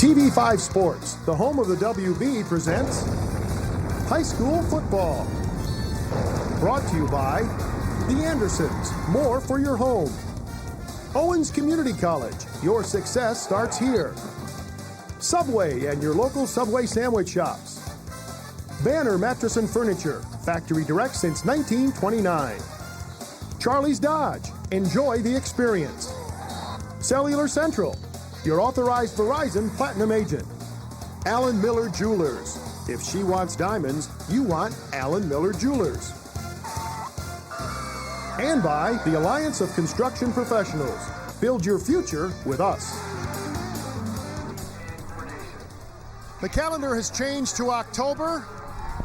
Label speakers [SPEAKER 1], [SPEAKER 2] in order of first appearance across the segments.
[SPEAKER 1] TV5 Sports, the home of the WB, presents High School Football. Brought to you by The Andersons, more for your home. Owens Community College, your success starts here. Subway and your local Subway sandwich shops. Banner Mattress and Furniture, factory direct since 1929. Charlie's Dodge, enjoy the experience. Cellular Central, your authorized Verizon Platinum agent. Allen Miller Jewelers. If she wants diamonds, you want Allen Miller Jewelers. And by the Alliance of Construction Professionals. Build your future with us. The calendar has changed to October,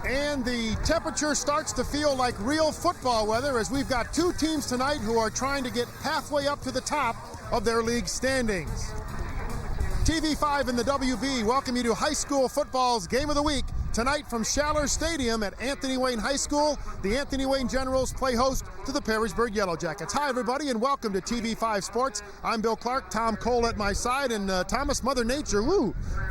[SPEAKER 1] and the temperature starts to feel like real football weather as we've got two teams tonight who are trying to get halfway up to the top of their league standings. TV5 and the WB welcome you to high school football's Game of the Week. Tonight from Schaller Stadium at Anthony Wayne High School, the Anthony Wayne Generals play host to the Perrysburg Yellow Jackets. Hi, everybody, and welcome to TV5 Sports. I'm Bill Clark, Tom Cole at my side, and Thomas, Mother Nature,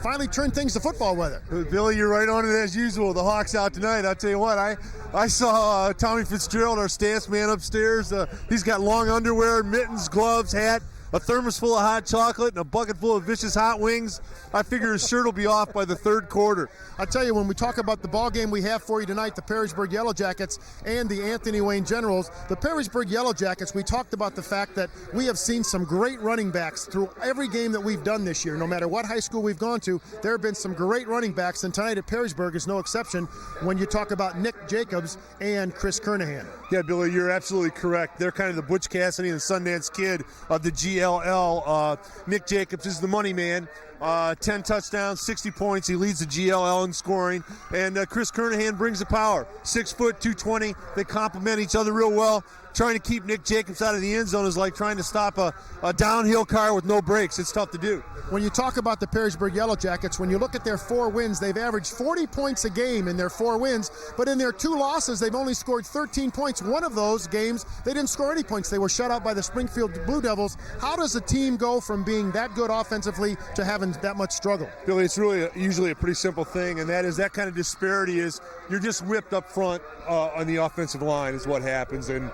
[SPEAKER 1] finally turned things to football weather.
[SPEAKER 2] Billy, you're right on it as usual. The Hawks out tonight. I'll tell you what, I saw Tommy Fitzgerald, our stance man upstairs. He's got long underwear, mittens, gloves, hat, a thermos full of hot chocolate, and a bucket full of vicious hot wings. I figure his shirt will be off by the third quarter.
[SPEAKER 1] I tell you, when we talk about the ball game we have for you tonight, the Perrysburg Yellow Jackets and the Anthony Wayne Generals, the Perrysburg Yellow Jackets, we talked about the fact that we have seen some great running backs through every game that we've done this year. No matter what high school we've gone to, there have been some great running backs, and tonight at Perrysburg is no exception when you talk about Nick Jacobs and Chris Kernahan.
[SPEAKER 2] Yeah, Billy, you're absolutely correct. They're kind of the Butch Cassidy and the Sundance Kid of the GLL. Nick Jacobs is the money man. 10 touchdowns, 60 points. He leads the GLL in scoring. And Chris Kernahan brings the power. 6 foot, 220. They complement each other real well. Trying to keep Nick Jacobs out of the end zone is like trying to stop a downhill car with no brakes. It's tough to do.
[SPEAKER 1] When you talk about the Perrysburg Yellow Jackets, when you look at their 4 wins, they've averaged 40 points a game in their 4 wins, but in their 2 losses, they've only scored 13 points. One of those games, they didn't score any points. They were shut out by the Springfield Blue Devils. How does a team go from being that good offensively to having that much struggle?
[SPEAKER 2] Billy, it's really usually a pretty simple thing, and that is that kind of disparity is you're just whipped up front on the offensive line is what happens, and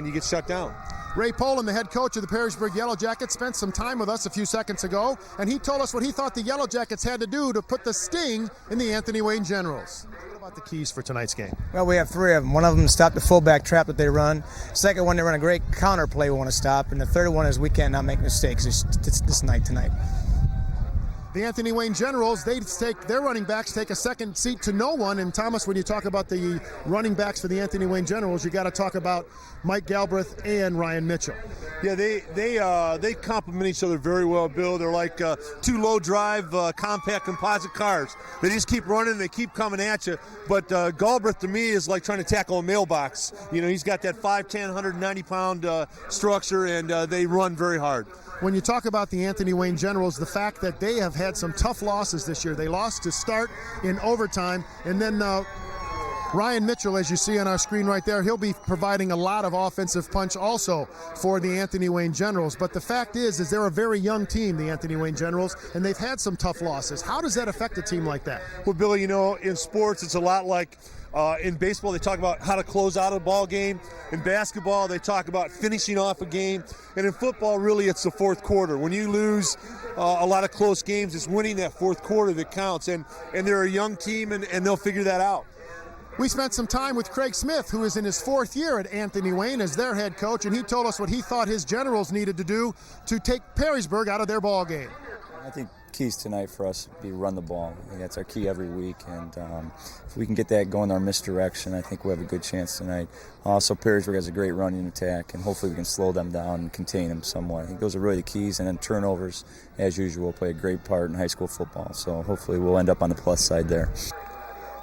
[SPEAKER 2] you get shut down.
[SPEAKER 1] Ray Poland, the head coach of the Perrysburg Yellow Jackets, spent some time with us a few seconds ago, and he told us what he thought the Yellow Jackets had to do to put the sting in the Anthony Wayne Generals. What about the keys for tonight's game?
[SPEAKER 3] Well, we have 3 of them. One of them is stop the fullback trap that they run. Second one, they run a great counter play we want to stop. And the third one is we cannot make mistakes this night tonight.
[SPEAKER 1] The Anthony Wayne Generals, their running backs take a second seat to no one. And Thomas, when you talk about the running backs for the Anthony Wayne Generals, you got to talk about Mike Galbraith and Ryan Mitchell.
[SPEAKER 2] Yeah, they complement each other very well, Bill. They're like 2 low-drive, compact composite cars. They just keep running, they keep coming at you. But Galbraith, to me, is like trying to tackle a mailbox. You know, he's got that 5'10", 190-pound structure, and they run very hard.
[SPEAKER 1] When you talk about the Anthony Wayne Generals, the fact that they have had some tough losses this year. They lost to start in overtime, and then Ryan Mitchell, as you see on our screen right there, he'll be providing a lot of offensive punch also for the Anthony Wayne Generals. But the fact is they're a very young team, the Anthony Wayne Generals, and they've had some tough losses. How does that affect a team like that?
[SPEAKER 2] Well, Billy, you know, in sports, it's a lot like in baseball, they talk about how to close out a ball game. In basketball, they talk about finishing off a game. And in football, really, it's the fourth quarter. When you lose a lot of close games, it's winning that fourth quarter that counts. And they're a young team, and they'll figure that out.
[SPEAKER 1] We spent some time with Craig Smith, who is in his 4th year at Anthony Wayne as their head coach, and he told us what he thought his Generals needed to do to take Perrysburg out of their ball game.
[SPEAKER 4] I think keys tonight for us would be run the ball. I think that's our key every week, and if we can get that going, our misdirection, I think we'll have a good chance tonight. Also, Perrysburg has a great running attack, and hopefully we can slow them down and contain them somewhat. I think those are really the keys, and then turnovers, as usual, play a great part in high school football. So hopefully we'll end up on the plus side there.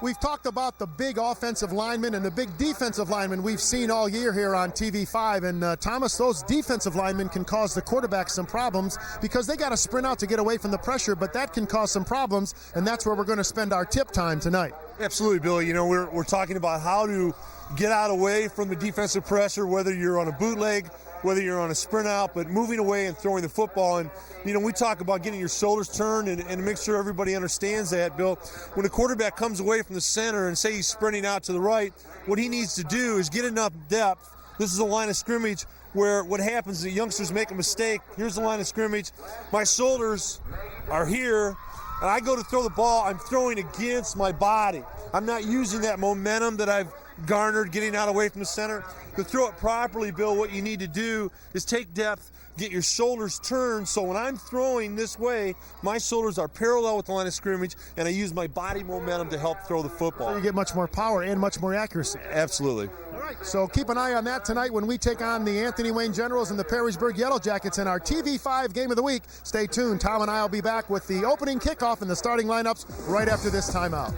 [SPEAKER 1] We've talked about the big offensive linemen and the big defensive linemen we've seen all year here on TV5. And Thomas, those defensive linemen can cause the quarterback some problems because they got to sprint out to get away from the pressure, but that can cause some problems, and that's where we're going to spend our tip time tonight.
[SPEAKER 2] Absolutely, Billy. You know, we're talking about how to get out away from the defensive pressure, whether you're on a bootleg, whether you're on a sprint out, but moving away and throwing the football. And, you know, we talk about getting your shoulders turned and make sure everybody understands that, Bill. When a quarterback comes away from the center and say he's sprinting out to the right, what he needs to do is get enough depth. This is a line of scrimmage where what happens is the youngsters make a mistake. Here's the line of scrimmage. My shoulders are here, and I go to throw the ball. I'm throwing against my body. I'm not using that momentum that I've garnered getting out away from the center. To throw it properly, Bill, what you need to do is take depth, get your shoulders turned, so when I'm throwing this way, my shoulders are parallel with the line of scrimmage, and I use my body momentum to help throw the football.
[SPEAKER 1] So you get much more power and much more accuracy.
[SPEAKER 2] Absolutely.
[SPEAKER 1] All right, so keep an eye on that tonight when we take on the Anthony Wayne Generals and the Perrysburg Yellow Jackets in our TV5 Game of the Week. Stay tuned. Tom and I will be back with the opening kickoff and the starting lineups right after this timeout.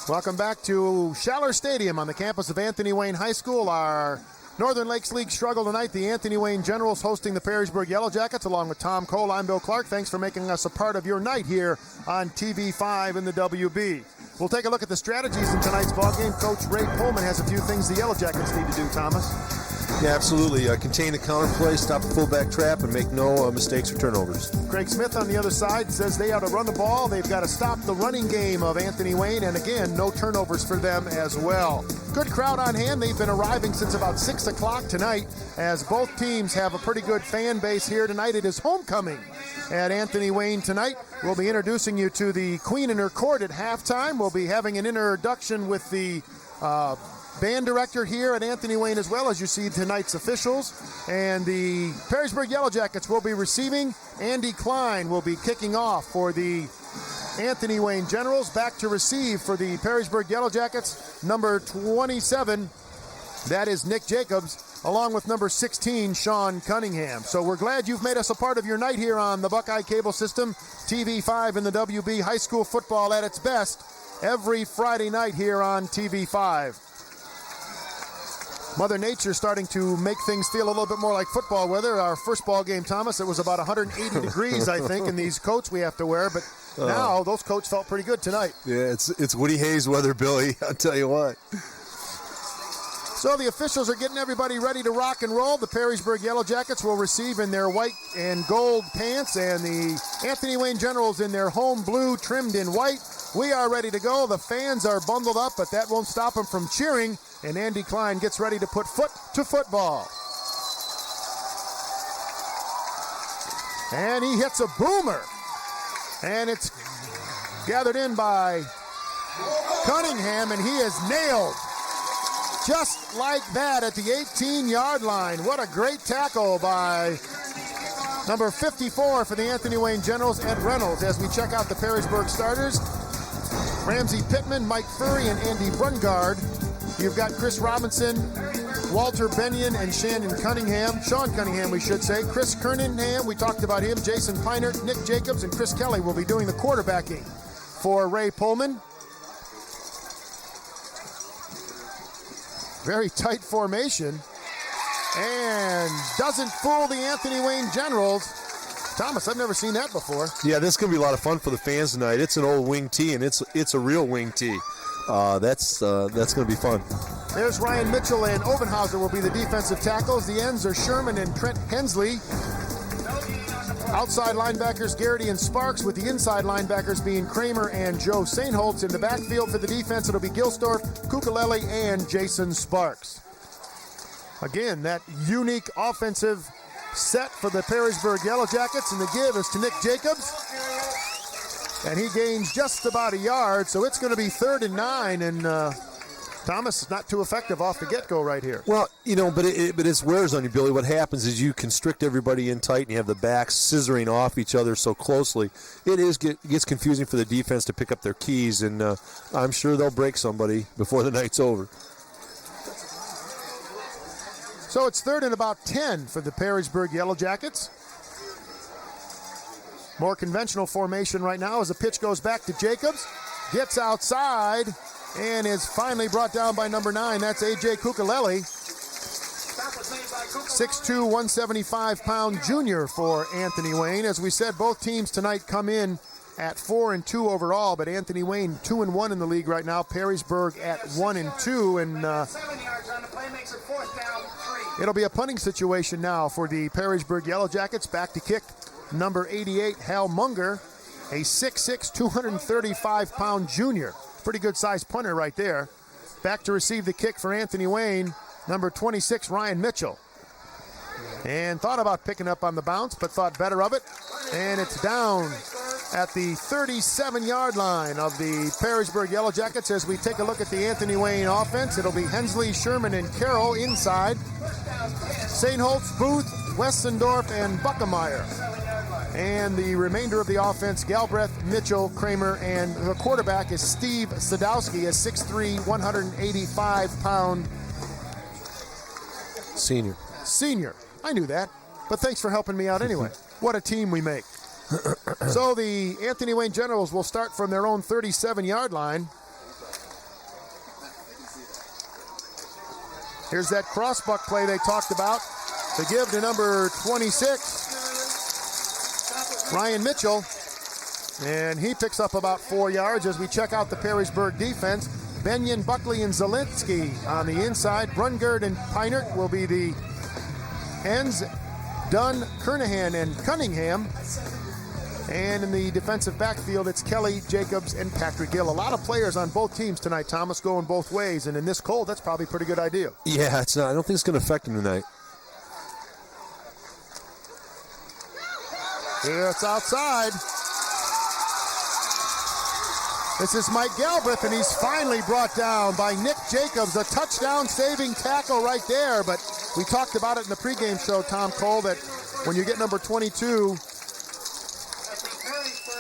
[SPEAKER 1] Welcome back to Schaller Stadium on the campus of Anthony Wayne High School. Our Northern Lakes League struggle tonight. The Anthony Wayne Generals hosting the Perrysburg Yellow Jackets. Along with Tom Cole, I'm Bill Clark. Thanks for making us a part of your night here on TV5 in the WB. We'll take a look at the strategies in tonight's ballgame. Coach Ray Pullman has a few things the Yellow Jackets need to do, Thomas.
[SPEAKER 5] Yeah, absolutely. Contain the counter play, stop the fullback trap, and make no mistakes or turnovers.
[SPEAKER 1] Craig Smith on the other side says they ought to run the ball. They've got to stop the running game of Anthony Wayne, and again, no turnovers for them as well. Good crowd on hand. They've been arriving since about 6 o'clock tonight, as both teams have a pretty good fan base here tonight. It is homecoming at Anthony Wayne tonight. We'll be introducing you to the Queen and her court at halftime. We'll be having an introduction with the band director here at Anthony Wayne, as well as you see tonight's officials. And the Perrysburg Yellow Jackets will be receiving. Andy Klein will be kicking off for the Anthony Wayne Generals. Back to receive for the Perrysburg Yellow Jackets, number 27, that is Nick Jacobs, along with number 16, Sean Cunningham. So we're glad you've made us a part of your night here on the Buckeye Cable System. TV5 and the WB, high school football at its best every Friday night here on TV5. Mother Nature starting to make things feel a little bit more like football weather. Our first ball game, Thomas, it was about 180 degrees, I think, in these coats we have to wear. But now those coats felt pretty good tonight.
[SPEAKER 5] Yeah, it's Woody Hayes weather, Billy. I'll tell you what.
[SPEAKER 1] So the officials are getting everybody ready to rock and roll. The Perrysburg Yellow Jackets will receive in their white and gold pants, and the Anthony Wayne Generals in their home blue trimmed in white. We are ready to go. The fans are bundled up, but that won't stop them from cheering. And Andy Klein gets ready to put foot to football. And he hits a boomer. And it's gathered in by Cunningham, and he is nailed. Just like that at the 18-yard line. What a great tackle by number 54 for the Anthony Wayne Generals, Ed Reynolds. As we check out the Perrysburg starters, Ramsey Pittman, Mike Furry, and Andy Brungard. You've got Chris Robinson, Walter Benyon, and Sean Cunningham, we should say. Chris Kerningham, we talked about him. Jason Peinert, Nick Jacobs, and Chris Kelly will be doing the quarterbacking for Ray Pullman. Very tight formation. And doesn't fool the Anthony Wayne Generals. Thomas, I've never seen that before.
[SPEAKER 5] Yeah, this is going to be a lot of fun for the fans tonight. It's an old wing tee, and it's a real wing tee. That's going to be fun.
[SPEAKER 1] There's Ryan Mitchell, and Obenhauser will be the defensive tackles. The ends are Sherman and Trent Hensley. Outside linebackers Garrity and Sparks, with the inside linebackers being Kramer and Joe Sainholtz. In the backfield for the defense, it'll be Gilsdorf, Kukalele, and Jason Sparks. Again, that unique offensive set for the Perrysburg Yellow Jackets, and the give is to Nick Jacobs. And he gains just about a yard, so it's going to be 3rd and 9, and Thomas is not too effective off the get-go right here.
[SPEAKER 5] Well, but it wears on you, Billy. What happens is you constrict everybody in tight, and you have the backs scissoring off each other so closely. It gets confusing for the defense to pick up their keys, and I'm sure they'll break somebody before the night's over.
[SPEAKER 1] So it's 3rd and about 10 for the Perrysburg Yellow Jackets. More conventional formation right now as the pitch goes back to Jacobs. Gets outside and is finally brought down by number 9. That's A.J. Kukalele. 6'2", 175-pound junior for Anthony Wayne. As we said, both teams tonight come in at 4-2 overall, but Anthony Wayne 2-1 in the league right now. Perrysburg at 1-2, and it'll be a punting situation now for the Perrysburg Yellow Jackets. Back to kick, number 88, Hal Munger, a 6'6", 235-pound junior. Pretty good-sized punter right there. Back to receive the kick for Anthony Wayne, number 26, Ryan Mitchell. And thought about picking up on the bounce, but thought better of it. And it's down at the 37-yard line of the Perrysburg Yellow Jackets. As we take a look at the Anthony Wayne offense, it'll be Hensley, Sherman, and Carroll inside. Sainholtz, Booth, Westendorf, and Buckemeyer. And the remainder of the offense, Galbraith, Mitchell, Kramer, and the quarterback is Steve Sadowski, a 6'3", 185-pound senior. I knew that, but thanks for helping me out anyway. What a team we make. So the Anthony Wayne Generals will start from their own 37-yard line. Here's that crossbuck play they talked about. The give to number 26, Ryan Mitchell, and he picks up about 4 yards. As we check out the Perrysburg defense, Benyon, Buckley, and Zelinsky on the inside. Brungard and Peinert will be the ends. Dunn, Kernahan, and Cunningham. And in the defensive backfield, it's Kelly, Jacobs, and Patrick Gill. A lot of players on both teams tonight, Thomas, going both ways. And in this cold, that's probably a pretty good idea.
[SPEAKER 5] Yeah, it's not. I don't think it's going to affect them tonight.
[SPEAKER 1] Here it's outside. This is Mike Galbraith, and he's finally brought down by Nick Jacobs. A touchdown-saving tackle right there. But we talked about it in the pregame show, Tom Cole, that when you get number 22,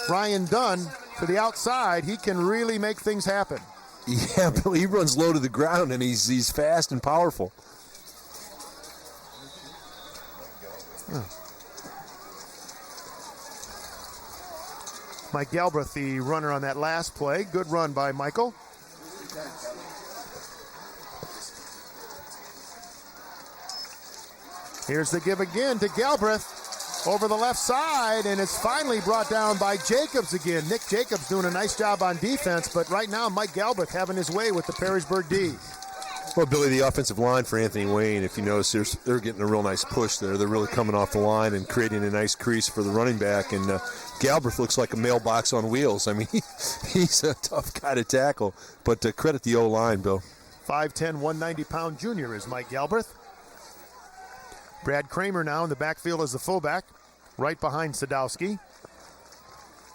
[SPEAKER 1] Ryan Dunn, to the outside, he can really make things happen.
[SPEAKER 5] Yeah, Billy, he runs low to the ground, and he's fast and powerful.
[SPEAKER 1] Mike Galbraith, the runner on that last play. Good run by Michael. Here's the give again to Galbraith over the left side, and it's finally brought down by Jacobs again. Nick Jacobs doing a nice job on defense, but right now Mike Galbraith having his way with the Perrysburg D.
[SPEAKER 5] Well, Billy, the offensive line for Anthony Wayne, if you notice, they're getting a real nice push there. They're really coming off the line and creating a nice crease for the running back, and Galbraith looks like a mailbox on wheels. I mean, he's a tough guy to tackle, but credit the O-line, Bill.
[SPEAKER 1] 5'10", 190-pound junior is Mike Galbraith. Brad Kramer now in the backfield as the fullback, right behind Sadowski.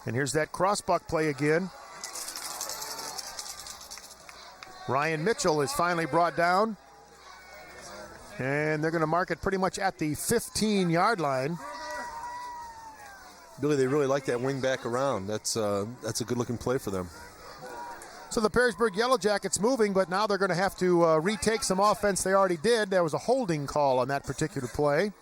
[SPEAKER 1] And here's that crossbuck play again. Ryan Mitchell is finally brought down. And they're going to mark it pretty much at the 15-yard line.
[SPEAKER 5] Billy, they really like that wing back around. That's a good-looking play for them.
[SPEAKER 1] So the Perrysburg Yellow Jackets moving, but now they're going to have to retake some offense they already did. There was a holding call on that particular play.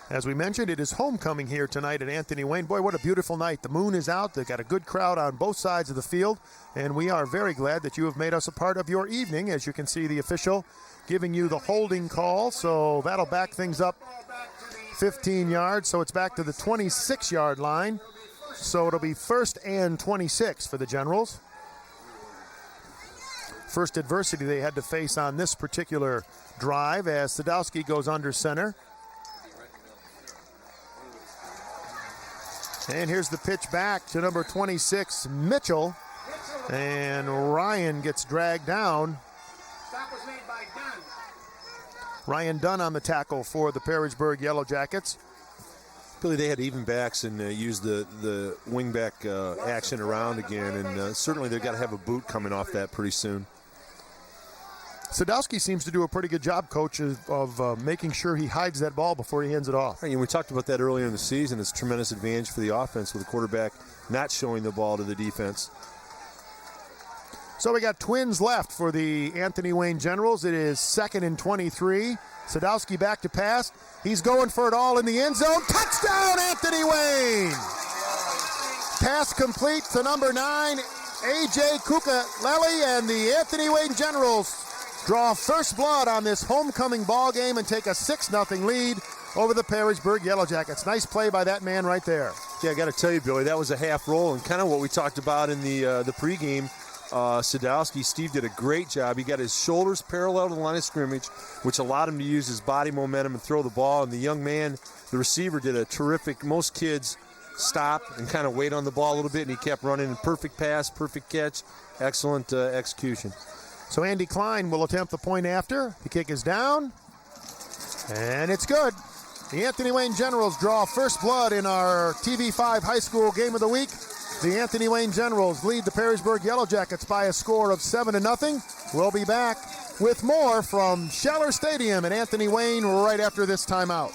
[SPEAKER 1] As we mentioned, it is homecoming here tonight at Anthony Wayne. Boy, what a beautiful night. The moon is out. They've got a good crowd on both sides of the field, and we are very glad that you have made us a part of your evening. As you can see, the official giving you the holding call, so that'll back things up 15 yards, so it's back to the 26-yard line. So it'll be 1st and 26 for the Generals. First adversity they had to face on this particular drive as Sadowski goes under center. And here's the pitch back to number 26, Mitchell. And Ryan gets dragged down.
[SPEAKER 6] Stop was made by Dunn.
[SPEAKER 1] Ryan Dunn on the tackle for the Perrysburg Yellow Jackets.
[SPEAKER 5] Billy, they had even backs and used the wing back action around again, and certainly they've got to have a boot coming off that pretty soon.
[SPEAKER 1] Sadowski seems to do a pretty good job, Coach, of making sure he hides that ball before he hands it off.
[SPEAKER 5] And we talked about that earlier in the season. It's a tremendous advantage for the offense with the quarterback not showing the ball to the defense.
[SPEAKER 1] So we got twins left for the Anthony Wayne Generals. It is 2nd and 23. Sadowski back to pass. He's going for it all in the end zone. Touchdown, Anthony Wayne! Pass complete to number 9, A.J. Kukaleli, and the Anthony Wayne Generals draw first blood on this homecoming ball game and take a 6-0 lead over the Perrysburg Yellow Jackets. Nice play by that man right there.
[SPEAKER 5] Yeah, I got to tell you, Billy, that was a half roll, and kind of what we talked about in the pregame. Sadowski, Steve did a great job. He got his shoulders parallel to the line of scrimmage, which allowed him to use his body momentum and throw the ball. And the young man, the receiver, did a terrific. Most kids stop and kind of wait on the ball a little bit, and he kept running. Perfect pass, perfect catch, excellent execution.
[SPEAKER 1] So Andy Klein will attempt the point after. The kick is down, and it's good. The Anthony Wayne Generals draw first blood in our TV5 High School Game of the Week. The Anthony Wayne Generals lead the Perrysburg Yellow Jackets by a score of 7-0. We'll be back with more from Scheller Stadium and Anthony Wayne right after this timeout.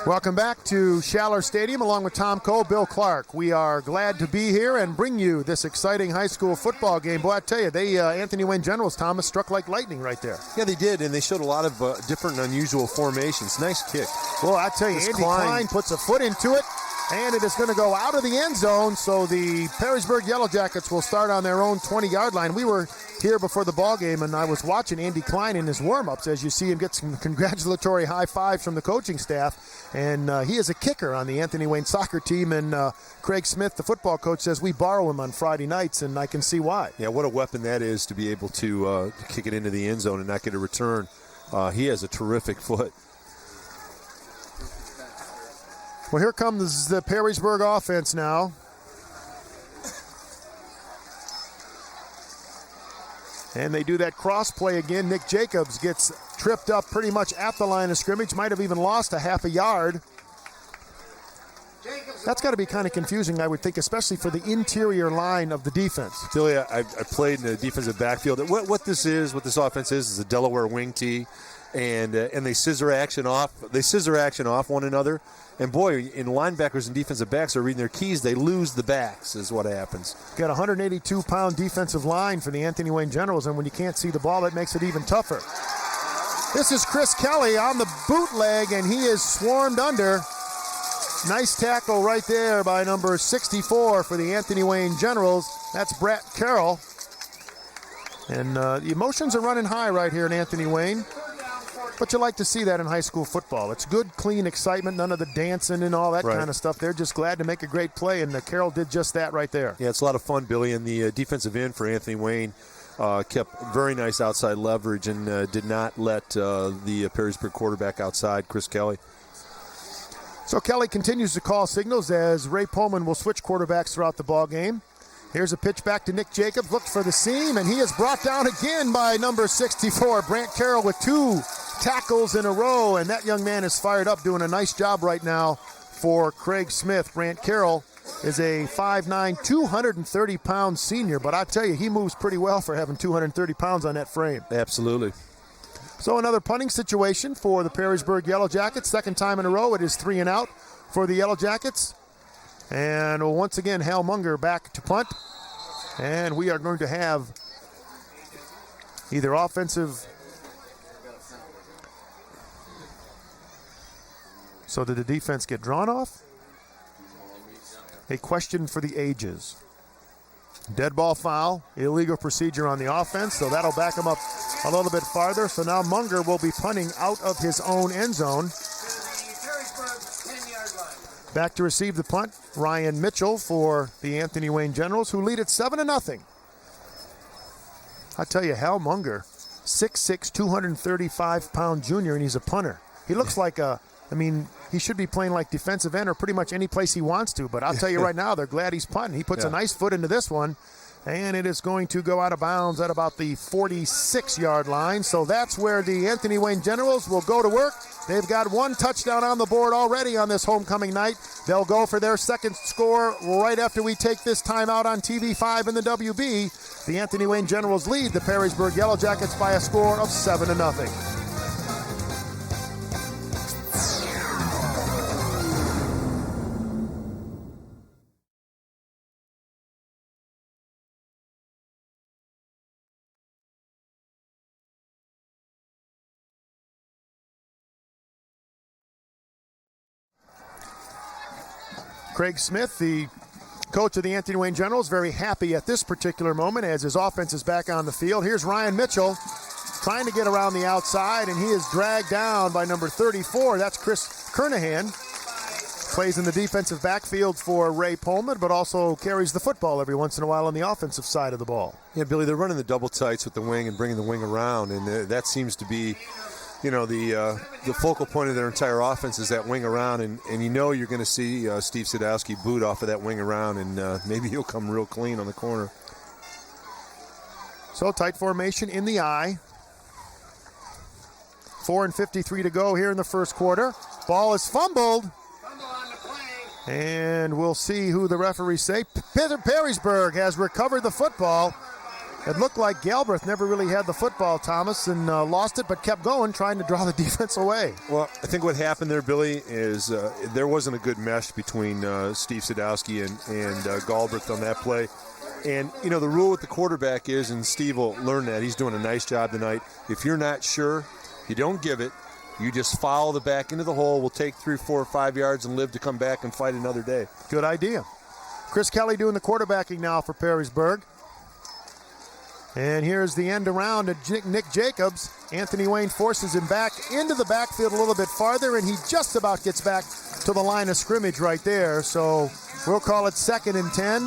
[SPEAKER 1] Welcome back to Scheller Stadium along with Tom Cole, Bill Clark. We are glad to be here and bring you this exciting high school football game. Boy, I tell you, they Anthony Wayne Generals, Thomas, struck like lightning right there.
[SPEAKER 5] Yeah, they did, and they showed a lot of different and unusual formations. Nice kick.
[SPEAKER 1] Well, I tell you, Andy Klein puts a foot into it, and it is going to go out of the end zone, so the Perrysburg Yellow Jackets will start on their own 20-yard line. We were here before the ball game, and I was watching Andy Klein in his warm-ups as you see him get some congratulatory high fives from the coaching staff. And he is a kicker on the Anthony Wayne soccer team, and Craig Smith, the football coach, says we borrow him on Friday nights, and I can see why.
[SPEAKER 5] Yeah, what a weapon that is to be able to kick it into the end zone and not get a return. He has a terrific foot.
[SPEAKER 1] Well, here comes the Perrysburg offense now. And they do that cross play again. Nick Jacobs gets tripped up pretty much at the line of scrimmage. Might have even lost a half a yard. That's got to be kind of confusing, I would think, especially for the interior line of the defense.
[SPEAKER 5] Billy, I played in the defensive backfield. What this offense is a Delaware wing tee, and they scissor action off. They scissor action off one another. And boy, in linebackers and defensive backs are reading their keys, they lose the backs is what happens.
[SPEAKER 1] Got a 182-pound defensive line for the Anthony Wayne Generals, and when you can't see the ball, that makes it even tougher. This is Chris Kelly on the bootleg, and he is swarmed under. Nice tackle right there by number 64 for the Anthony Wayne Generals. That's Brett Carroll. And the emotions are running high right here in Anthony Wayne. But you like to see that in high school football. It's good, clean excitement, none of the dancing and all that kind of stuff. They're just glad to make a great play, and Carroll did just that right there.
[SPEAKER 5] Yeah, it's a lot of fun, Billy. And the defensive end for Anthony Wayne kept very nice outside leverage and did not let the Perrysburg quarterback outside, Chris Kelly.
[SPEAKER 1] So Kelly continues to call signals as Ray Pullman will switch quarterbacks throughout the ball game. Here's a pitch back to Nick Jacobs, looks for the seam, and he is brought down again by number 64, Brant Carroll, with 2 tackles in a row, and that young man is fired up, doing a nice job right now for Craig Smith. Brant Carroll is a 5'9", 230-pound senior, but I tell you, he moves pretty well for having 230 pounds on that frame.
[SPEAKER 5] Absolutely.
[SPEAKER 1] So another punting situation for the Perrysburg Yellow Jackets. Second time in a row, it is 3 and out for the Yellow Jackets. And once again, Hal Munger back to punt. And we are going to have either offensive. So did the defense get drawn off? A question for the ages. Dead ball foul, illegal procedure on the offense, so that'll back him up a little bit farther. So now Munger will be punting out of his own end zone.
[SPEAKER 6] Perrysburg, 10-yard line.
[SPEAKER 1] Back to receive the punt, Ryan Mitchell for the Anthony Wayne Generals, who lead it 7-0. I tell you, Hal Munger, 6'6", 235-pound junior, and he's a punter. He looks like he should be playing like defensive end or pretty much any place he wants to, but I'll tell you right now, they're glad he's punting. He puts a nice foot into this one, and it is going to go out of bounds at about the 46-yard line. So that's where the Anthony Wayne Generals will go to work. They've got one touchdown on the board already on this homecoming night. They'll go for their second score right after we take this time out on TV5 in the WB. The Anthony Wayne Generals lead the Perrysburg Yellow Jackets by a score of 7-0. Craig Smith, the coach of the Anthony Wayne Generals, very happy at this particular moment as his offense is back on the field. Here's Ryan Mitchell trying to get around the outside, and he is dragged down by number 34. That's Chris Kernahan. Plays in the defensive backfield for Ray Pullman, but also carries the football every once in a while on the offensive side of the ball.
[SPEAKER 5] Yeah, Billy, they're running the double tights with the wing and bringing the wing around, and that seems to be the focal point of their entire offense is that wing around, and you're going to see Steve Sadowski boot off of that wing around, and maybe he'll come real clean on the corner.
[SPEAKER 1] So tight formation in the eye. 4:53 to go here in the first quarter. Ball is fumbled.
[SPEAKER 6] Fumble on the play.
[SPEAKER 1] And we'll see who the referees say. Perrysburg has recovered the football. It looked like Galbraith never really had the football, Thomas, and lost it, but kept going, trying to draw the defense away.
[SPEAKER 5] Well, I think what happened there, Billy, is there wasn't a good mesh between Steve Sadowski and Galbraith on that play. And, the rule with the quarterback is, and Steve will learn that, he's doing a nice job tonight. If you're not sure, you don't give it. You just follow the back into the hole. We'll take 3, 4, or 5 yards and live to come back and fight another day.
[SPEAKER 1] Good idea. Chris Kelly doing the quarterbacking now for Perrysburg. And here's the end around to Nick Jacobs. Anthony Wayne forces him back into the backfield a little bit farther, and he just about gets back to the line of scrimmage right there. So we'll call it 2nd and 10.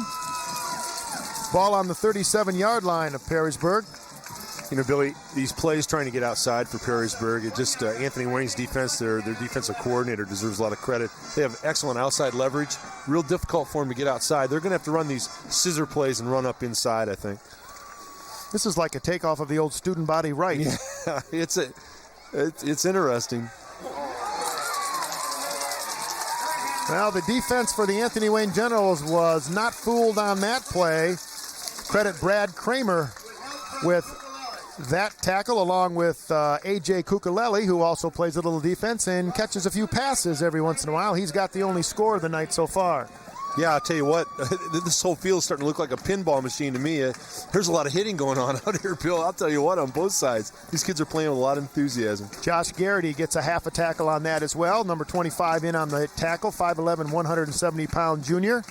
[SPEAKER 1] Ball on the 37-yard line of Perrysburg.
[SPEAKER 5] Billy, these plays trying to get outside for Perrysburg, it just Anthony Wayne's defense, their defensive coordinator deserves a lot of credit. They have excellent outside leverage. Real difficult for them to get outside. They're going to have to run these scissor plays and run up inside, I think.
[SPEAKER 1] This is like a takeoff of the old student body right.
[SPEAKER 5] Yeah, it's interesting.
[SPEAKER 1] Well, the defense for the Anthony Wayne Generals was not fooled on that play. Credit Brad Kramer with that tackle, along with A.J. Kukaleli, who also plays a little defense and catches a few passes every once in a while. He's got the only score of the night so far.
[SPEAKER 5] Yeah, I'll tell you what, this whole field is starting to look like a pinball machine to me. There's a lot of hitting going on out here, Bill. I'll tell you what, on both sides. These kids are playing with a lot of enthusiasm.
[SPEAKER 1] Josh Garrity gets a half a tackle on that as well. Number 25 in on the tackle, 5'11", 170-pound junior.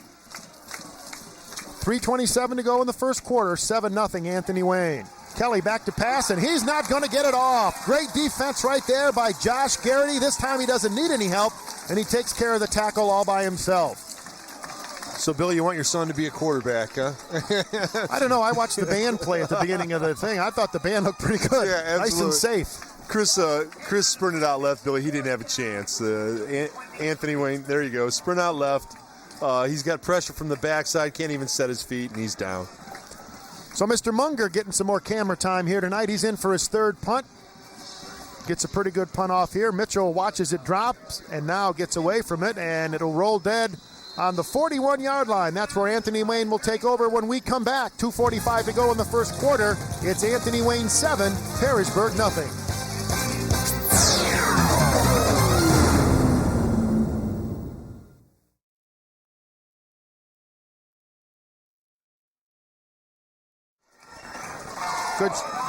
[SPEAKER 1] 3:27 to go in the first quarter, 7-0 Anthony Wayne. Kelly back to pass, and he's not going to get it off. Great defense right there by Josh Garrity. This time he doesn't need any help, and he takes care of the tackle all by himself.
[SPEAKER 5] So, Billy, you want your son to be a quarterback, huh?
[SPEAKER 1] I don't know. I watched the band play at the beginning of the thing. I thought the band looked pretty good.
[SPEAKER 5] Yeah, absolutely.
[SPEAKER 1] Nice and safe.
[SPEAKER 5] Chris sprinted out left, Billy. He didn't have a chance. Anthony Wayne, there you go. Sprint out left. He's got pressure from the backside. Can't even set his feet, and he's down.
[SPEAKER 1] So Mr. Munger getting some more camera time here tonight. He's in for his third punt. Gets a pretty good punt off here. Mitchell watches it drop and now gets away from it, and it'll roll dead on the 41-yard line. That's where Anthony Wayne will take over when we come back. 2:45 to go in the first quarter. It's Anthony Wayne 7, Perrysburg nothing.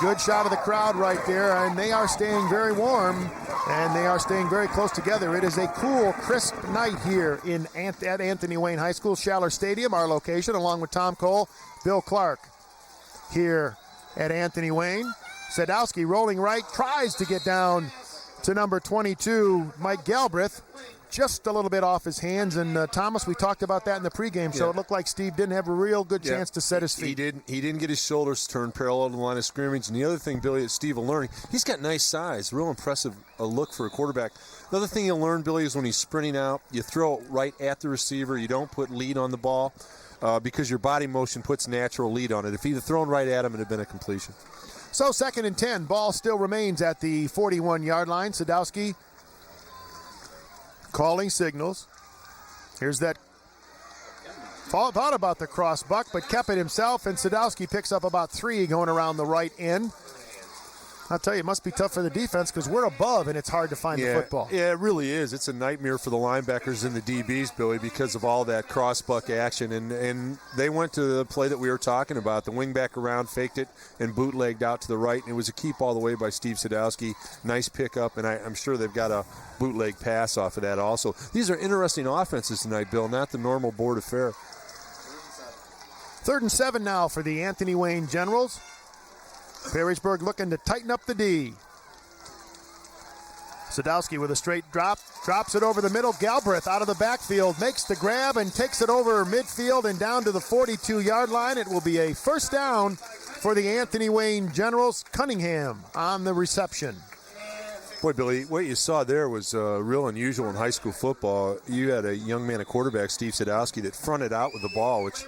[SPEAKER 1] Good shot of the crowd right there, and they are staying very warm, and they are staying very close together. It is a cool, crisp night here at Anthony Wayne High School, Schaller Stadium, our location, along with Tom Cole, Bill Clark here at Anthony Wayne. Sadowski rolling right, tries to get down to number 22, Mike Galbraith. Just a little bit off his hands, and Thomas, we talked about that in the pregame show. It looked like Steve didn't have a real good chance to set his feet.
[SPEAKER 5] He didn't get his shoulders turned parallel to the line of scrimmage. And the other thing, Billy, that Steve will learn, he's got nice size, real impressive look for a quarterback. Another thing you'll learn, Billy, is when he's sprinting out, you throw it right at the receiver. You don't put lead on the ball because your body motion puts natural lead on it. If he'd have thrown right at him, it would have been a completion.
[SPEAKER 1] So 2nd and 10, ball still remains at the 41-yard line. Sadowski calling signals. Here's that. Thought about the cross buck, but kept it himself, and Sadowski picks up about 3 going around the right end. I'll tell you, it must be tough for the defense because we're above and it's hard to find the football.
[SPEAKER 5] Yeah, it really is. It's a nightmare for the linebackers and the DBs, Billy, because of all that cross buck action. And they went to the play that we were talking about. The wingback around, faked it, and bootlegged out to the right. And it was a keep all the way by Steve Sadowski. Nice pickup, and I'm sure they've got a bootleg pass off of that also. These are interesting offenses tonight, Bill, not the normal board affair.
[SPEAKER 1] 3rd and 7 now for the Anthony Wayne Generals. Perrysburg looking to tighten up the D. Sadowski with a straight drop, drops it over the middle. Galbraith out of the backfield, makes the grab and takes it over midfield and down to the 42-yard line. It will be a first down for the Anthony Wayne Generals. Cunningham on the reception.
[SPEAKER 5] Boy, Billy, what you saw there was real unusual in high school football. You had a young man, a quarterback, Steve Sadowski, that fronted out with the ball, which,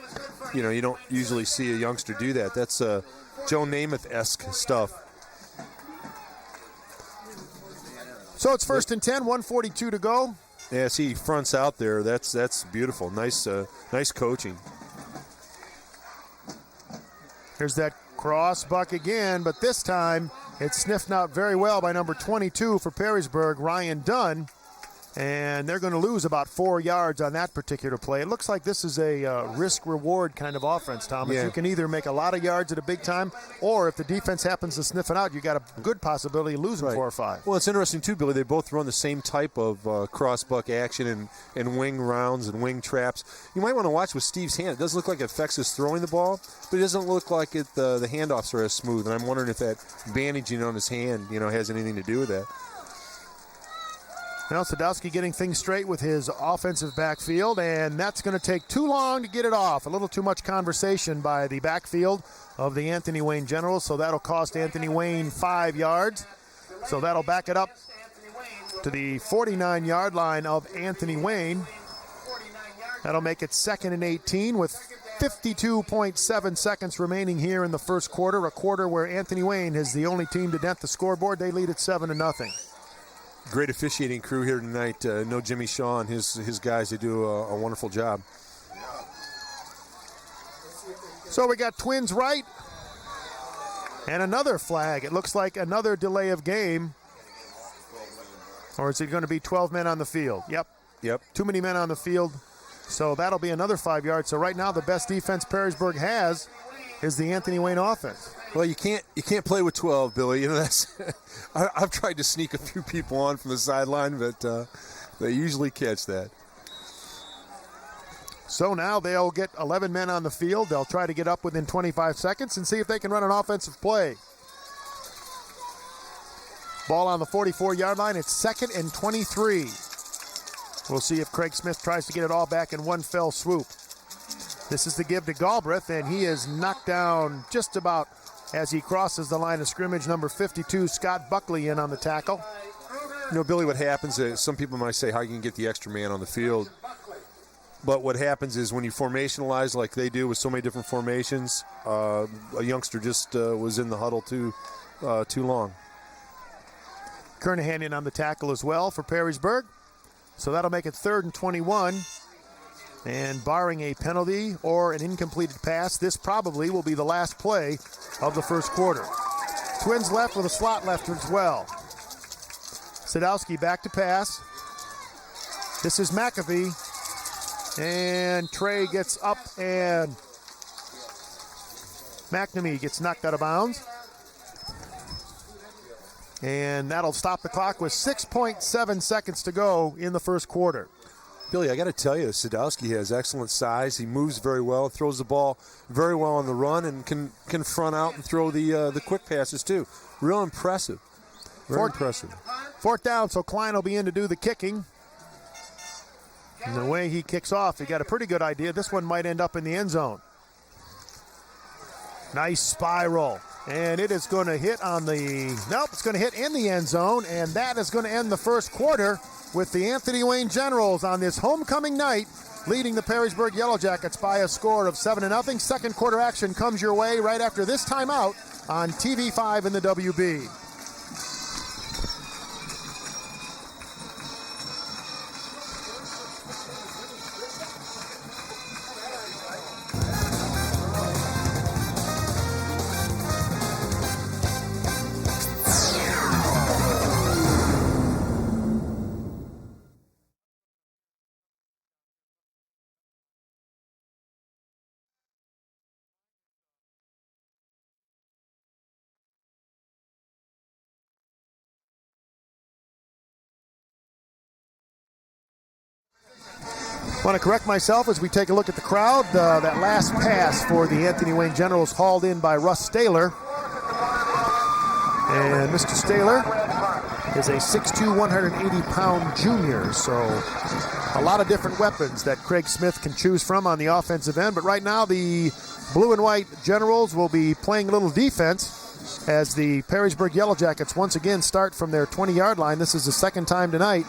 [SPEAKER 5] you don't usually see a youngster do that. That's Joe Namath-esque stuff.
[SPEAKER 1] So it's 1st and 10, 1:42 to go.
[SPEAKER 5] Yeah, see, he fronts out there. That's beautiful. Nice coaching.
[SPEAKER 1] Here's that cross buck again, but this time it's sniffed out very well by number 22 for Perrysburg, Ryan Dunn. And they're going to lose about 4 yards on that particular play. It looks like this is a risk-reward kind of offense, Thomas.
[SPEAKER 5] Yeah.
[SPEAKER 1] You can either make a lot of yards at a big time, or if the defense happens to sniff it out, you got a good possibility of losing 4 or 5.
[SPEAKER 5] Well, it's interesting, too, Billy. They both run the same type of cross-buck action and wing rounds and wing traps. You might want to watch with Steve's hand. It doesn't look like it affects his throwing the ball, but it doesn't look like the handoffs are as smooth. And I'm wondering if that bandaging on his hand, has anything to do with that.
[SPEAKER 1] Now Sadowski getting things straight with his offensive backfield, and that's going to take too long to get it off. A little too much conversation by the backfield of the Anthony Wayne Generals, so that'll cost Anthony Wayne 5 yards. So that'll back it up to the 49-yard line of Anthony Wayne. That'll make it 2nd and 18 with 52.7 seconds remaining here in the first quarter, a quarter where Anthony Wayne is the only team to dent the scoreboard. They lead at 7-0.
[SPEAKER 5] Great officiating crew here tonight. No Jimmy Shaw and his guys. They do a wonderful job.
[SPEAKER 1] So we got Twins right. And another flag. It looks like another delay of game. Or is it going to be 12 men on the field? Yep. Too many men on the field. So that'll be another 5 yards. So right now the best defense Perrysburg has is the Anthony Wayne offense.
[SPEAKER 5] Well, you can't play with 12, Billy. That's I've tried to sneak a few people on from the sideline, but they usually catch that.
[SPEAKER 1] So now they'll get 11 men on the field. They'll try to get up within 25 seconds and see if they can run an offensive play. Ball on the 44-yard line. It's 2nd and 23. We'll see if Craig Smith tries to get it all back in one fell swoop. This is the give to Galbraith, and he is knocked down just about as he crosses the line of scrimmage. Number 52, Scott Buckley, in on the tackle.
[SPEAKER 5] Billy, what happens is some people might say, how you can get the extra man on the field? But what happens is when you formationalize like they do with so many different formations, a youngster just was in the huddle too long.
[SPEAKER 1] Kernahan in on the tackle as well for Perrysburg. So that'll make it 3rd and 21. And barring a penalty or an incompleted pass, this probably will be the last play of the first quarter. Twins left with a slot left as well. Sadowski back to pass. This is McAfee. And Trey gets up, and McNamee gets knocked out of bounds. And that'll stop the clock with 6.7 seconds to go in the first quarter.
[SPEAKER 5] Billy, I got to tell you, Sadowski has excellent size. He moves very well, throws the ball very well on the run, and can front out and throw the quick passes too. Real impressive. Very impressive.
[SPEAKER 1] Fourth down, so Klein will be in to do the kicking. And the way he kicks off, he got a pretty good idea. This one might end up in the end zone. Nice spiral. And it is going to hit on the, nope, it's going to hit in the end zone, and that is going to end the first quarter with the Anthony Wayne Generals on this homecoming night leading the Perrysburg Yellow Jackets by a score of 7-0. Second quarter action comes your way right after this timeout on TV5 in the WB. I want to correct myself as we take a look at the crowd. That last pass for the Anthony Wayne Generals hauled in by Russ Staler. And Mr. Staler is a 6'2", 180-pound junior. So a lot of different weapons that Craig Smith can choose from on the offensive end. But right now the blue and white Generals will be playing a little defense as the Perrysburg Yellow Jackets once again start from their 20-yard line. This is the second time tonight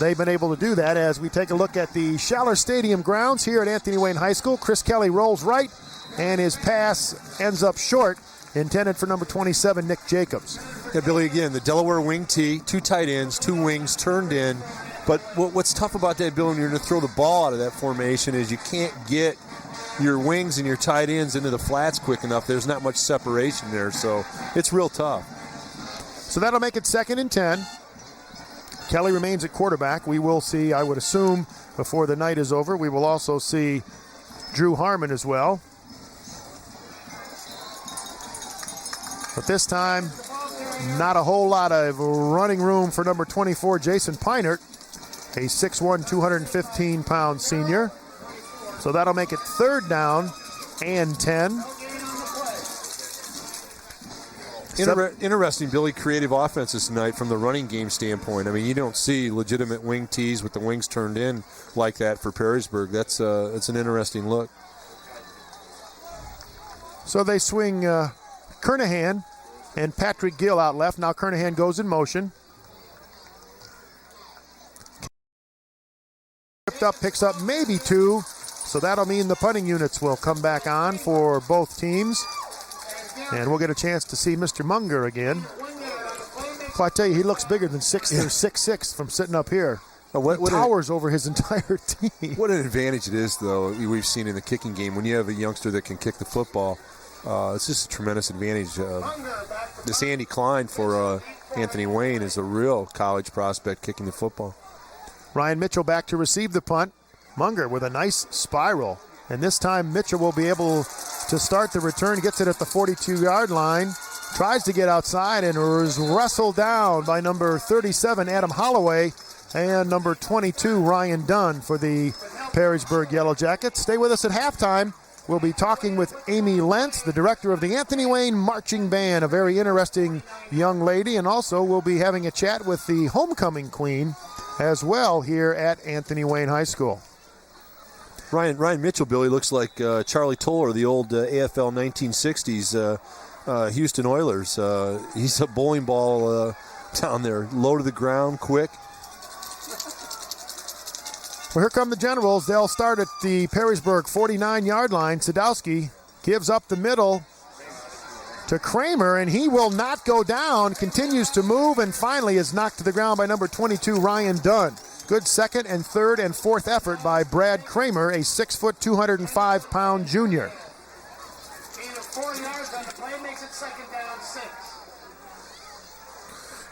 [SPEAKER 1] they've been able to do that as we take a look at the Schaller Stadium grounds here at Anthony Wayne High School. Chris Kelly rolls right, and his pass ends up short, intended for number 27, Nick Jacobs.
[SPEAKER 5] Yeah, Billy, again, the Delaware wing tee, 2 tight ends, 2 wings turned in. But what's tough about that, Billy, when you're going to throw the ball out of that formation is you can't get your wings and your tight ends into the flats quick enough. There's not much separation there, so it's real tough.
[SPEAKER 1] So that'll make it 2nd and 10. Kelly remains at quarterback. We will see, I would assume, before the night is over, we will also see Drew Harmon as well. But this time, not a whole lot of running room for number 24, Jason Peinert, a 6'1", 215-pound senior. So that'll make it 3rd down and 10.
[SPEAKER 5] Interesting, Billy, creative offenses tonight from the running game standpoint. I mean, you don't see legitimate wing tees with the wings turned in like that for Perrysburg. That's an interesting look.
[SPEAKER 1] So they swing Kernahan and Patrick Gill out left. Now Kernahan goes in motion. Ripped up, picks up maybe 2. So that'll mean the punting units will come back on for both teams. And we'll get a chance to see Mr. Munger again. Well, I tell you, he looks bigger than 6'6" from sitting up here. What towers over his entire team.
[SPEAKER 5] What an advantage it is, though, we've seen in the kicking game. When you have a youngster that can kick the football, it's just a tremendous advantage. This Andy Klein for Anthony Wayne is a real college prospect kicking the football.
[SPEAKER 1] Ryan Mitchell back to receive the punt. Munger with a nice spiral. And this time Mitchell will be able to start the return, gets it at the 42-yard line, tries to get outside and is wrestled down by number 37, Adam Holloway, and number 22, Ryan Dunn for the Perrysburg Yellow Jackets. Stay with us at halftime. We'll be talking with Amy Lentz, the director of the Anthony Wayne Marching Band, a very interesting young lady, and also we'll be having a chat with the homecoming queen as well here at Anthony Wayne High School.
[SPEAKER 5] Ryan Mitchell, Billy, looks like Charlie Toller, the old AFL 1960s Houston Oilers. He's a bowling ball down there, low to the ground, quick.
[SPEAKER 1] Well, here come the Generals. They'll start at the Perrysburg 49-yard line. Sadowski gives up the middle to Kramer, and he will not go down, continues to move, and finally is knocked to the ground by number 22, Ryan Dunn. Good 2nd and 3rd and 4th effort by Brad Kramer, a 6', 205-pound junior.
[SPEAKER 6] Gain of 4 yards on the play makes it 2nd down 6.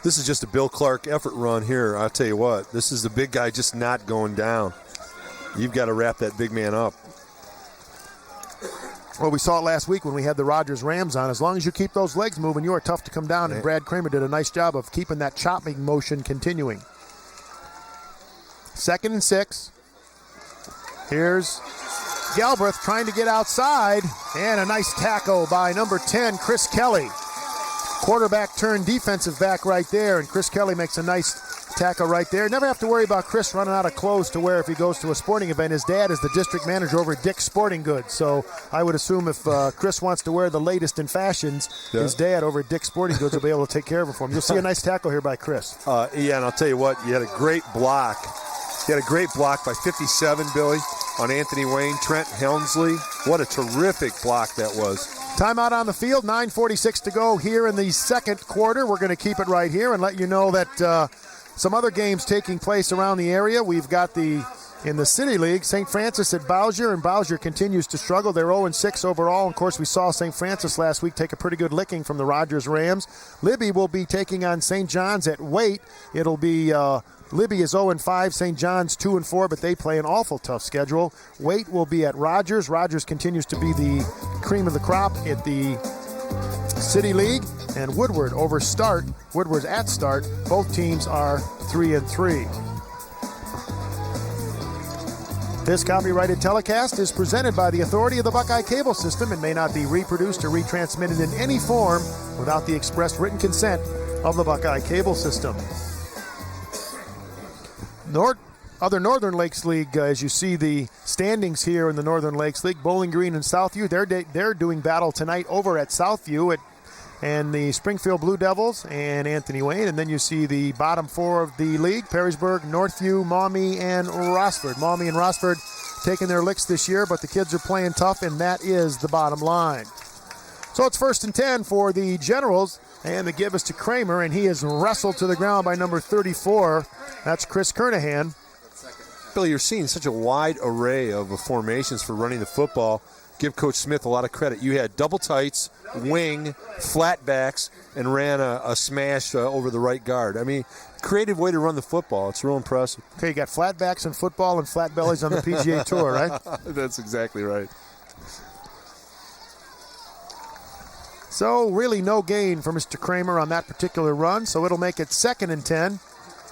[SPEAKER 5] This is just a Bill Clark effort run here. I'll tell you what, this is the big guy just not going down. You've got to wrap that big man up.
[SPEAKER 1] Well, we saw it last week when we had the Rogers-Rams on. As long as you keep those legs moving, you are tough to come down, and Brad Kramer did a nice job of keeping that chopping motion continuing. 2nd and 6. Here's Galbraith trying to get outside, and a nice tackle by number 10, Chris Kelly. Quarterback turned defensive back right there, and Chris Kelly makes a nice tackle right there. Never have to worry about Chris running out of clothes to wear if he goes to a sporting event. His dad is the district manager over at Dick's Sporting Goods, so I would assume if Chris wants to wear the latest in fashions, his dad over at Dick's Sporting Goods will be able to take care of it for him. You'll see a nice tackle here by Chris.
[SPEAKER 5] Yeah, and I'll tell you what, you had a great block. You had a great block by 57, Billy, on Anthony Wayne, Trent Helmsley. What a terrific block that was.
[SPEAKER 1] Timeout on the field, 9:46 to go here in the second quarter. We're going to keep it right here and let you know that some other games taking place around the area. We've got in the City League, St. Francis at Bowsher, and Bowsher continues to struggle. They're 0-6 overall. Of course, we saw St. Francis last week take a pretty good licking from the Rogers-Rams. Libby will be taking on St. John's at Waite. It'll be Libby is 0-5, St. John's 2-4, but they play an awful tough schedule. Waite will be at Rogers. Rogers continues to be the cream of the crop at the City League, and Woodward over Start. Woodward's at Start. Both teams are 3-3. This copyrighted telecast is presented by the authority of the Buckeye Cable System and may not be reproduced or retransmitted in any form without the express written consent of the Buckeye Cable System. Other Northern Lakes League, as you see the standings here in the Northern Lakes League, Bowling Green and Southview, they're doing battle tonight over at Southview and the Springfield Blue Devils and Anthony Wayne. And then you see the bottom four of the league, Perrysburg, Northview, Maumee, and Rossford. Maumee and Rossford taking their licks this year, but the kids are playing tough, and that is the bottom line. So it's 1st and 10 for the Generals, and the give is to Kramer, and he is wrestled to the ground by number 34. That's Chris Kernahan.
[SPEAKER 5] Billy, you're seeing such a wide array of formations for running the football. Give Coach Smith a lot of credit. You had double tights, wing, flat backs, and ran a smash over the right guard. I mean, creative way to run the football. It's real impressive.
[SPEAKER 1] Okay, you got flat backs in football and flat bellies on the PGA Tour, right?
[SPEAKER 5] That's exactly right.
[SPEAKER 1] So really no gain for Mr. Kramer on that particular run, so it'll make it 2nd and 10.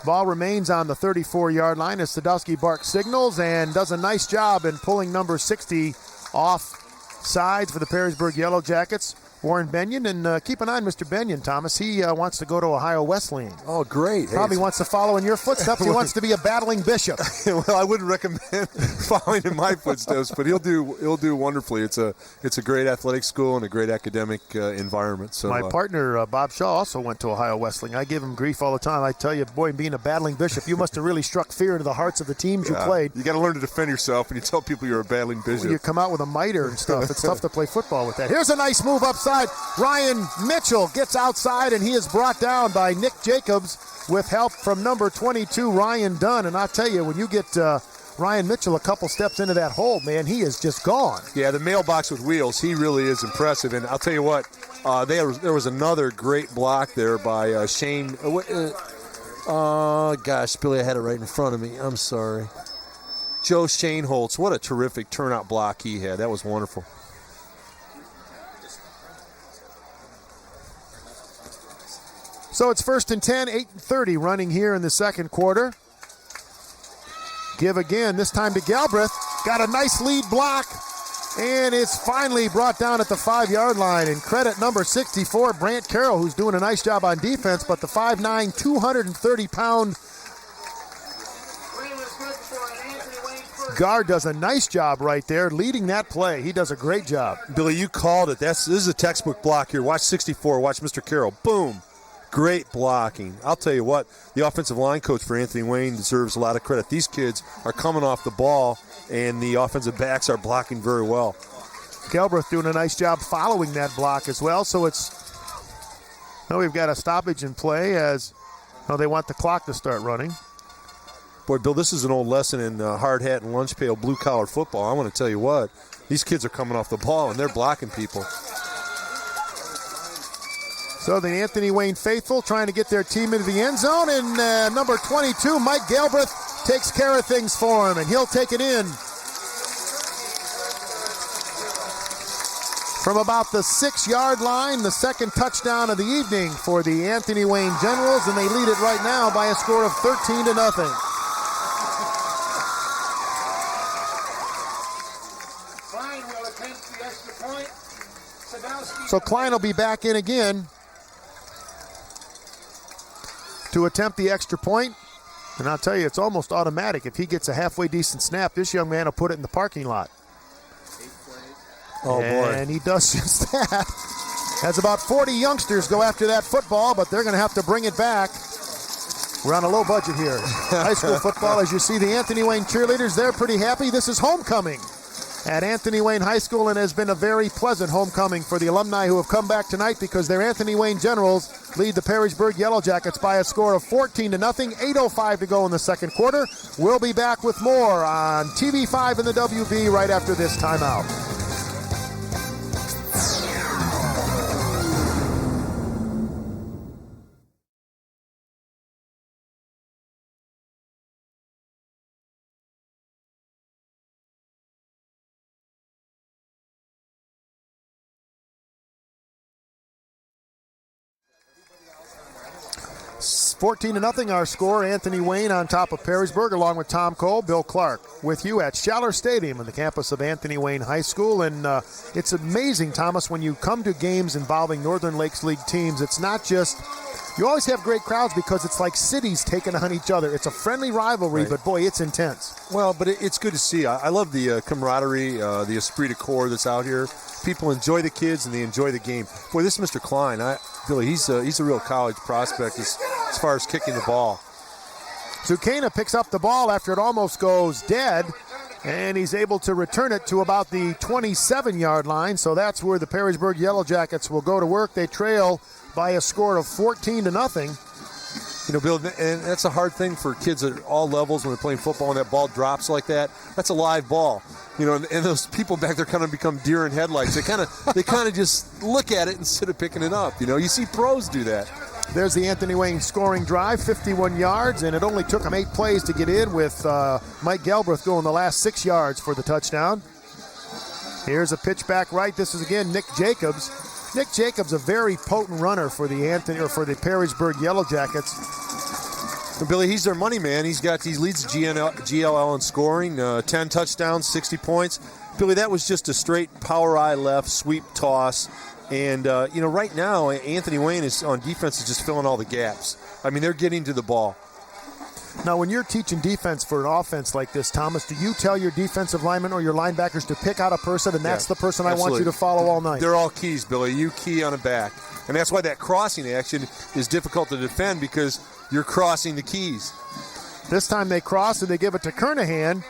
[SPEAKER 1] Ball remains on the 34-yard line as Sadowski Bark signals and does a nice job in pulling number 60 off sides for the Perrysburg Yellow Jackets, Warren Benyon. And keep an eye on Mr. Benyon, Thomas. He wants to go to Ohio Wesleyan.
[SPEAKER 5] Oh, great.
[SPEAKER 1] Probably wants to follow in your footsteps. He wants to be a battling bishop.
[SPEAKER 5] Well, I wouldn't recommend following in my footsteps, but he'll do wonderfully. It's a great athletic school and a great academic environment. So
[SPEAKER 1] my partner, Bob Shaw, also went to Ohio Wesleyan. I give him grief all the time. I tell you, boy, being a battling bishop, you must have really struck fear into the hearts of the teams you played.
[SPEAKER 5] You got to learn to defend yourself, and you tell people you're a battling bishop.
[SPEAKER 1] You come out with a miter and stuff. It's tough to play football with that. Here's a nice move upside. Ryan Mitchell gets outside, and he is brought down by Nick Jacobs with help from number 22, Ryan Dunn. And I'll tell you, when you get Ryan Mitchell a couple steps into that hole, man, he is just gone.
[SPEAKER 5] Yeah, the mailbox with wheels, he really is impressive. And I'll tell you what, there was another great block there by Shane. Gosh, Billy, I had it right in front of me. I'm sorry. Joe Shane Holtz, what a terrific turnout block he had. That was wonderful.
[SPEAKER 1] So it's 1st and 10, 8:30 running here in the second quarter. Give again, this time to Galbraith. Got a nice lead block, and it's finally brought down at the 5-yard line. And credit number 64, Brant Carroll, who's doing a nice job on defense, but the 5'9", 230-pound guard does a nice job right there leading that play. He does a great job.
[SPEAKER 5] Billy, you called it. This is a textbook block here. Watch 64. Watch Mr. Carroll. Boom. Great blocking. I'll tell you what, the offensive line coach for Anthony Wayne deserves a lot of credit. These kids are coming off the ball, and the offensive backs are blocking very well.
[SPEAKER 1] Galbraith doing a nice job following that block as well. So we've got a stoppage in play as they want the clock to start running.
[SPEAKER 5] Boy, Bill, this is an old lesson in hard hat and lunch pail blue-collar football. I want to tell you what, these kids are coming off the ball, and they're blocking people.
[SPEAKER 1] So the Anthony Wayne faithful trying to get their team into the end zone, and number 22, Mike Galbraith, takes care of things for him, and he'll take it in. From about the 6-yard line, the second touchdown of the evening for the Anthony Wayne Generals, and they lead it right now by a score of 13-0.
[SPEAKER 6] Klein will attempt the extra point. Sadowski.
[SPEAKER 1] So Klein will be back in again to attempt the extra point. And I'll tell you, it's almost automatic. If he gets a halfway decent snap, this young man will put it in the parking lot.
[SPEAKER 2] Oh, boy.
[SPEAKER 1] And he does just that. As about 40 youngsters go after that football, but they're going to have to bring it back. We're on a low budget here. High school football, as you see the Anthony Wayne cheerleaders, they're pretty happy. This is homecoming at Anthony Wayne High School, and has been a very pleasant homecoming for the alumni who have come back tonight, because their Anthony Wayne Generals lead the Perrysburg Yellow Jackets by a score of 14-0. 8:05 to go in the second quarter. We'll be back with more on TV5 and the WB right after this timeout. It's 14-0 our score. Anthony Wayne on top of Perrysburg, along with Tom Cole, Bill Clark, with you at Schaller Stadium on the campus of Anthony Wayne High School. And it's amazing, Thomas, when you come to games involving Northern Lakes League teams, it's not just, you always have great crowds because it's like cities taking on each other. It's a friendly rivalry, right, but boy, it's intense.
[SPEAKER 2] Well, but it's good to see. I love the camaraderie, the esprit de corps that's out here. People enjoy the kids and they enjoy the game. Boy, this is Mr. Klein. Billy, he's a real college prospect as far as kicking the ball.
[SPEAKER 1] Zucchina picks up the ball after it almost goes dead, and he's able to return it to about the 27-yard line. So that's where the Perrysburg Yellow Jackets will go to work. They trail by a score of 14-0.
[SPEAKER 2] You know, Bill, and that's a hard thing for kids at all levels when they're playing football, and that ball drops like that. That's a live ball. You know, and those people back there kind of become deer in headlights. They kind of just look at it instead of picking it up. You know, you see pros do that.
[SPEAKER 1] There's the Anthony Wayne scoring drive, 51 yards, and it only took him 8 plays to get in, with Mike Galbraith going the last 6 yards for the touchdown. Here's a pitch back right. This is again Nick Jacobs. Nick Jacobs, a very potent runner for the Perrysburg Yellow Jackets.
[SPEAKER 2] And Billy, he's their money man. He leads GLL in scoring, 10 touchdowns, 60 points. Billy, that was just a straight power eye left sweep toss. And, right now, Anthony Wayne is on defense is just filling all the gaps. I mean, they're getting to the ball.
[SPEAKER 1] Now, when you're teaching defense for an offense like this, Thomas, do you tell your defensive linemen or your linebackers to pick out a person, and that's the person I want you to follow all night?
[SPEAKER 2] They're all keys, Billy. You key on a back. And that's why that crossing action is difficult to defend, because you're crossing the keys.
[SPEAKER 1] This time they cross, and they give it to Kernahan.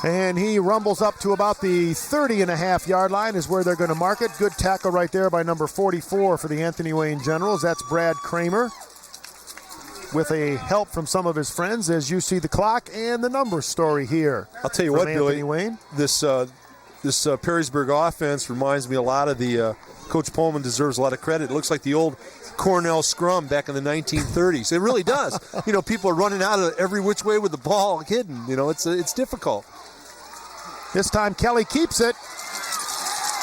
[SPEAKER 1] And he rumbles up to about the 30.5-yard line is where they're going to mark it. Good tackle right there by number 44 for the Anthony Wayne Generals. That's Brad Kramer, with a help from some of his friends, as you see the clock and the number story here.
[SPEAKER 2] I'll tell you what,
[SPEAKER 1] Anthony
[SPEAKER 2] Billy,
[SPEAKER 1] Wayne.
[SPEAKER 2] This Perrysburg offense reminds me a lot of the Coach Pullman deserves a lot of credit. It looks like the old Cornell scrum back in the 1930s. It really does. You know, people are running out of every which way with the ball hidden. You know, it's difficult.
[SPEAKER 1] This time Kelly keeps it,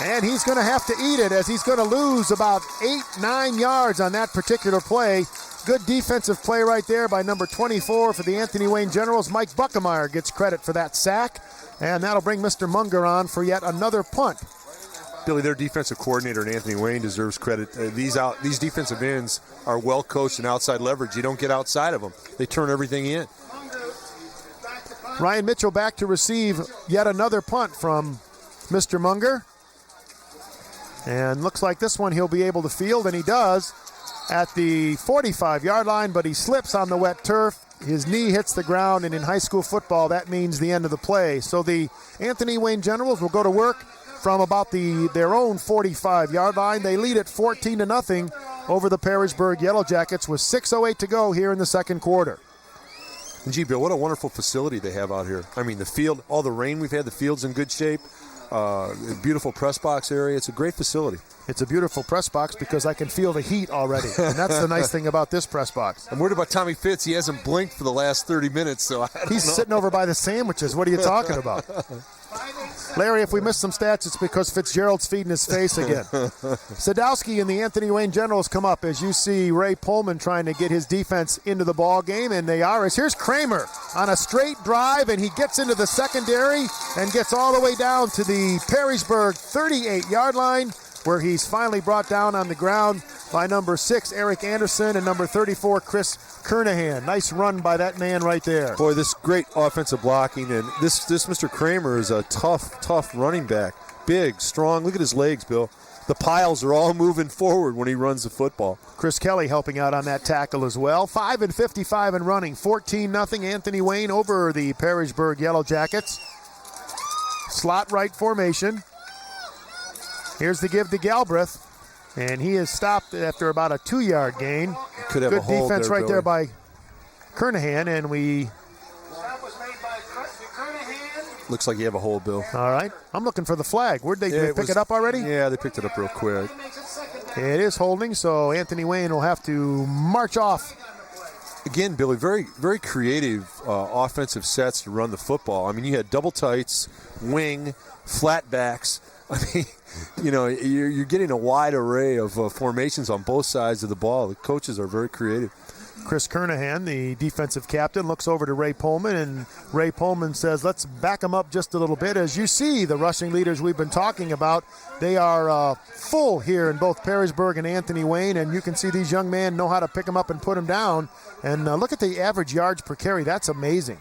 [SPEAKER 1] and he's going to have to eat it, as he's going to lose about 8-9 yards on that particular play. Good defensive play right there by number 24 for the Anthony Wayne Generals. Mike Buckemeyer gets credit for that sack, and that'll bring Mr. Munger on for yet another punt.
[SPEAKER 2] Billy, their defensive coordinator, Anthony Wayne, deserves credit. These defensive ends are well coached in outside leverage. You don't get outside of them. They turn everything in.
[SPEAKER 1] Ryan Mitchell back to receive yet another punt from Mr. Munger. And looks like this one he'll be able to field, and he does at the 45-yard line, but he slips on the wet turf. His knee hits the ground, and in high school football, that means the end of the play. So the Anthony Wayne Generals will go to work from about their own 45-yard line. They lead at 14-0 over the Perrysburg Yellow Jackets with 6:08 to go here in the second quarter.
[SPEAKER 2] And gee, Bill, what a wonderful facility they have out here. I mean, the field, all the rain we've had, the field's in good shape. Beautiful press box area. It's a great facility.
[SPEAKER 1] It's a beautiful press box because I can feel the heat already. And that's the nice thing about this press box.
[SPEAKER 2] I'm worried about Tommy Fitz. He hasn't blinked for the last 30 minutes. So
[SPEAKER 1] He's sitting over by the sandwiches. What are you talking about? Larry, if we missed some stats, it's because Fitzgerald's feeding his face again. Sadowski and the Anthony Wayne Generals come up as you see Ray Pullman trying to get his defense into the ball game, and they are. As here's Kramer on a straight drive, and he gets into the secondary and gets all the way down to the Perrysburg 38-yard line, where he's finally brought down on the ground by number 6, Eric Anderson, and number 34, Chris Kernahan. Nice run by that man right there.
[SPEAKER 5] Boy, this great offensive blocking, and this Mr. Kramer is a tough running back. Big, strong. Look at his legs, Bill. The piles are all moving forward when he runs the football.
[SPEAKER 1] Chris Kelly helping out on that tackle as well. 5-55 and running. 14-0 Anthony Wayne over the Perrysburg Yellow Jackets. Slot right formation. Here's the give to Galbraith. And he is stopped after about a 2-yard gain.
[SPEAKER 5] Could have
[SPEAKER 1] Good
[SPEAKER 5] a hold
[SPEAKER 1] defense
[SPEAKER 5] there,
[SPEAKER 1] right there by Kernahan, and we...
[SPEAKER 6] That was made by Kernahan.
[SPEAKER 5] Looks like you have a hold, Bill.
[SPEAKER 1] All right. I'm looking for the flag. Where'd they pick it up already?
[SPEAKER 5] Yeah, they picked it up real quick.
[SPEAKER 1] It is holding, so Anthony Wayne will have to march off.
[SPEAKER 5] Again, Billy, very, very creative offensive sets to run the football. I mean, you had double tights, wing, flat backs. I mean, you know, you're getting a wide array of formations on both sides of the ball. The coaches are very creative.
[SPEAKER 1] Chris Kernahan, the defensive captain, looks over to Ray Pullman, and Ray Pullman says, let's back him up just a little bit. As you see, the rushing leaders we've been talking about, they are full here in both Perrysburg and Anthony Wayne, and you can see these young men know how to pick them up and put them down. And look at the average yards per carry. That's amazing.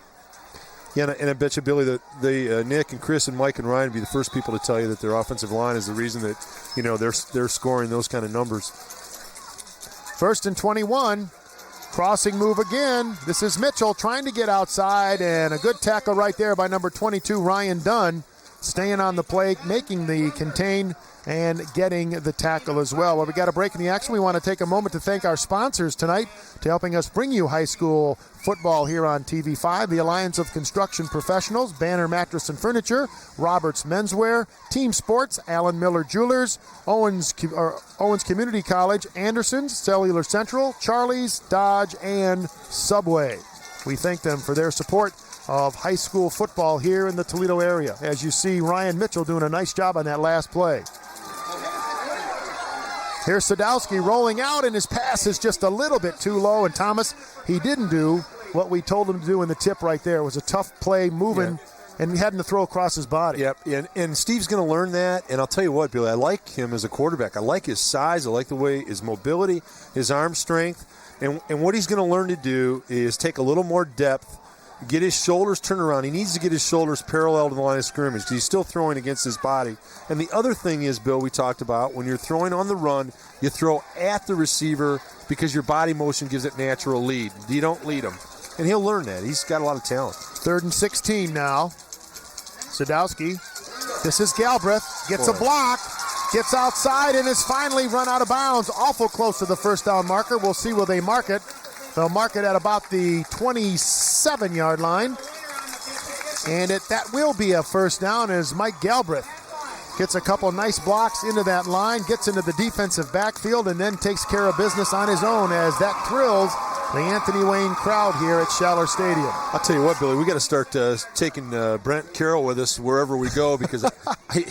[SPEAKER 5] Yeah, and I bet you, Billy, that Nick and Chris and Mike and Ryan would be the first people to tell you that their offensive line is the reason that, you know, they're scoring those kind of numbers.
[SPEAKER 1] 1st and 21. Crossing move again. This is Mitchell trying to get outside, and a good tackle right there by number 22, Ryan Dunn, staying on the play, making the contain and getting the tackle as well. Well, we got a break in the action. We want to take a moment to thank our sponsors tonight to helping us bring you high school football here on TV5. The Alliance of Construction Professionals, Banner Mattress and Furniture, Roberts Menswear, Team Sports, Allen Miller Jewelers, Owens Community College, Anderson's, Cellular Central, Charlie's, Dodge, and Subway. We thank them for their support of high school football here in the Toledo area. As you see, Ryan Mitchell doing a nice job on that last play. Here's Sadowski rolling out, and his pass is just a little bit too low. And Thomas, he didn't do what we told him to do in the tip right there. It was a tough play moving, and he had to throw across his body.
[SPEAKER 5] Yep, and Steve's going to learn that. And I'll tell you what, Billy, I like him as a quarterback. I like his size. I like the way his mobility, his arm strength. And what he's going to learn to do is take a little more depth, get his shoulders turned around. He needs to get his shoulders parallel to the line of scrimmage because he's still throwing against his body. And the other thing is, Bill, we talked about, when you're throwing on the run, you throw at the receiver because your body motion gives it natural lead. You don't lead him. And he'll learn that. He's got a lot of talent.
[SPEAKER 1] 3rd and 16 now. Sadowski. This is Galbraith. Gets a block. Gets outside and is finally run out of bounds. Awful close to the first down marker. We'll see where they mark it. They'll mark it at about the 27-yard line. And that will be a first down as Mike Galbraith gets a couple nice blocks into that line, gets into the defensive backfield, and then takes care of business on his own as that thrills the Anthony Wayne crowd here at Schaller Stadium.
[SPEAKER 5] I'll tell you what, Billy, we got to start taking Brent Carroll with us wherever we go because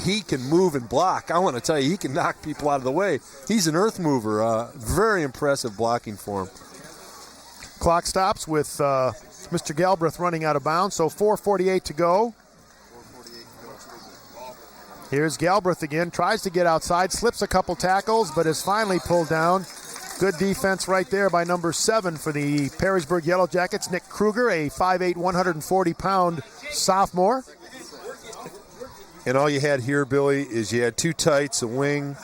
[SPEAKER 5] he can move and block. I want to tell you, he can knock people out of the way. He's an earth mover. Very impressive blocking for him.
[SPEAKER 1] Clock stops with Mr. Galbraith running out of bounds, so 4:48 to go. Here's Galbraith again, tries to get outside, slips a couple tackles, but is finally pulled down. Good defense right there by number 7 for the Perrysburg Yellow Jackets, Nick Kruger, a 5'8", 140-pound sophomore.
[SPEAKER 5] And all you had here, Billy, is you had 2 tights, a wing,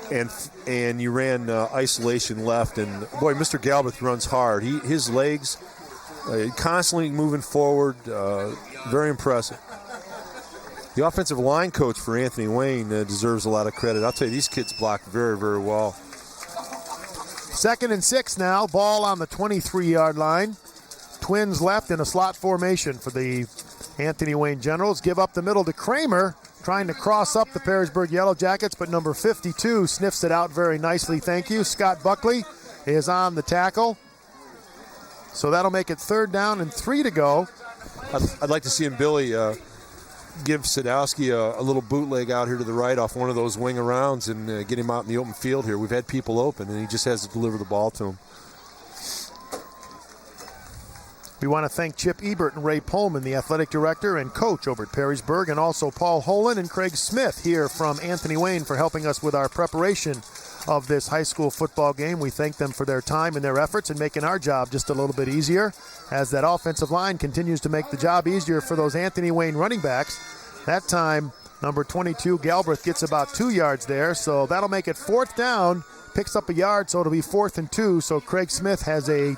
[SPEAKER 5] and you ran isolation left. And, boy, Mr. Galbraith runs hard. His legs constantly moving forward, very impressive. The offensive line coach for Anthony Wayne deserves a lot of credit. I'll tell you, these kids block very, very well.
[SPEAKER 1] 2nd and 6 now, ball on the 23-yard line. Twins left in a slot formation for the Anthony Wayne Generals. Give up the middle to Kramer, trying to cross up the Perrysburg Yellow Jackets, but number 52 sniffs it out very nicely, thank you. Scott Buckley is on the tackle. So that'll make it 3rd down and 3 to go.
[SPEAKER 5] I'd like to see him, Billy, give Sadowski a little bootleg out here to the right off one of those wing arounds and get him out in the open field here. We've had people open, and he just has to deliver the ball to him.
[SPEAKER 1] We want to thank Chip Ebert and Ray Pullman, the athletic director and coach over at Perrysburg, and also Paul Holen and Craig Smith here from Anthony Wayne for helping us with our preparation of this high school football game. We thank them for their time and their efforts in making our job just a little bit easier as that offensive line continues to make the job easier for those Anthony Wayne running backs. That time, number 22, Galbraith, gets about 2 yards there, so that'll make it 4th down, picks up a yard, so it'll be 4th and 2. So Craig Smith has a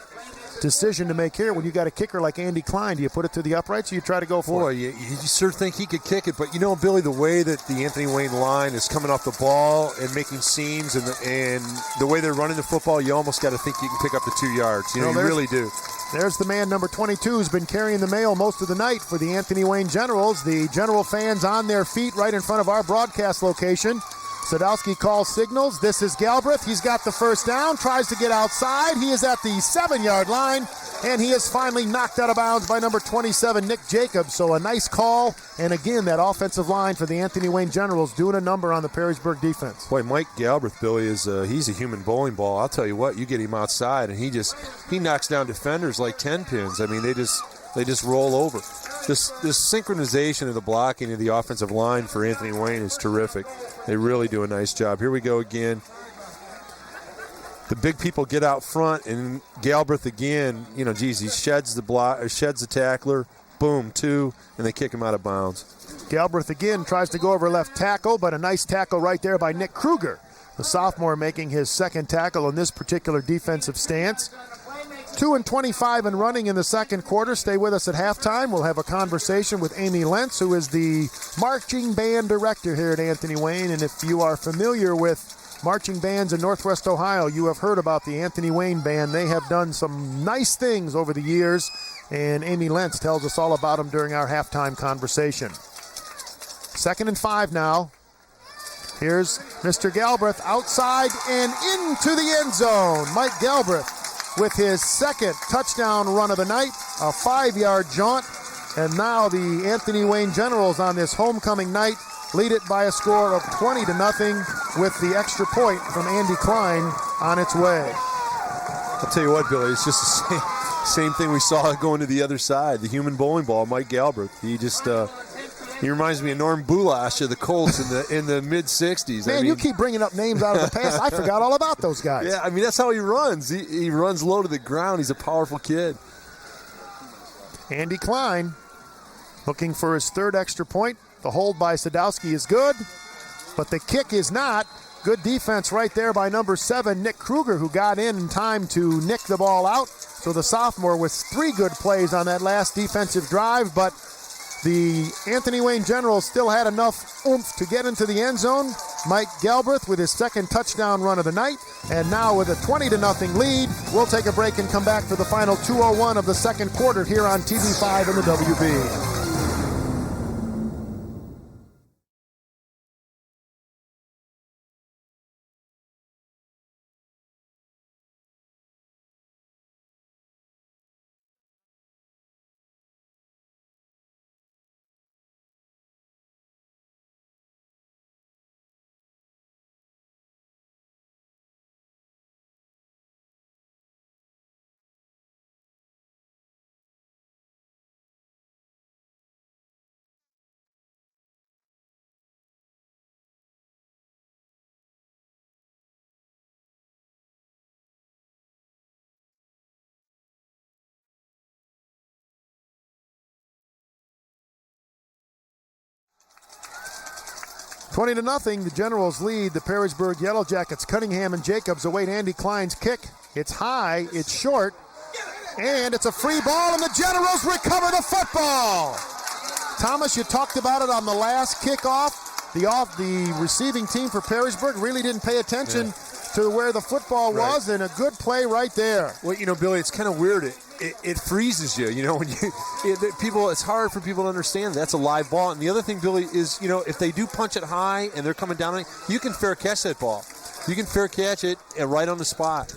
[SPEAKER 1] decision to make here. When you got a kicker like Andy Klein, do you put it to the uprights or you try to go for it?
[SPEAKER 5] You sure think he could kick it, but you know, Billy, the way that the Anthony Wayne line is coming off the ball and making seams and the way they're running the football, you almost got to think you can pick up the 2 yards. You really do.
[SPEAKER 1] There's the man, number 22, who's been carrying the mail most of the night for the Anthony Wayne Generals. The General fans on their feet right in front of our broadcast location. Sadowski calls signals. This is Galbraith. He's got the first down, tries to get outside. He is at the 7-yard line, and he is finally knocked out of bounds by number 27, Nick Jacobs. So a nice call, and again, that offensive line for the Anthony Wayne Generals doing a number on the Perrysburg defense.
[SPEAKER 5] Boy, Mike Galbraith, Billy, he's a human bowling ball. I'll tell you what, you get him outside, and he knocks down defenders like 10 pins. I mean, they just roll over. This synchronization of the blocking of the offensive line for Anthony Wayne is terrific. They really do a nice job. Here we go again. The big people get out front, and Galbraith again, he sheds the tackler, boom, 2, and they kick him out of bounds.
[SPEAKER 1] Galbraith again tries to go over left tackle, but a nice tackle right there by Nick Kruger, the sophomore making his second tackle in this particular defensive stance. 2:25 and running in the second quarter. Stay with us at halftime. We'll have a conversation with Amy Lentz, who is the marching band director here at Anthony Wayne. And if you are familiar with marching bands in Northwest Ohio, you have heard about the Anthony Wayne Band. They have done some nice things over the years, and Amy Lentz tells us all about them during our halftime conversation. 2nd and 5 now. Here's Mr. Galbraith outside and into the end zone. Mike Galbraith with his second touchdown run of the night, a 5-yard jaunt. And now the Anthony Wayne Generals on this homecoming night lead it by a score of 20-0 with the extra point from Andy Klein on its way.
[SPEAKER 5] I'll tell you what, Billy, it's just the same thing we saw going to the other side. The human bowling ball, Mike Galbraith. He reminds me of Norm Bulash of the Colts in the mid-'60s.
[SPEAKER 1] Man, you keep bringing up names out of the past. I forgot all about those guys.
[SPEAKER 5] Yeah, I mean, that's how he runs. He runs low to the ground. He's a powerful kid.
[SPEAKER 1] Andy Klein looking for his third extra point. The hold by Sadowski is good, but the kick is not. Good defense right there by number 7, Nick Kruger, who got in time to nick the ball out. So the sophomore with 3 good plays on that last defensive drive, but the Anthony Wayne Generals still had enough oomph to get into the end zone. Mike Galbraith with his second touchdown run of the night. And now with a 20-0 lead, we'll take a break and come back for the final 2:01 of the second quarter here on TV5 and the WB. Twenty to nothing, the Generals lead the Perrysburg Yellow Jackets. Cunningham and Jacobs await Andy Klein's kick. It's high, it's short, and it's a free ball, and the Generals recover the football. Thomas, you talked about it on the last kickoff. The receiving team for Perrysburg really didn't pay attention to where the football was, and a good play right there.
[SPEAKER 5] Well, Billy, it's kind of weird. It freezes you. When it's hard for people to understand that's a live ball. And the other thing, Billy, is if they do punch it high and they're coming down on it, you can fair catch that ball. You can fair catch it right on the spot.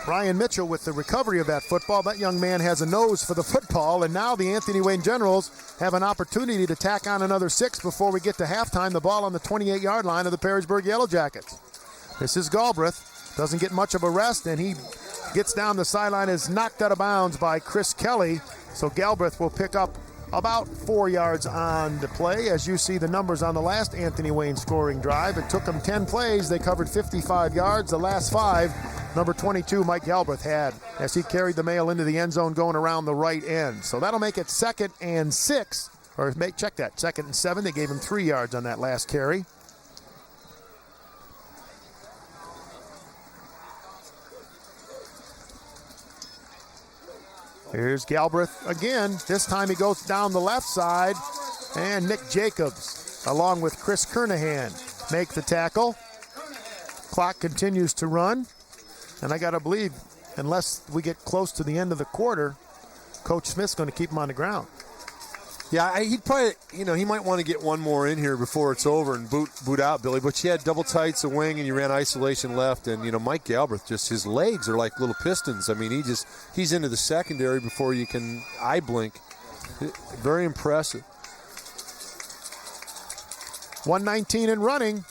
[SPEAKER 1] Ryan Mitchell with the recovery of that football. That young man has a nose for the football, and now the Anthony Wayne Generals have an opportunity to tack on another 6 before we get to halftime. The ball on the 28-yard line of the Perrysburg Yellow Jackets. This is Galbraith. Doesn't get much of a rest, and he gets down the sideline, is knocked out of bounds by Chris Kelly. So Galbraith will pick up about 4 yards on the play. As you see the numbers on the last Anthony Wayne scoring drive, it took them 10 plays. They covered 55 yards. The last 5, number 22, Mike Galbraith had, as he carried the mail into the end zone going around the right end. So that'll make it 2nd and 6, or check that, 2nd and 7. They gave him 3 yards on that last carry. Here's Galbraith again. This time he goes down the left side, and Nick Jacobs, along with Chris Kernahan, make the tackle. Clock continues to run, and I got to believe, unless we get close to the end of the quarter, Coach Smith's going to keep him on the ground.
[SPEAKER 5] Yeah, he'd probably, he might want to get one more in here before it's over and boot out, Billy. But you had double tights, a wing, and you ran isolation left. And, Mike Galbraith, just his legs are like little pistons. I mean, he's into the secondary before you can eye blink. Very impressive.
[SPEAKER 1] 1:19 and running.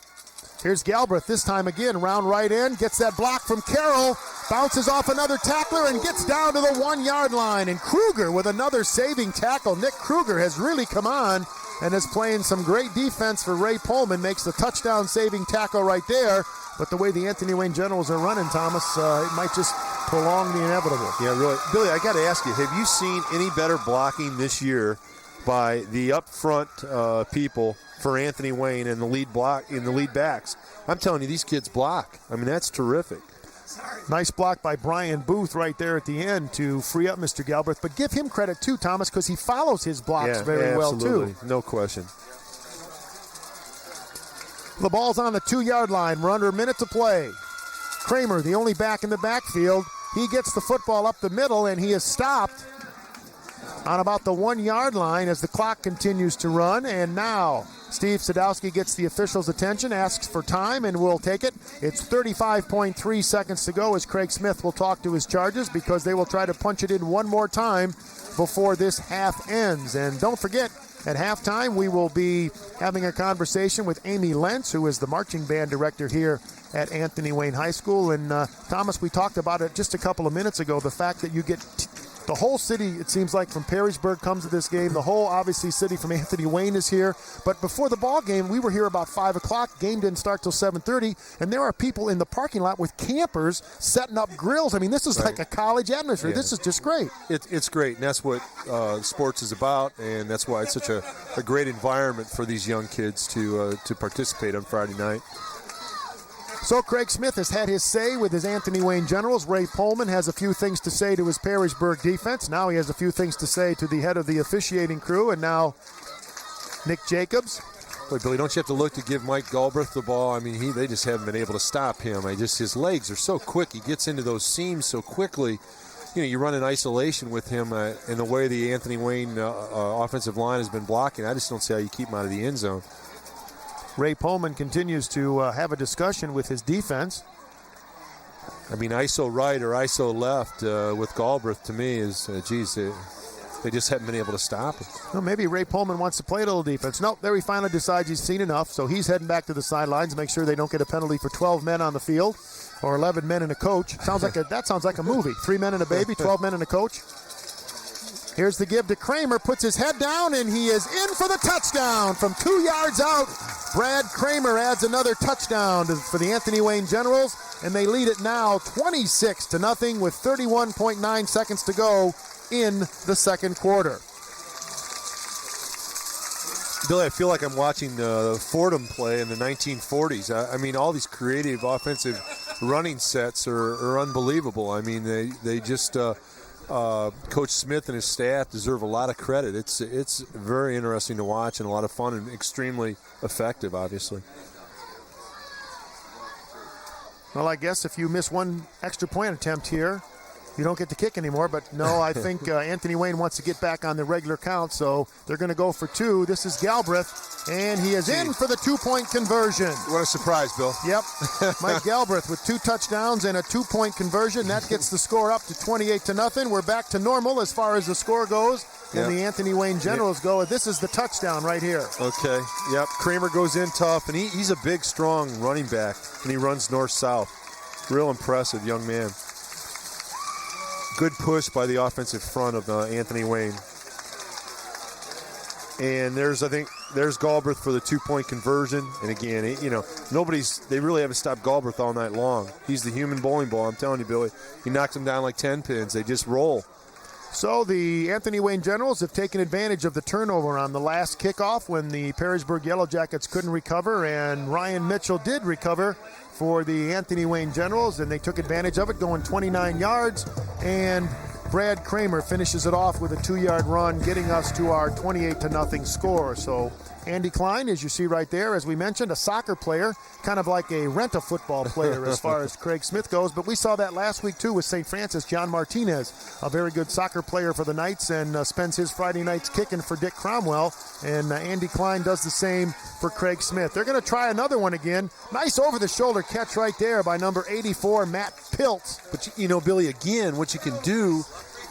[SPEAKER 1] Here's Galbraith this time again, round right end, gets that block from Carroll, bounces off another tackler and gets down to the 1-yard line. And Kruger with another saving tackle. Nick Kruger has really come on and is playing some great defense for Ray Pullman, makes the touchdown saving tackle right there. But the way the Anthony Wayne Generals are running, Thomas, it might just prolong the inevitable.
[SPEAKER 5] Yeah, really. Billy, I got to ask you, have you seen any better blocking this year by the up front people for Anthony Wayne and the lead backs? I'm telling you, these kids block. I mean, that's terrific.
[SPEAKER 1] Nice block by Brian Booth right there at the end to free up Mr. Galbraith. But give him credit too, Thomas, because he follows his blocks very well too.
[SPEAKER 5] No question.
[SPEAKER 1] The ball's on the 2-yard line. We're under a minute to play. Kramer, the only back in the backfield, he gets the football up the middle, and he is stopped on about the 1-yard line as the clock continues to run. And now Steve Sadowski gets the official's attention, asks for time, and we'll take it. It's 35.3 seconds to go as Craig Smith will talk to his Chargers, because they will try to punch it in one more time before this half ends. And don't forget, at halftime, we will be having a conversation with Amy Lentz, who is the marching band director here at Anthony Wayne High School. And Thomas, we talked about it just a couple of minutes ago, the fact that you get the whole city, it seems like, from Perrysburg comes to this game. The whole, obviously, city from Anthony Wayne is here. But before the ball game, we were here about 5 o'clock. Game didn't start till 7:30. And there are people in the parking lot with campers setting up grills. I mean, this is like a college atmosphere. Yeah. This is just great.
[SPEAKER 5] It's great, and that's what sports is about, and that's why it's such a great environment for these young kids to participate on Friday night.
[SPEAKER 1] So Craig Smith has had his say with his Anthony Wayne Generals. Ray Pullman has a few things to say to his Perrysburg defense. Now he has a few things to say to the head of the officiating crew, and now Nick Jacobs.
[SPEAKER 5] Boy, Billy, don't you have to look to give Mike Galbraith the ball? I mean, they just haven't been able to stop him. His legs are so quick. He gets into those seams so quickly. You run in isolation with him, and the way the Anthony Wayne offensive line has been blocking, I just don't see how you keep him out of the end zone.
[SPEAKER 1] Ray Pullman continues to have a discussion with his defense.
[SPEAKER 5] I mean, ISO right or ISO left with Galbraith, to me, is, they just haven't been able to stop him.
[SPEAKER 1] Well, maybe Ray Pullman wants to play a little defense. Nope, there he finally decides he's seen enough, so he's heading back to the sidelines to make sure they don't get a penalty for 12 men on the field, or 11 men and a coach. That sounds like a movie. 3 men and a baby, 12 men and a coach. Here's the give to Kramer, puts his head down, and he is in for the touchdown from 2 yards out. Brad Kramer adds another touchdown for the Anthony Wayne Generals, and they lead it now 26-0 with 31.9 seconds to go in the second quarter.
[SPEAKER 5] Billy, I feel like I'm watching Fordham play in the 1940s. I mean, all these creative offensive running sets are unbelievable. I mean, they just... Coach Smith and his staff deserve a lot of credit. It's very interesting to watch and a lot of fun and extremely effective, obviously.
[SPEAKER 1] Well, I guess if you miss one extra point attempt here, You don't get to kick anymore, but no, I think Anthony Wayne wants to get back on the regular count, so they're going to go for 2. This is Galbraith, and he is in for the 2-point conversion.
[SPEAKER 2] What a surprise, Bill.
[SPEAKER 1] Yep, Mike Galbraith with 2 touchdowns and a 2-point conversion. That gets the score up to 28-0. We're back to normal as far as the score goes, and the Anthony Wayne Generals go. This is the touchdown right here.
[SPEAKER 5] Okay, yep. Kramer goes in tough, and he's a big, strong running back, and he runs north-south. Real impressive young man. Good push by the offensive front of Anthony Wayne. And there's Galbraith for the 2-point conversion. And again, they really haven't stopped Galbraith all night long. He's the human bowling ball, I'm telling you, Billy. He knocks them down like 10 pins. They just roll.
[SPEAKER 1] So the Anthony Wayne Generals have taken advantage of the turnover on the last kickoff when the Perrysburg Yellow Jackets couldn't recover, and Ryan Mitchell did recover for the Anthony Wayne Generals, and they took advantage of it, going 29 yards, and Brad Kramer finishes it off with a 2-yard run, getting us to our 28-0 score. So Andy Klein, as you see right there, as we mentioned, a soccer player, kind of like a rent-a-football player as far as Craig Smith goes. But we saw that last week, too, with St. Francis. John Martinez, a very good soccer player for the Knights, and spends his Friday nights kicking for Dick Cromwell. And Andy Klein does the same for Craig Smith. They're going to try another one again. Nice over-the-shoulder catch right there by number 84, Matt Piltz.
[SPEAKER 2] But, Billy, again, what you can do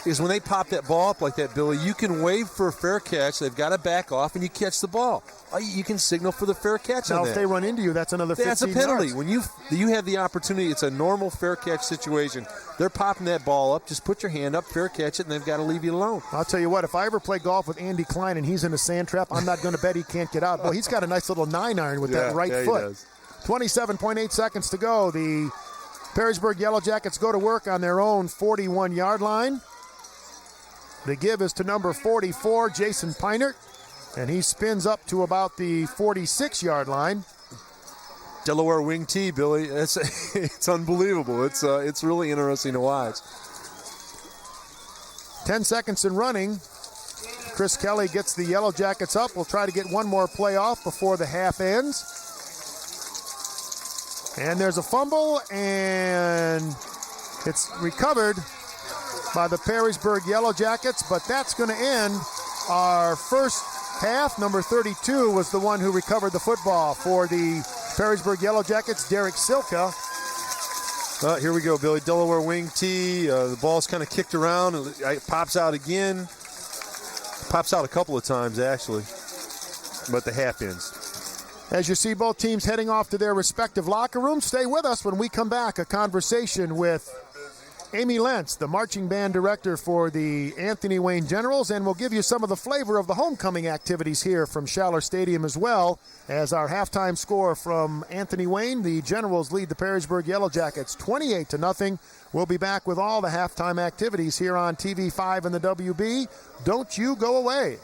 [SPEAKER 2] is when they pop that ball up like that, Billy, you can wave for a fair catch. They've got to back off, and you catch the ball. You can signal for the fair catch.
[SPEAKER 1] Now, if they run into you, that's another 15 yards.
[SPEAKER 2] That's a penalty. When you have the opportunity, it's a normal fair catch situation. They're popping that ball up. Just put your hand up, fair catch it, and they've got to leave you alone.
[SPEAKER 1] I'll tell you what, if I ever play golf with Andy Klein and he's in a sand trap, I'm not going to bet he can't get out. Boy, he's got a nice little 9-iron with that right foot. He does. 27.8 seconds to go. The Perrysburg Yellow Jackets go to work on their own 41-yard line. The give is to number 44, Jason Peinert, and he spins up to about the 46-yard line.
[SPEAKER 2] Delaware wing tee, Billy. It's unbelievable. It's really interesting to watch.
[SPEAKER 1] 10 seconds in running. Chris Kelly gets the Yellow Jackets up. We'll try to get one more play off before the half ends. And there's a fumble, and it's recovered by the Perrysburg Yellow Jackets, but that's going to end our first half. Number 32 was the one who recovered the football for the Perrysburg Yellow Jackets, Derek Silka.
[SPEAKER 5] Here we go, Billy. Delaware wing tee. The ball's kind of kicked around. It pops out again. Pops out a couple of times, actually. But the half ends.
[SPEAKER 1] As you see both teams heading off to their respective locker rooms, stay with us when we come back. A conversation with Amy Lentz, the marching band director for the Anthony Wayne Generals, and we'll give you some of the flavor of the homecoming activities here from Schaller Stadium as well. As our halftime score from Anthony Wayne, the Generals lead the Perrysburg Yellow Jackets 28-0. We'll be back with all the halftime activities here on TV5 and the WB. Don't you go away.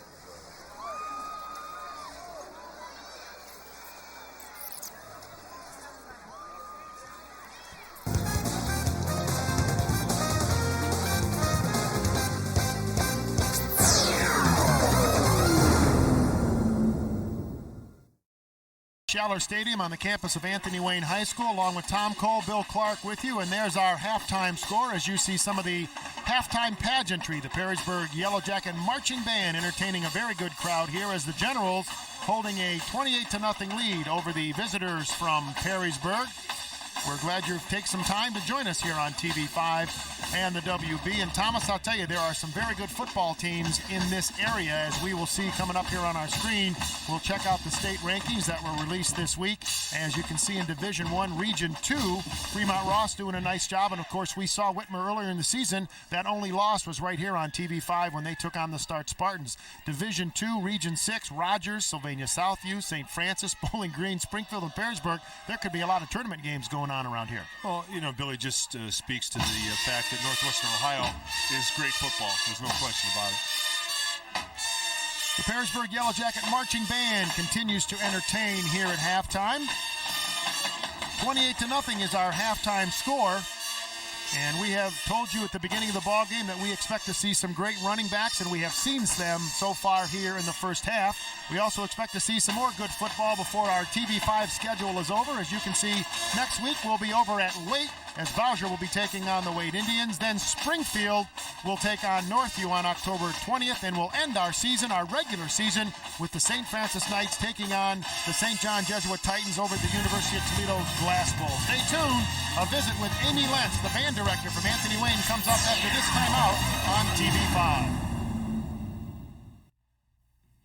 [SPEAKER 1] Schaller Stadium on the campus of Anthony Wayne High School, along with Tom Cole, Bill Clark with you, and there's our halftime score as you see some of the halftime pageantry. The Perrysburg Yellow Jacket Marching Band entertaining a very good crowd here as the Generals holding a 28-0 lead over the visitors from Perrysburg. We're glad you take some time to join us here on TV5 and the WB. And Thomas, I'll tell you, there are some very good football teams in this area, as we will see coming up here on our screen. We'll check out the state rankings that were released this week. As you can see in Division I, Region 2, Fremont Ross doing a nice job. And, of course, we saw Whitmer earlier in the season. That only loss was right here on TV5 when they took on the Start Spartans. Division 2, Region 6, Rogers, Sylvania Southview, St. Francis, Bowling Green, Springfield, and Perrysburg. There could be a lot of tournament games going on around here.
[SPEAKER 7] Well, Billy just speaks to the fact that Northwestern Ohio is great football. There's no question about it.
[SPEAKER 1] The Perrysburg Yellow Jacket Marching Band continues to entertain here at halftime. 28-0 is our halftime score. And we have told you at the beginning of the ball game that we expect to see some great running backs, and we have seen them so far here in the first half. We also expect to see some more good football before our TV5 schedule is over. As you can see, next week we'll be over at Waite
[SPEAKER 6] as Bowser will be taking on the Wade Indians. Then Springfield will take on Northview on October 20th, and we'll end our season, our regular season, with the St. Francis Knights taking on the St. John Jesuit Titans over at the University of Toledo Glass Bowl. Stay tuned. A visit with Amy Lentz, the band director from Anthony Wayne, comes up after this time out on TV5.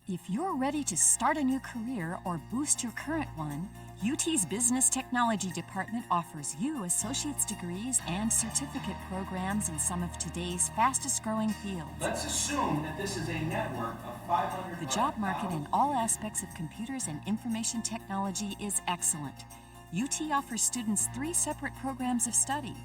[SPEAKER 8] If you're ready to start a new career or boost your current one, UT's Business Technology Department offers you associate's degrees and certificate programs in some of today's fastest-growing fields.
[SPEAKER 9] Let's assume that this is a network of 500...
[SPEAKER 8] The job market in all aspects of computers and information technology is excellent. UT offers students 3 separate programs of study.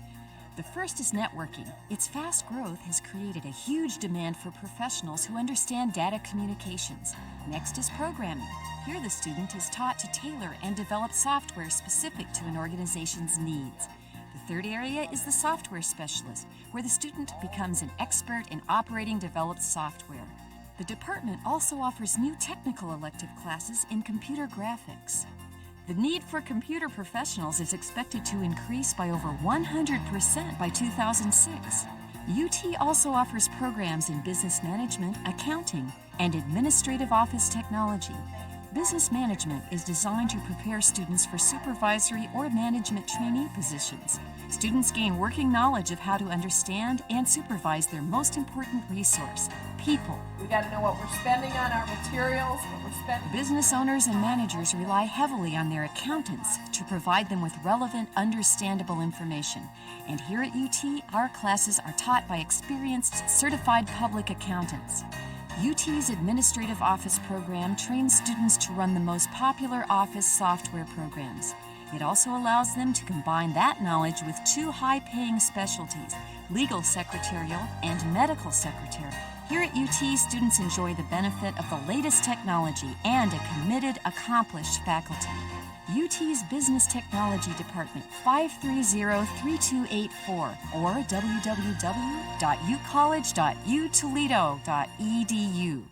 [SPEAKER 8] The first is networking. Its fast growth has created a huge demand for professionals who understand data communications. Next is programming. Here the student is taught to tailor and develop software specific to an organization's needs. The third area is the software specialist, where the student becomes an expert in operating developed software. The department also offers new technical elective classes in computer graphics. The need for computer professionals is expected to increase by over 100% by 2006. UT also offers programs in business management, accounting, and administrative office technology. Business management is designed to prepare students for supervisory or management trainee positions. Students gain working knowledge of how to understand and supervise their most important resource, people.
[SPEAKER 10] We got to know what we're spending on our materials, what we're spending.
[SPEAKER 8] Business owners and managers rely heavily on their accountants to provide them with relevant, understandable information. And here at UT, our classes are taught by experienced, certified public accountants. UT's Administrative Office program trains students to run the most popular office software programs. It also allows them to combine that knowledge with 2 high-paying specialties, legal secretarial and medical secretarial. Here at UT, students enjoy the benefit of the latest technology and a committed, accomplished faculty. UT's Business Technology Department, 530-3284 or www.ucollege.utoledo.edu.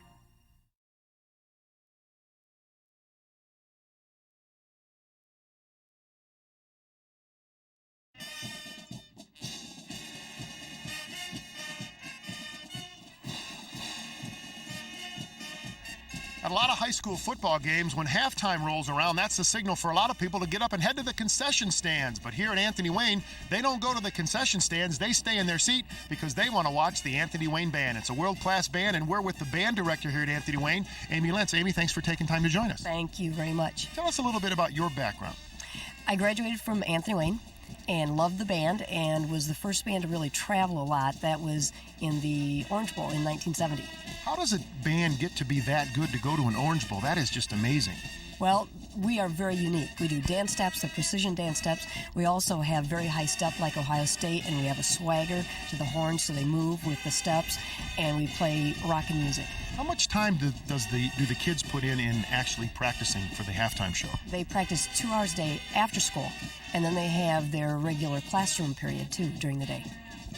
[SPEAKER 6] At a lot of high school football games, when halftime rolls around, that's the signal for a lot of people to get up and head to the concession stands. But here at Anthony Wayne, they don't go to the concession stands. They stay in their seat because they want to watch the Anthony Wayne Band. It's a world-class band, and we're with the band director here at Anthony Wayne, Amy Lentz. Amy, thanks for taking time to join us.
[SPEAKER 10] Thank you very much.
[SPEAKER 6] Tell us a little bit about your background.
[SPEAKER 10] I graduated from Anthony Wayne and loved the band and was the first band to really travel a lot. That was in the Orange Bowl in 1970.
[SPEAKER 6] How does a band get to be that good to go to an Orange Bowl? That is just amazing.
[SPEAKER 10] Well, we are very unique. We do dance steps, the precision dance steps. We also have very high step like Ohio State, and we have a swagger to the horns so they move with the steps, and we play rock and music.
[SPEAKER 6] How much time do the kids put in actually practicing for the halftime show?
[SPEAKER 10] They practice 2 hours a day after school, and then they have their regular classroom period too during the day.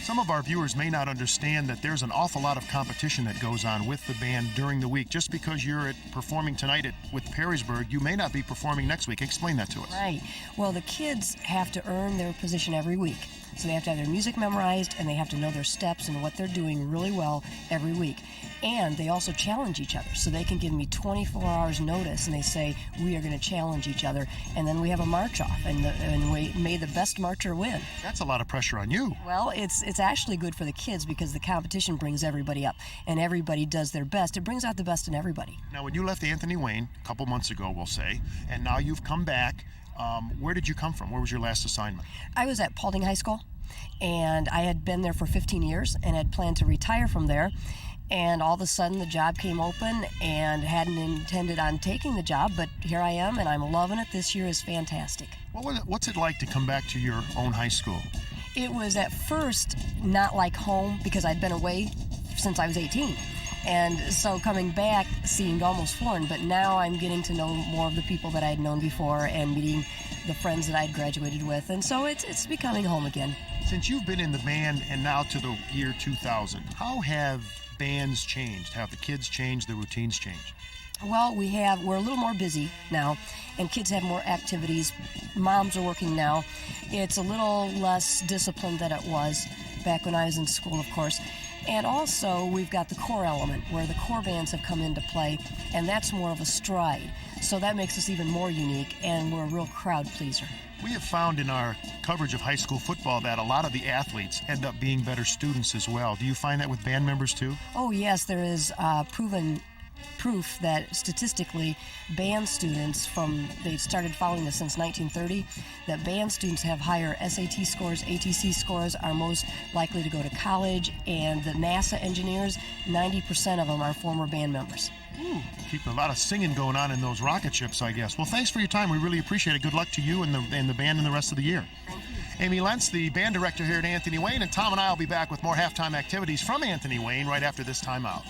[SPEAKER 6] Some of our viewers may not understand that there's an awful lot of competition that goes on with the band during the week. Just because you're performing tonight with Perrysburg, you may not be performing next week. Explain that to us.
[SPEAKER 10] Right. Well, the kids have to earn their position every week. So they have to have their music memorized, and they have to know their steps and what they're doing really well every week. And they also challenge each other. So they can give me 24 hours notice, and they say, we are going to challenge each other. And then we have a march-off, and may the best marcher win.
[SPEAKER 6] That's a lot of pressure on you.
[SPEAKER 10] Well, it's actually good for the kids because the competition brings everybody up, and everybody does their best. It brings out the best in everybody.
[SPEAKER 6] Now, when you left Anthony Wayne a couple months ago, we'll say, and now you've come back, where did you come from? Where was your last assignment?
[SPEAKER 10] I was at Paulding High School, and I had been there for 15 years and had planned to retire from there. And all of a sudden the job came open and hadn't intended on taking the job, but here I am and I'm loving it. This year is fantastic.
[SPEAKER 6] What's it like to come back to your own high school?
[SPEAKER 10] It was at first not like home because I'd been away since I was 18. And so coming back seemed almost foreign, but now I'm getting to know more of the people that I had known before and meeting the friends that I'd graduated with. And so it's becoming home again.
[SPEAKER 6] Since you've been in the band and now to the year 2000, how have bands changed? How have the kids changed, the routines changed?
[SPEAKER 10] Well, we're a little more busy now, and kids have more activities. Moms are working now. It's a little less disciplined than it was back when I was in school, of course. And also, we've got the core element, where the core bands have come into play, and that's more of a stride. So that makes us even more unique, and we're a real crowd pleaser.
[SPEAKER 6] We have found in our coverage of high school football that a lot of the athletes end up being better students as well. Do you find that with band members too?
[SPEAKER 10] Oh, yes, there is proven proof that statistically band students they started following this since 1930, that band students have higher SAT scores, ATC scores, are most likely to go to college, and the NASA engineers, 90% of them are former band members.
[SPEAKER 6] Ooh, keep a lot of singing going on in those rocket ships, I guess. Well, thanks for your time. We really appreciate it. Good luck to you and the band in the rest of the year. Amy Lentz, the band director here at Anthony Wayne, and Tom and I will be back with more halftime activities from Anthony Wayne right after this timeout.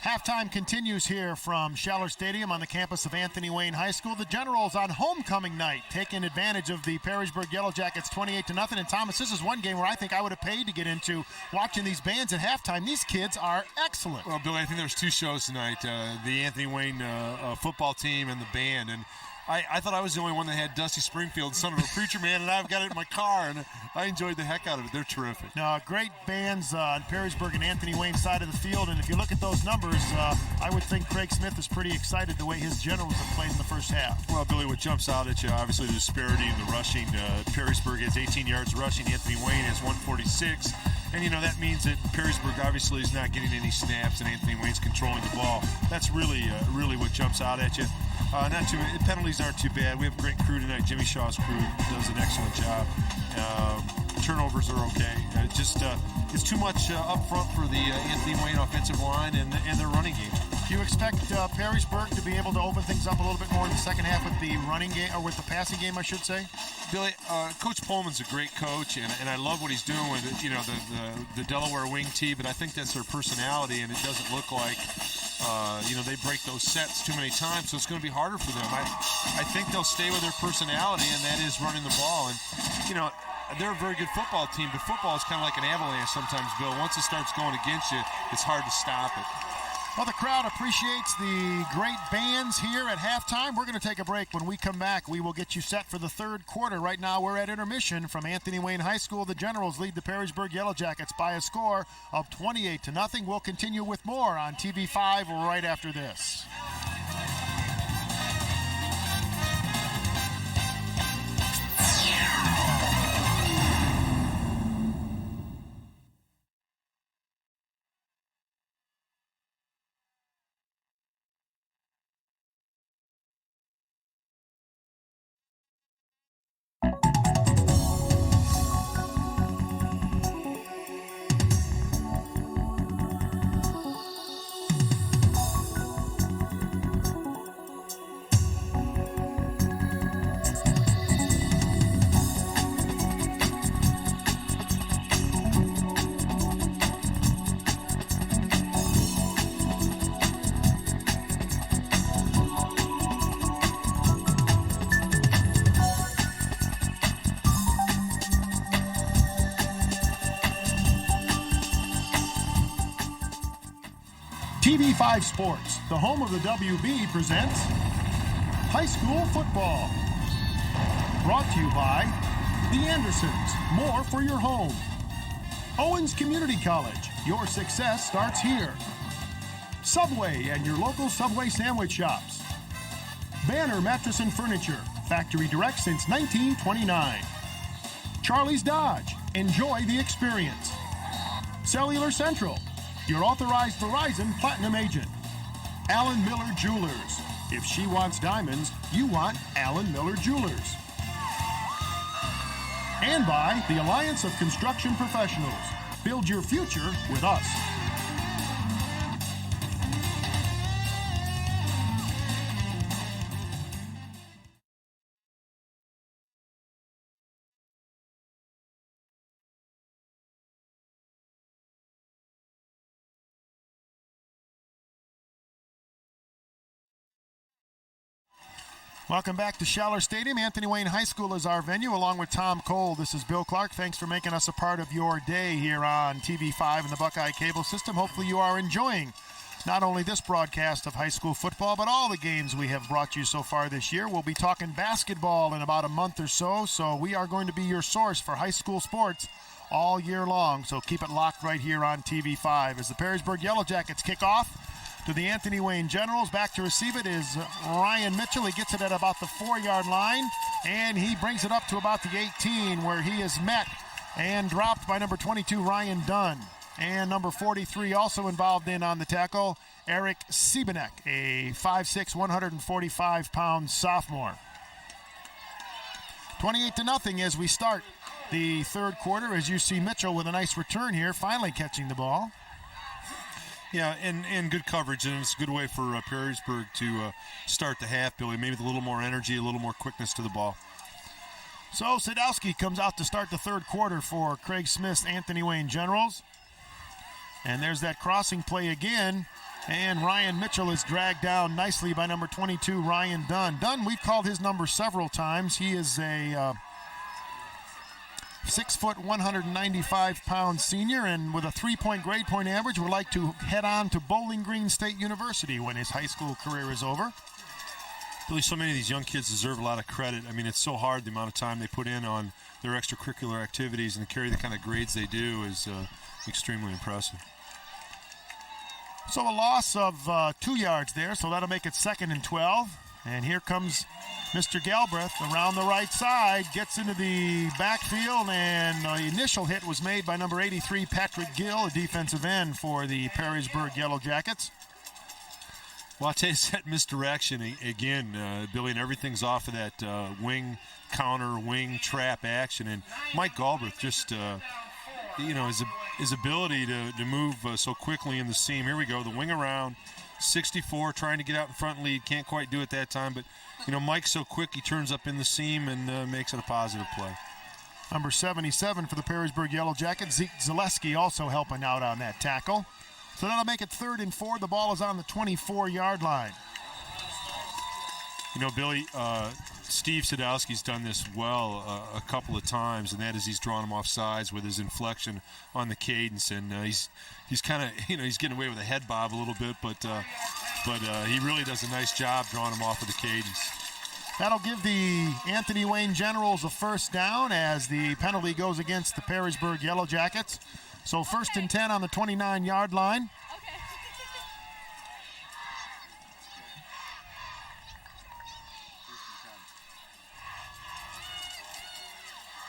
[SPEAKER 6] Halftime continues here from Scheller Stadium on the campus of Anthony Wayne High School. The Generals on homecoming night taking advantage of the Perrysburg Yellow Jackets 28-0. And Thomas, this is one game where I think I would have paid to get into watching these bands at halftime. These kids are excellent.
[SPEAKER 7] Well, Billy, I think there's two shows tonight, the Anthony Wayne football team and the band. And I thought I was the only one that had Dusty Springfield, son of a preacher man, and I've got it in my car, and I enjoyed the heck out of it. They're terrific.
[SPEAKER 6] Now, great bands on Perrysburg and Anthony Wayne side of the field, and if you look at those numbers, I would think Craig Smith is pretty excited the way his Generals have played in the first half.
[SPEAKER 7] Well, Billy, what jumps out at you, obviously the disparity in the rushing. Perrysburg has 18 yards rushing. Anthony Wayne has 146. And, that means that Perrysburg obviously is not getting any snaps, and Anthony Wayne's controlling the ball. That's really what jumps out at you. Penalties aren't too bad. We have a great crew tonight. Jimmy Shaw's crew does an excellent job. Turnovers are okay. It's too much up front for the Anthony Wayne offensive line and their running game.
[SPEAKER 6] Do you expect Perrysburg to be able to open things up a little bit more in the second half with the running game, or with the passing game, I should say?
[SPEAKER 7] Billy, Coach Pullman's a great coach, and I love what he's doing with the Delaware wing tee, but I think that's their personality, and it doesn't look like they break those sets too many times, so it's going to be harder for them. I think they'll stay with their personality, and that is running the ball. And they're a very good football team, but football is kind of like an avalanche sometimes, Bill. Once it starts going against you, it's hard to stop it.
[SPEAKER 6] Well, the crowd appreciates the great bands here at halftime. We're going to take a break. When we come back, we will get you set for the third quarter. Right now, we're at intermission from Anthony Wayne High School. The Generals lead the Perrysburg Yellow Jackets by a score of 28-0. We'll continue with more on TV5 right after this. TV5 Sports, the home of the WB, presents High School Football. Brought to you by The Andersons, more for your home. Owens Community College, your success starts here. Subway and your local Subway sandwich shops. Banner Mattress and Furniture, factory direct since 1929. Charlie's Dodge, enjoy the experience. Cellular Central, your authorized Verizon Platinum agent. Allen Miller Jewelers. If she wants diamonds, you want Allen Miller Jewelers. And by the Alliance of Construction Professionals. Build your future with us. Welcome back to Schaller Stadium. Anthony Wayne High School is our venue, along with Tom Cole. This is Bill Clark. Thanks for making us a part of your day here on TV5 and the Buckeye Cable System. Hopefully you are enjoying not only this broadcast of high school football, but all the games we have brought you so far this year. We'll be talking basketball in about a month or so we are going to be your source for high school sports all year long. So keep it locked right here on TV5 as the Perrysburg Yellow Jackets kick off to the Anthony Wayne Generals. Back to receive it is Ryan Mitchell. He gets it at about the 4-yard line, and he brings it up to about the 18, where he is met and dropped by number 22, Ryan Dunn. And number 43 also involved in on the tackle, Eric Siebenek, a 5'6", 145-pound sophomore. 28-0 as we start the third quarter, as you see Mitchell with a nice return here, finally catching the ball.
[SPEAKER 7] Yeah, and good coverage, and it's a good way for Perrysburg to start the half, Billy. Maybe with a little more energy, a little more quickness to the ball.
[SPEAKER 6] So Sadowski comes out to start the third quarter for Craig Smith's Anthony Wayne Generals. And there's that crossing play again, and Ryan Mitchell is dragged down nicely by number 22, Ryan Dunn. Dunn, we've called his number several times. He is a 6 foot, 195-pound senior, and with a 3-point grade point average, would like to head on to Bowling Green State University when his high school career is over.
[SPEAKER 7] Billy, so many of these young kids deserve a lot of credit. I mean, it's so hard, the amount of time they put in on their extracurricular activities, and to carry the kind of grades they do is extremely impressive.
[SPEAKER 6] So a loss of 2 yards there, so that'll make it 2nd and 12. And here comes Mr. Galbraith around the right side, gets into the backfield, and the initial hit was made by number 83, Patrick Gill, a defensive end for the Perrysburg Yellow Jackets.
[SPEAKER 7] Well, I'll tell you, it's that misdirection again, Billy, and everything's off of that wing counter, wing trap action. And Mike Galbraith just, his ability to move so quickly in the seam. Here we go, the wing around. 64 trying to get out in front lead, can't quite do it that time, but Mike's so quick, he turns up in the seam and makes it a positive play.
[SPEAKER 6] Number 77 for the Perrysburg Yellow Jackets, Zeke Zaleski, also helping out on that tackle. So that'll make it 3rd and 4. The ball is on the 24-yard line.
[SPEAKER 7] Billy, Steve Sadowski's done this well a couple of times, and that is he's drawn him off sides with his inflection on the cadence, and he's kind of he's getting away with a head bob a little bit, but he really does a nice job drawing him off of the cadence.
[SPEAKER 6] That'll give the Anthony Wayne Generals a first down as the penalty goes against the Perrysburg Yellow Jackets. So 1st and 10 on the 29-yard line.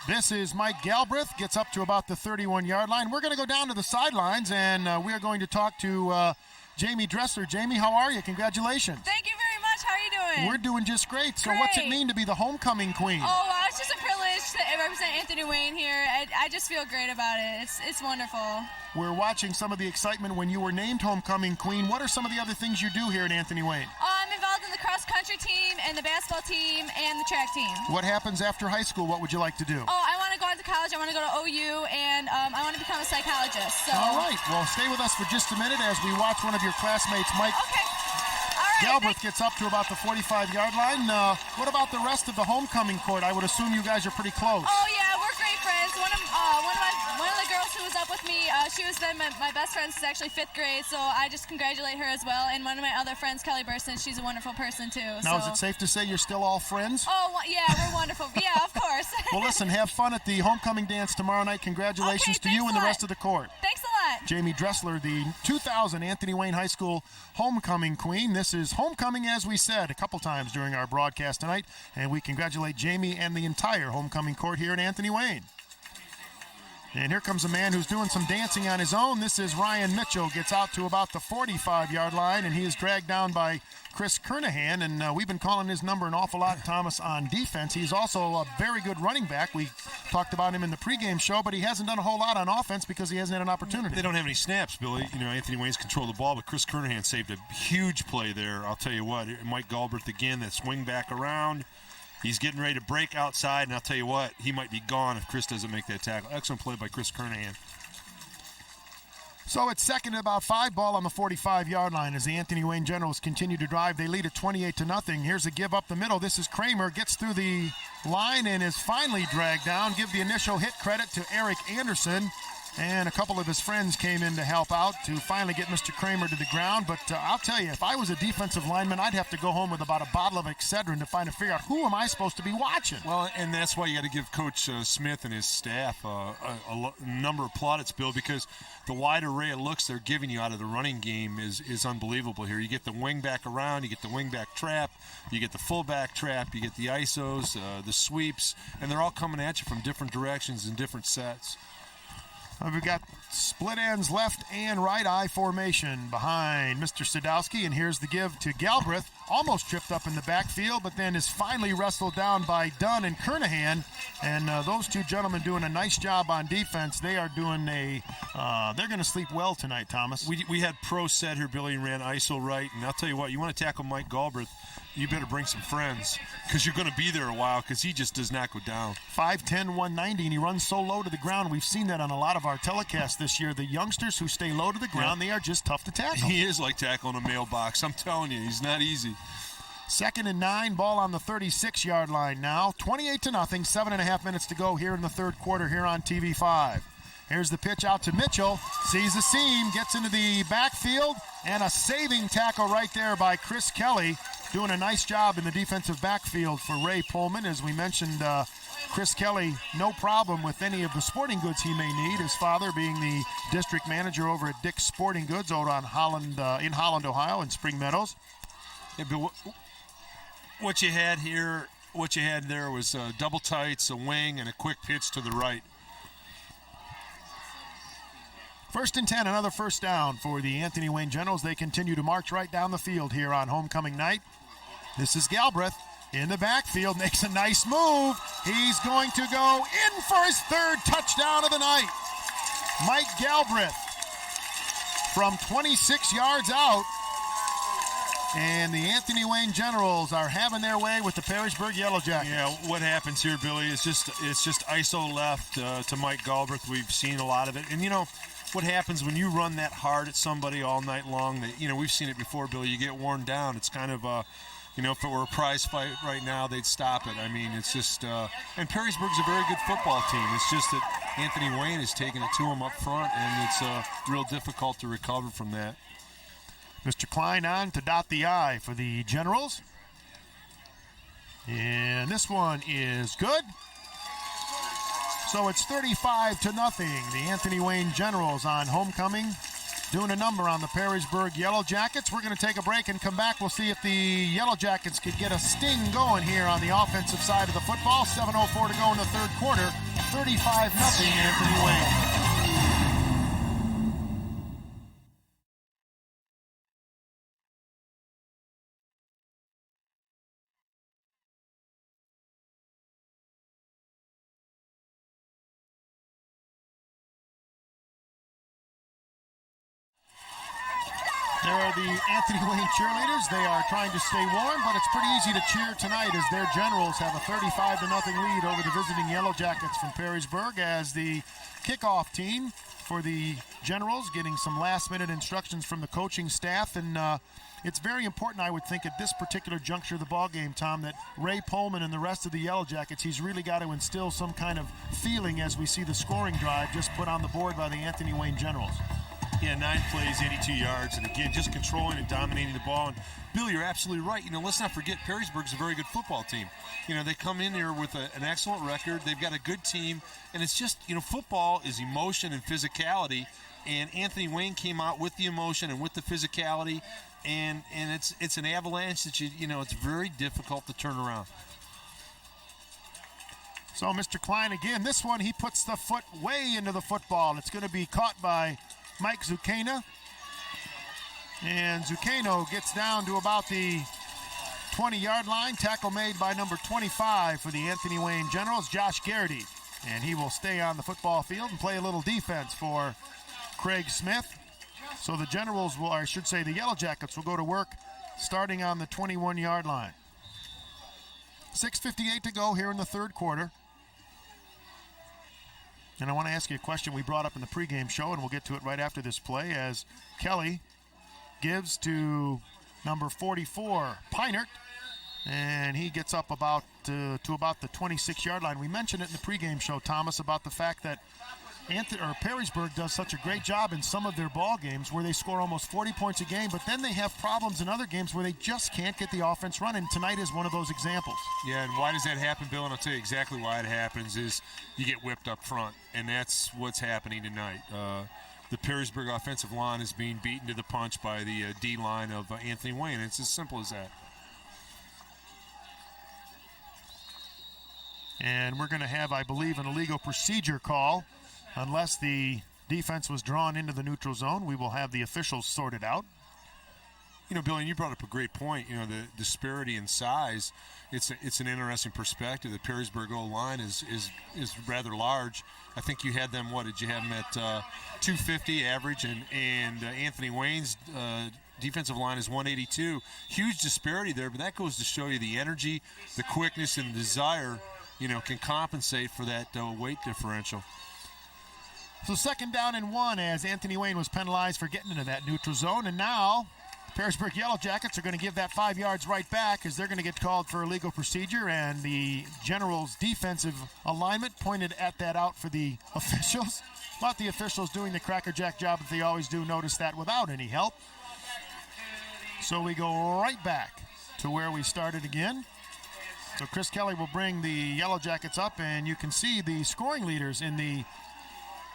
[SPEAKER 6] This is Mike Galbraith, gets up to about the 31-yard line. We're going to go down to the sidelines, and we are going to talk to Jamie Dressler. Jamie, how are you? Congratulations.
[SPEAKER 11] Thank you very much. How are you doing?
[SPEAKER 6] We're doing just great. So
[SPEAKER 11] great.
[SPEAKER 6] What's it mean to be the homecoming queen?
[SPEAKER 11] Oh, it's just a privilege to represent Anthony Wayne here. I just feel great about it. It's wonderful.
[SPEAKER 6] We're watching some of the excitement when you were named homecoming queen. What are some of the other things you do here at Anthony Wayne?
[SPEAKER 11] I'm involved in the cross-country team and the basketball team and the track team.
[SPEAKER 6] What happens after high school? What would you like to do?
[SPEAKER 11] Oh, I want to go on to college. I want to go to OU, and I want to become a psychologist. So.
[SPEAKER 6] All right. Well, stay with us for just a minute as we watch one of your classmates, Mike.
[SPEAKER 11] Okay. All right.
[SPEAKER 6] Galbraith gets up to about the 45-yard line. What about the rest of the homecoming court? I would assume you guys are pretty close.
[SPEAKER 11] Oh, yeah. We're great friends. One of the girls who was up with me, she was then my best friend since actually 5th grade, so I just congratulate her as well. And one of my other friends, Kelly Burson, she's a wonderful person too.
[SPEAKER 6] Now, is it safe to say you're still all friends?
[SPEAKER 11] Oh, yeah, we're wonderful. Yeah, of course.
[SPEAKER 6] Well, listen, have fun at the homecoming dance tomorrow night. Congratulations to you and the rest of the court.
[SPEAKER 11] Thanks a lot.
[SPEAKER 6] Jamie Dressler, the 2000 Anthony Wayne High School homecoming queen. This is homecoming, as we said a couple times during our broadcast tonight, and we congratulate Jamie and the entire homecoming court here at Anthony Wayne. And here comes a man who's doing some dancing on his own. This is Ryan Mitchell. Gets out to about the 45-yard line, and he is dragged down by Chris Kernahan. And we've been calling his number an awful lot, Thomas, on defense. He's also a very good running back. We talked about him in the pregame show, but he hasn't done a whole lot on offense because he hasn't had an opportunity.
[SPEAKER 7] They don't have any snaps, Billy. Anthony Wayne's controlled the ball, but Chris Kernahan saved a huge play there. I'll tell you what, Mike Galbraith again, that swing back around. He's getting ready to break outside, and I'll tell you what, he might be gone if Chris doesn't make that tackle. Excellent play by Chris Kernahan.
[SPEAKER 6] So it's second and about 5, ball on the 45-yard line as the Anthony Wayne Generals continue to drive. They lead at 28-0. Here's a give up the middle. This is Kramer, gets through the line and is finally dragged down. Give the initial hit credit to Eric Anderson. And a couple of his friends came in to help out to finally get Mr. Kramer to the ground. But I'll tell you, if I was a defensive lineman, I'd have to go home with about a bottle of Excedrin to figure out who am I supposed to be watching.
[SPEAKER 7] Well, and that's why you got to give Coach Smith and his staff a number of plaudits, Bill, because the wide array of looks they're giving you out of the running game is unbelievable here. You get the wing back around, you get the wing back trap, you get the fullback trap, you get the ISOs, the sweeps, and they're all coming at you from different directions and different sets.
[SPEAKER 6] We've got split ends left and right eye formation behind Mr. Sadowski, and here's the give to Galbraith. Almost tripped up in the backfield, but then is finally wrestled down by Dunn and Kernahan. And those two gentlemen doing a nice job on defense. They are doing they're going to sleep well tonight, Thomas.
[SPEAKER 7] We had pro set here, Billy, and ran ISO right. And I'll tell you what, you want to tackle Mike Galbraith, you better bring some friends because you're going to be there a while because he just does not go down.
[SPEAKER 6] 5'10", 190, and he runs so low to the ground. We've seen that on a lot of our telecasts this year. The youngsters who stay low to the ground, They are just tough to tackle.
[SPEAKER 7] He is like tackling a mailbox. I'm telling you, he's not easy.
[SPEAKER 6] 2nd and 9, ball on the 36-yard line now. 28-0, 7.5 minutes to go here in the third quarter here on TV5. Here's the pitch out to Mitchell. Sees the seam, gets into the backfield, and a saving tackle right there by Chris Kelly. Doing a nice job in the defensive backfield for Ray Pullman. As we mentioned, Chris Kelly, no problem with any of the sporting goods he may need. His father being the district manager over at Dick's Sporting Goods out on Holland, in Holland, Ohio, in Spring Meadows.
[SPEAKER 7] Yeah, but what you had there was double tights, a wing, and a quick pitch to the right.
[SPEAKER 6] 1st and 10, another first down for the Anthony Wayne Generals. They continue to march right down the field here on homecoming night. This is Galbraith in the backfield, makes a nice move. He's going to go in for his 3rd touchdown of the night. Mike Galbraith from 26 yards out. And the Anthony Wayne Generals are having their way with the Perrysburg Yellow Jackets.
[SPEAKER 7] Yeah, what happens here, Billy, is just ISO left to Mike Galbraith. We've seen a lot of it. And, what happens when you run that hard at somebody all night long, that we've seen it before, Billy, you get worn down. It's kind of if it were a prize fight right now, they'd stop it. I mean, it's just and Perrysburg's a very good football team. It's just that Anthony Wayne is taking it to him up front, and it's real difficult to recover from that.
[SPEAKER 6] Mr. Klein on to dot the I for the Generals. And this one is good. So it's 35-0. The Anthony Wayne Generals on homecoming doing a number on the Perrysburg Yellow Jackets. We're going to take a break and come back. We'll see if the Yellow Jackets could get a sting going here on the offensive side of the football. 7:04 to go in the third quarter. 35-0 Anthony Wayne. There are the Anthony Wayne cheerleaders. They are trying to stay warm, but it's pretty easy to cheer tonight as their Generals have a 35-0 lead over the visiting Yellow Jackets from Perrysburg, as the kickoff team for the Generals getting some last-minute instructions from the coaching staff. And it's very important, I would think, at this particular juncture of the ball game, Tom, that Ray Pullman and the rest of the Yellow Jackets, he's really got to instill some kind of feeling as we see the scoring drive just put on the board by the Anthony Wayne Generals.
[SPEAKER 7] Yeah, 9 plays, 82 yards, and again, just controlling and dominating the ball. And Bill, you're absolutely right. Let's not forget Perrysburg's a very good football team. They come in here with an excellent record. They've got a good team, and it's just, football is emotion and physicality. And Anthony Wayne came out with the emotion and with the physicality, and it's an avalanche that it's very difficult to turn around.
[SPEAKER 6] So Mr. Klein again, this one he puts the foot way into the football. It's going to be caught by Mike Zucchino. And Zucchino gets down to about the 20-yard line. Tackle made by number 25 for the Anthony Wayne Generals, Josh Garrity. And he will stay on the football field and play a little defense for Craig Smith. So the Generals will, or I should say the Yellow Jackets will go to work starting on the 21-yard line. 6:58 to go here in the third quarter. And I want to ask you a question we brought up in the pregame show, and we'll get to it right after this play, as Kelly gives to number 44, Peinert, and he gets up about to about the 26-yard line. We mentioned it in the pregame show, Thomas, about the fact that Perrysburg does such a great job in some of their ball games where they score almost 40 points a game, but then they have problems in other games where they just can't get the offense running. Tonight is one of those examples.
[SPEAKER 7] Yeah, and why does that happen, Bill? And I'll tell you exactly why it happens is you get whipped up front, and that's what's happening tonight. The Perrysburg offensive line is being beaten to the punch by the D-line of Anthony Wayne. It's as simple as that.
[SPEAKER 6] And we're going to have, I believe, an illegal procedure call. Unless the defense was drawn into the neutral zone, we will have the officials sort it out.
[SPEAKER 7] You know, Billy, you brought up a great point. You know, the disparity in size. It's an interesting perspective. The Perrysburg O-line is rather large. I think you had them. What did you have them at 250 average, and Anthony Wayne's defensive line is 182. Huge disparity there, but that goes to show you the energy, the quickness, and the desire. You know, can compensate for that weight differential.
[SPEAKER 6] So 2nd down and 1 as Anthony Wayne was penalized for getting into that neutral zone. And now Perrysburg Yellow Jackets are going to give that 5 yards right back as they're going to get called for illegal procedure. And the Generals' defensive alignment pointed at that out for the officials. But the officials doing the crackerjack job that they always do. Notice that without any help. So we go right back to where we started again. So Chris Kelly will bring the Yellow Jackets up, and you can see the scoring leaders in the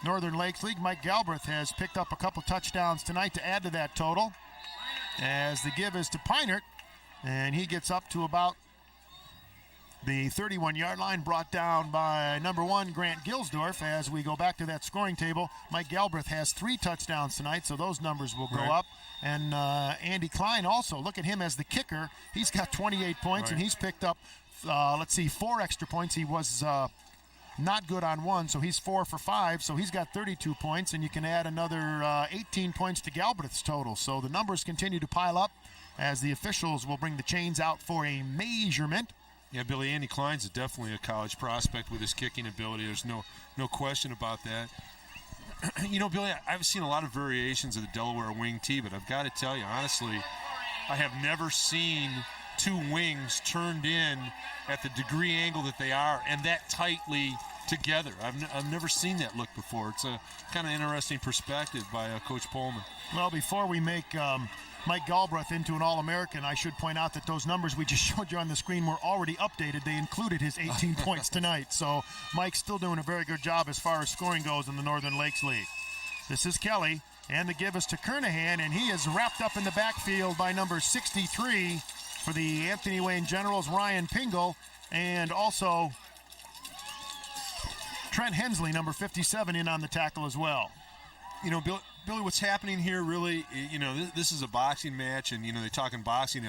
[SPEAKER 6] Northern Lakes League. Mike Galbraith has picked up a couple touchdowns tonight to add to that total, as the give is to Peinert, and he gets up to about the 31-yard line, brought down by number 1, Grant Gilsdorf. As we go back to that scoring table, Mike Galbraith has 3 touchdowns tonight, so those numbers will go up. And Andy Klein also, look at him as the kicker. He's got 28 points, and he's picked up 4 extra points. He was not good on 1, so he's 4 for 5, so he's got 32 points, and you can add another 18 points to Galbraith's total. So the numbers continue to pile up as the officials will bring the chains out for a measurement.
[SPEAKER 7] Yeah, Billy, Andy Klein's definitely a college prospect with his kicking ability. There's no question about that. You know, Billy, I've seen a lot of variations of the Delaware wing tee, but I've got to tell you, honestly, I have never seen 2 wings turned in at the degree angle that they are and that tightly together. I've never seen that look before. It's a kind of interesting perspective by Coach Pullman.
[SPEAKER 6] Well, before we make Mike Galbraith into an All-American, I should point out that those numbers we just showed you on the screen were already updated. They included his 18 points tonight. So Mike's still doing a very good job as far as scoring goes in the Northern Lakes League. This is Kelly, and the give is to Kernahan, and he is wrapped up in the backfield by number 63 for the Anthony Wayne Generals, Ryan Pingle, and also Trent Hensley, number 57, in on the tackle as well.
[SPEAKER 7] You know, Billy, what's happening here really, you know, this is a boxing match, and, you know, they talk in boxing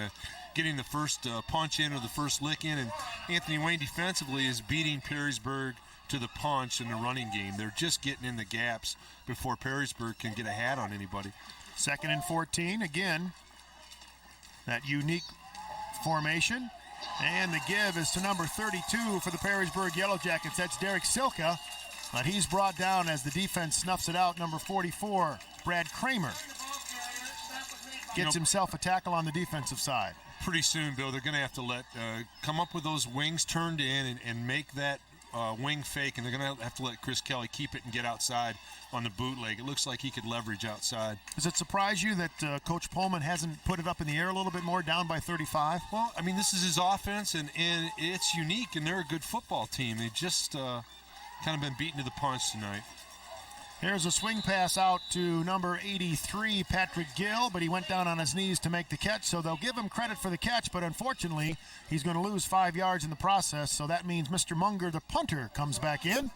[SPEAKER 7] getting the first punch in or the first lick in, and Anthony Wayne defensively is beating Perrysburg to the punch in the running game. They're just getting in the gaps before Perrysburg can get a hat on anybody.
[SPEAKER 6] 2nd and 14, again, that unique formation. And the give is to number 32 for the Perrysburg Yellow Jackets. That's Derek Silka, but he's brought down as the defense snuffs it out. Number 44, Brad Kramer, gets himself a tackle on the defensive side.
[SPEAKER 7] Pretty soon, Bill, they're going to have to come up with those wings turned in and make that wing fake, and they're going to have to let Chris Kelly keep it and get outside on the bootleg. It looks like he could leverage outside.
[SPEAKER 6] Does it surprise you that Coach Pullman hasn't put it up in the air a little bit more, down by 35?
[SPEAKER 7] Well, I mean, this is his offense, and it's unique, and they're a good football team. They just kind of been beaten to the punch tonight.
[SPEAKER 6] Here's a swing pass out to number 83, Patrick Gill, but he went down on his knees to make the catch, so they'll give him credit for the catch, but unfortunately, he's going to lose 5 yards in the process, so that means Mr. Munger, the punter, comes back in.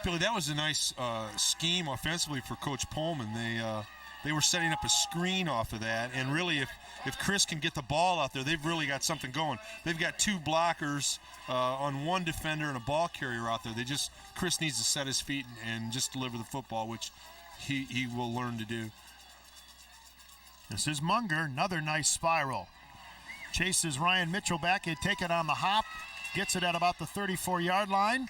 [SPEAKER 7] Billy, that was a nice scheme offensively for Coach Pullman. They were setting up a screen off of that, and really if Chris can get the ball out there, they've really got something going. They've got 2 blockers on one defender and a ball carrier out there. Chris needs to set his feet and just deliver the football, which he will learn to do.
[SPEAKER 6] This is Munger, another nice spiral. Chases Ryan Mitchell back. He'd take it on the hop, gets it at about the 34-yard line,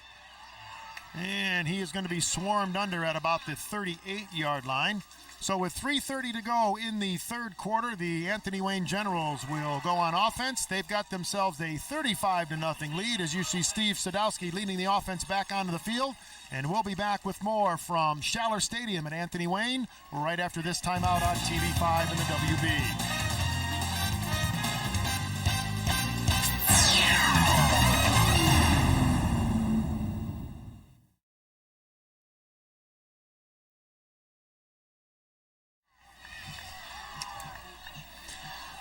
[SPEAKER 6] and he is going to be swarmed under at about the 38-yard line. So with 3:30 to go in the third quarter, the Anthony Wayne Generals will go on offense. They've got themselves a 35-0 lead as you see Steve Sadowski leading the offense back onto the field. And we'll be back with more from Schaller Stadium at Anthony Wayne right after this timeout on TV5 and the WB.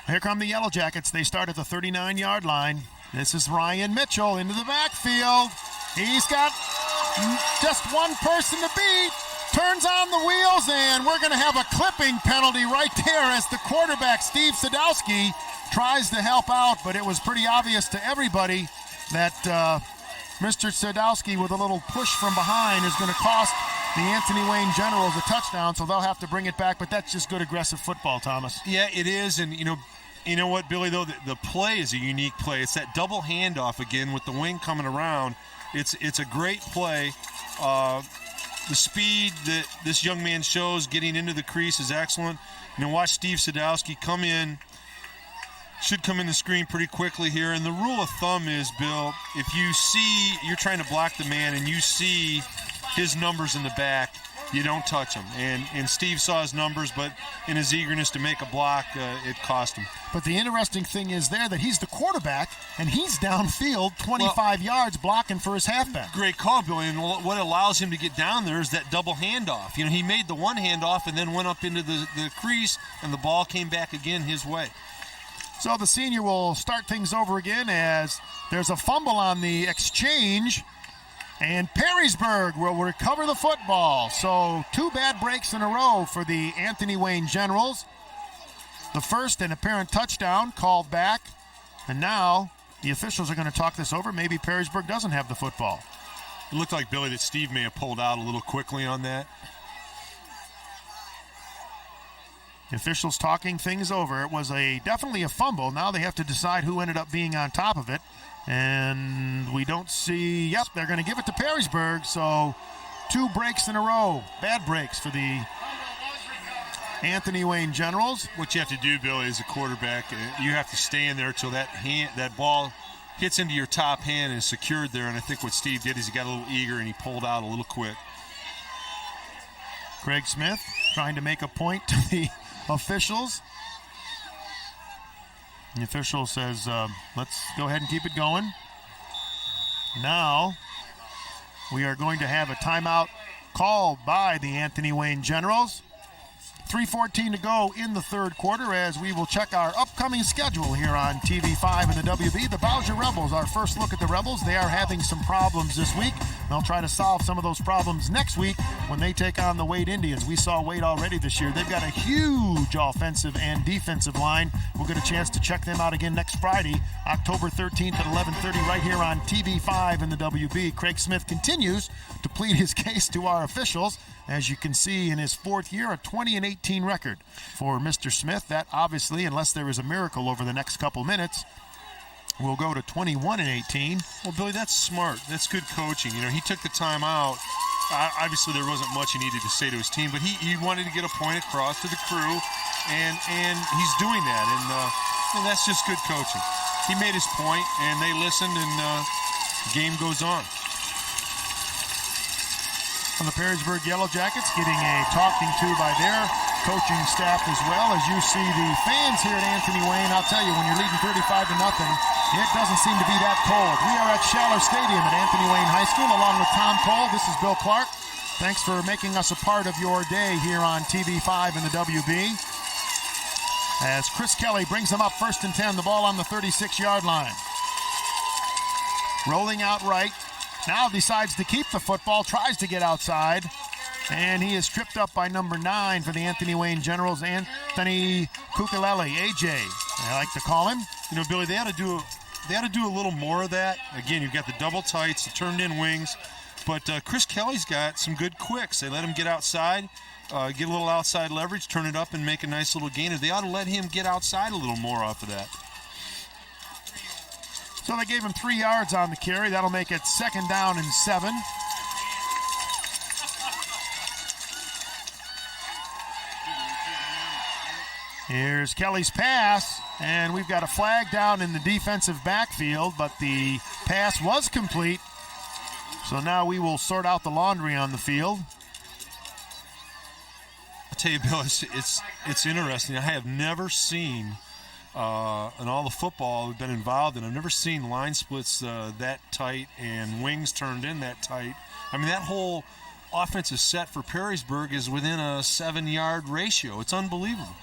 [SPEAKER 6] Here come the Yellow Jackets. They start at the 39-yard line. This is Ryan Mitchell into the backfield. He's got just one person to beat. Turns on the wheels, and we're going to have a clipping penalty right there as the quarterback, Steve Sadowski, tries to help out, but it was pretty obvious to everybody that Mr. Sadowski, with a little push from behind, is going to cost the Anthony Wayne Generals a touchdown, so they'll have to bring it back, but that's just good aggressive football, Thomas.
[SPEAKER 7] Yeah, it is, and you know what, Billy, though, the play is a unique play. It's that double handoff again with the wing coming around. It's a great play. The speed that this young man shows getting into the crease is excellent. Watch Steve Sadowski come in. Should come in the screen pretty quickly here. And the rule of thumb is, Bill, if you see you're trying to block the man and you see his numbers in the back, you don't touch him. And Steve saw his numbers, but in his eagerness to make a block, it cost him.
[SPEAKER 6] But the interesting thing is there that he's the quarterback, and he's downfield 25 yards blocking for his halfback.
[SPEAKER 7] Great call, Billy. And what allows him to get down there is that double handoff. He made the one handoff and then went up into the crease, and the ball came back again his way.
[SPEAKER 6] So the senior will start things over again as there's a fumble on the exchange. And Perrysburg will recover the football. So 2 bad breaks in a row for the Anthony Wayne Generals. The first, an apparent touchdown called back. And now the officials are going to talk this over. Maybe Perrysburg doesn't have the football.
[SPEAKER 7] It looked like, Billy, that Steve may have pulled out a little quickly on that.
[SPEAKER 6] The officials talking things over. It was definitely a fumble. Now they have to decide who ended up being on top of it. And we don't see, yep, they're going to give it to Perrysburg. So 2 breaks in a row, bad breaks for the Anthony Wayne Generals.
[SPEAKER 7] What you have to do, Billy, as a quarterback, you have to stay in there till that ball hits into your top hand and is secured there. And I think what Steve did is he got a little eager and he pulled out a little quick.
[SPEAKER 6] Craig Smith trying to make a point to the officials. The official says, let's go ahead and keep it going. Now, we are going to have a timeout called by the Anthony Wayne Generals. 3:14 to go in the third quarter as we will check our upcoming schedule here on TV5 and the WB. The Bowser Rebels, our first look at the Rebels. They are having some problems this week. They'll try to solve some of those problems next week when they take on the Wade Indians. We saw Wade already this year. They've got a huge offensive and defensive line. We'll get a chance to check them out again next Friday, October 13th at 11:30 right here on TV5 and the WB. Craig Smith continues to plead his case to our officials. As you can see, in his 4th year, a 20-18 record for Mr. Smith. That obviously, unless there is a miracle over the next couple minutes, will go to 21-18.
[SPEAKER 7] Well, Billy, that's smart. That's good coaching. He took the time out. Obviously, there wasn't much he needed to say to his team, but he wanted to get a point across to the crew, and he's doing that, and that's just good coaching. He made his point, and they listened, and the game goes on.
[SPEAKER 6] On the Perrysburg Yellow Jackets getting a talking to by their coaching staff as well. As you see the fans here at Anthony Wayne, I'll tell you, when you're leading 35-0, it doesn't seem to be that cold. We are at Schaller Stadium at Anthony Wayne High School along with Tom Cole. This is Bill Clark. Thanks for making us a part of your day here on TV5 and the WB. As Chris Kelly brings them up 1st and 10, the ball on the 36-yard line. Rolling out right. Now decides to keep the football, tries to get outside. And he is tripped up by number 9 for the Anthony Wayne Generals, Anthony Kukalele, AJ, I like to call him.
[SPEAKER 7] You know, Billy, they ought to do a little more of that. Again, you've got the double tights, the turned-in wings, but Chris Kelly's got some good quicks. They let him get outside, get a little outside leverage, turn it up, and make a nice little gain. They ought to let him get outside a little more off of that.
[SPEAKER 6] So they gave him 3 yards on the carry. That'll make it 2nd down and 7. Here's Kelly's pass, and we've got a flag down in the defensive backfield, but the pass was complete. So now we will sort out the laundry on the field.
[SPEAKER 7] I'll tell you, Bill, it's interesting. I have never seen, in all the football I've been involved in, I've never seen line splits that tight and wings turned in that tight. I mean, that whole offensive set for Perrysburg is within a 7-yard ratio. It's unbelievable.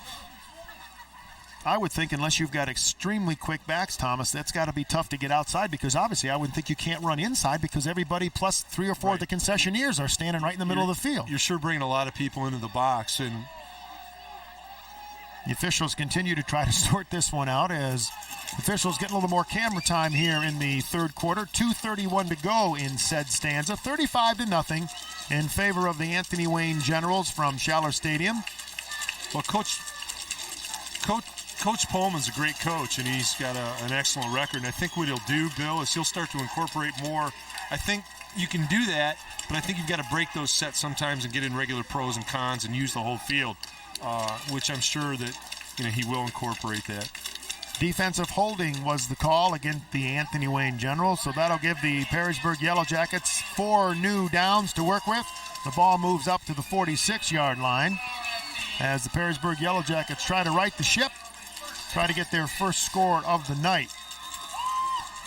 [SPEAKER 6] I would think unless you've got extremely quick backs, Thomas, that's got to be tough to get outside, because obviously I would think you can't run inside because everybody plus 3 or 4 of the concessionaires are standing right in the middle of the field.
[SPEAKER 7] You're sure bringing a lot of people into the box. And
[SPEAKER 6] the officials continue to try to sort this one out as officials getting a little more camera time here in the 3rd quarter. 2:31 to go in said stanza. 35-0 in favor of the Anthony Wayne Generals from Schaller Stadium.
[SPEAKER 7] Well, Coach Pullman's a great coach, and he's got an excellent record. And I think what he'll do, Bill, is he'll start to incorporate more. I think you can do that, but I think you've got to break those sets sometimes and get in regular pros and cons and use the whole field, which I'm sure that he will incorporate that.
[SPEAKER 6] Defensive holding was the call against the Anthony Wayne Generals, so that'll give the Perrysburg Yellow Jackets 4 new downs to work with. The ball moves up to the 46-yard line as the Perrysburg Yellow Jackets try to right the ship, try to get their first score of the night.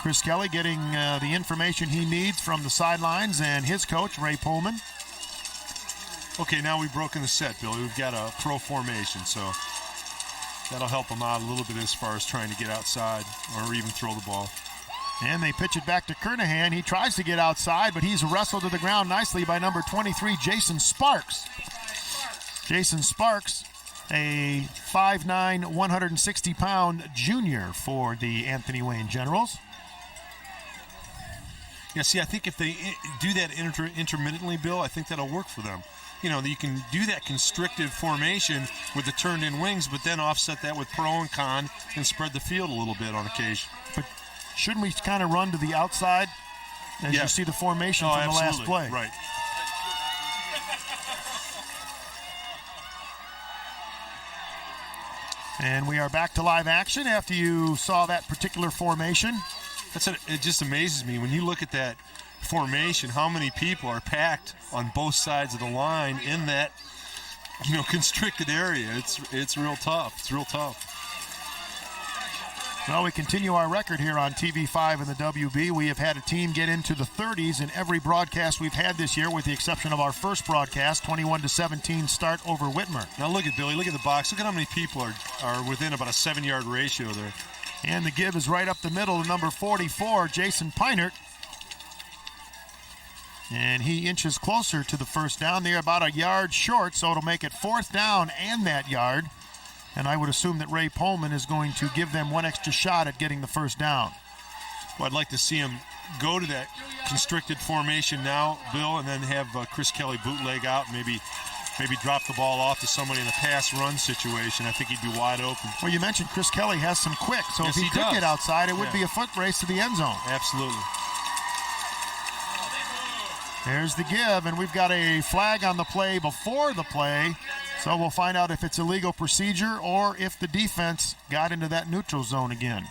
[SPEAKER 6] Chris Kelly getting the information he needs from the sidelines and his coach, Ray Pullman.
[SPEAKER 7] Okay, now we've broken the set, Billy. We've got a pro formation, so that'll help them out a little bit as far as trying to get outside or even throw the ball.
[SPEAKER 6] And they pitch it back to Kernahan. He tries to get outside, but he's wrestled to the ground nicely by number 23, Jason Sparks. Jason Sparks, a 5'9", 160-pound junior for the Anthony Wayne Generals.
[SPEAKER 7] Yeah, see, I think if they do that intermittently, Bill, I think that'll work for them. You can do that constrictive formation with the turned-in wings, but then offset that with pro and con and spread the field a little bit on occasion.
[SPEAKER 6] But shouldn't we kind of run to the outside as you see the formation from the last play?
[SPEAKER 7] Right.
[SPEAKER 6] And we are back to live action after you saw that particular formation.
[SPEAKER 7] It just amazes me when you look at that formation, how many people are packed on both sides of the line in that, constricted area. It's real tough. It's real tough.
[SPEAKER 6] Well, we continue our record here on TV5 and the WB. We have had a team get into the 30s in every broadcast we've had this year, with the exception of our first broadcast, 21-17 start over Whitmer.
[SPEAKER 7] Now look at Billy. Look at the box. Look at how many people are within about a 7-yard ratio there.
[SPEAKER 6] And the give is right up the middle to number 44, Jason Peinert. And he inches closer to the first down. They're about a yard short, so it'll make it 4th down and that yard. And I would assume that Ray Pullman is going to give them one extra shot at getting the first down.
[SPEAKER 7] Well, I'd like to see him go to that constricted formation now, Bill, and then have Chris Kelly bootleg out, maybe drop the ball off to somebody in a pass-run situation. I think he'd be wide open.
[SPEAKER 6] Well, you mentioned Chris Kelly has some quick, so
[SPEAKER 7] yes,
[SPEAKER 6] if he could
[SPEAKER 7] does.
[SPEAKER 6] get outside, it would be a foot race to the end zone.
[SPEAKER 7] Absolutely.
[SPEAKER 6] There's the give, and we've got a flag on the play before the play. So we'll find out if it's a legal procedure or if the defense got into that neutral zone again.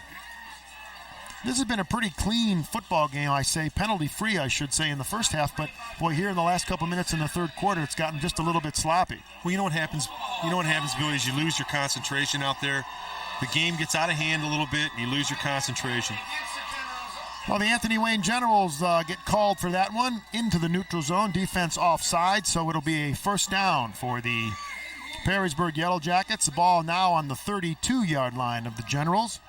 [SPEAKER 6] This has been a pretty clean football game, I say, penalty-free, I should say, in the first half. But, boy, here in the last couple minutes in the 3rd quarter, it's gotten just a little bit sloppy.
[SPEAKER 7] Well, you know what happens, you know what happens, Billy, is you lose your concentration out there. The game gets out of hand a little bit, and you lose your concentration.
[SPEAKER 6] Well, the Anthony Wayne Generals get called for that one into the neutral zone. Defense offside, so it'll be a first down for the Perrysburg Yellow Jackets. The ball now on the 32-yard line of the Generals.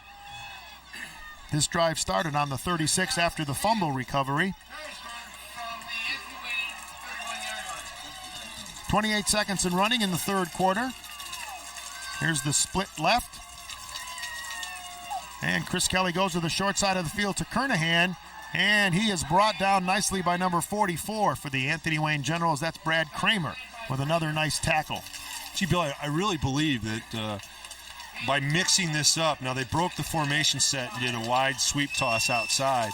[SPEAKER 6] This drive started on the 36 after the fumble recovery. 28 seconds in running in the third quarter. Here's the split left. And Chris Kelly goes to the short side of the field to Kernahan, and he is brought down nicely by number 44 for the Anthony Wayne Generals. That's Brad Kramer with another nice tackle.
[SPEAKER 7] Gee, Bill, I really believe that by mixing this up, now they broke the formation set and did a wide sweep toss outside.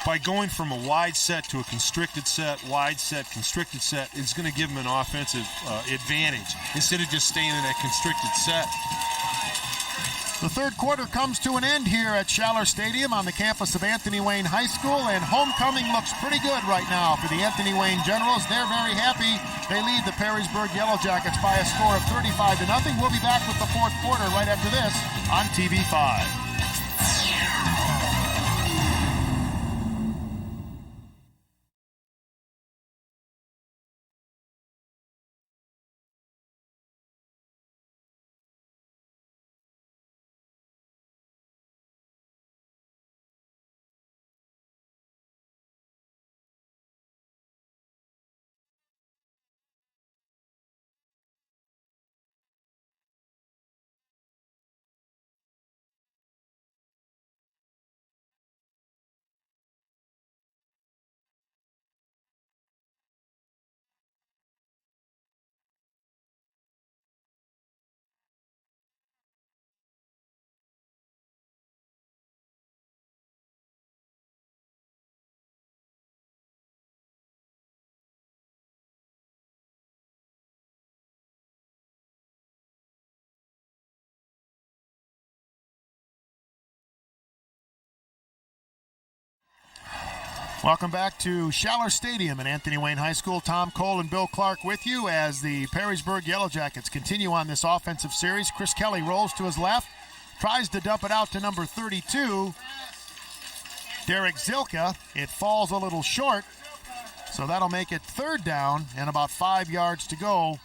[SPEAKER 7] By going from a wide set to a constricted set, wide set, constricted set, it's going to give them an offensive advantage instead of just staying in that constricted set.
[SPEAKER 6] The third quarter comes to an end here at Schaller Stadium on the campus of Anthony Wayne High School, and homecoming looks pretty good right now for the Anthony Wayne Generals. They're very happy. They lead the Perrysburg Yellow Jackets by a score of 35-0. We'll be back with the fourth quarter right after this on TV5. Welcome back to Schaller Stadium at Anthony Wayne High School. Tom Cole and Bill Clark with you as the Perrysburg Yellow Jackets continue on this offensive series. Chris Kelly rolls to his left, tries to dump it out to number 32, Derek Zilka. It falls a little short, so that'll make it third down and about 5 yards to go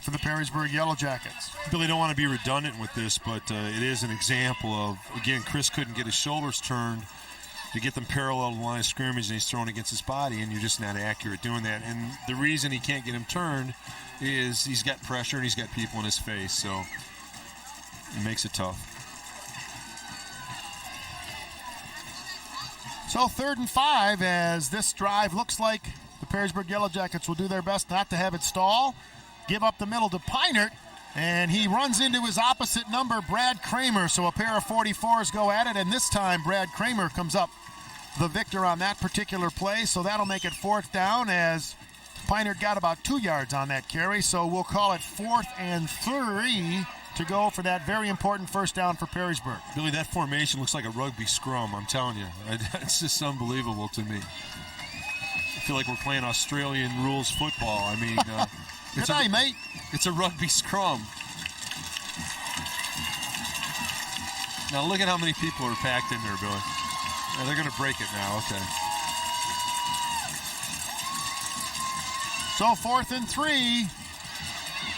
[SPEAKER 6] for the Perrysburg Yellow Jackets.
[SPEAKER 7] Billy, don't want to be redundant with this, but it is an example of, again, Chris couldn't get his shoulders turned to get them parallel to the line of scrimmage, and he's thrown against his body, and you're just not accurate doing that. And the reason he can't get him turned is he's got pressure and he's got people in his face, so it makes it tough.
[SPEAKER 6] So 3rd and 5 as this drive looks like the Perrysburg Yellow Jackets will do their best not to have it stall. Give up the middle to Pinert, and he runs into his opposite number, Brad Kramer. So a pair of 44s go at it, and this time Brad Kramer comes up the victor on that particular play. So that'll make it 4th down as Pinert got about 2 yards on that carry. So we'll call it 4th and 3 to go for that very important first down for Perrysburg.
[SPEAKER 7] Billy, that formation looks like a rugby scrum, I'm telling you. It's just unbelievable to me. I feel like we're playing Australian rules football. I mean,
[SPEAKER 6] good day, mate.
[SPEAKER 7] It's a rugby scrum. Now look at how many people are packed in there, Billy. Yeah, they're going to break it now. Okay.
[SPEAKER 6] So 4th and 3.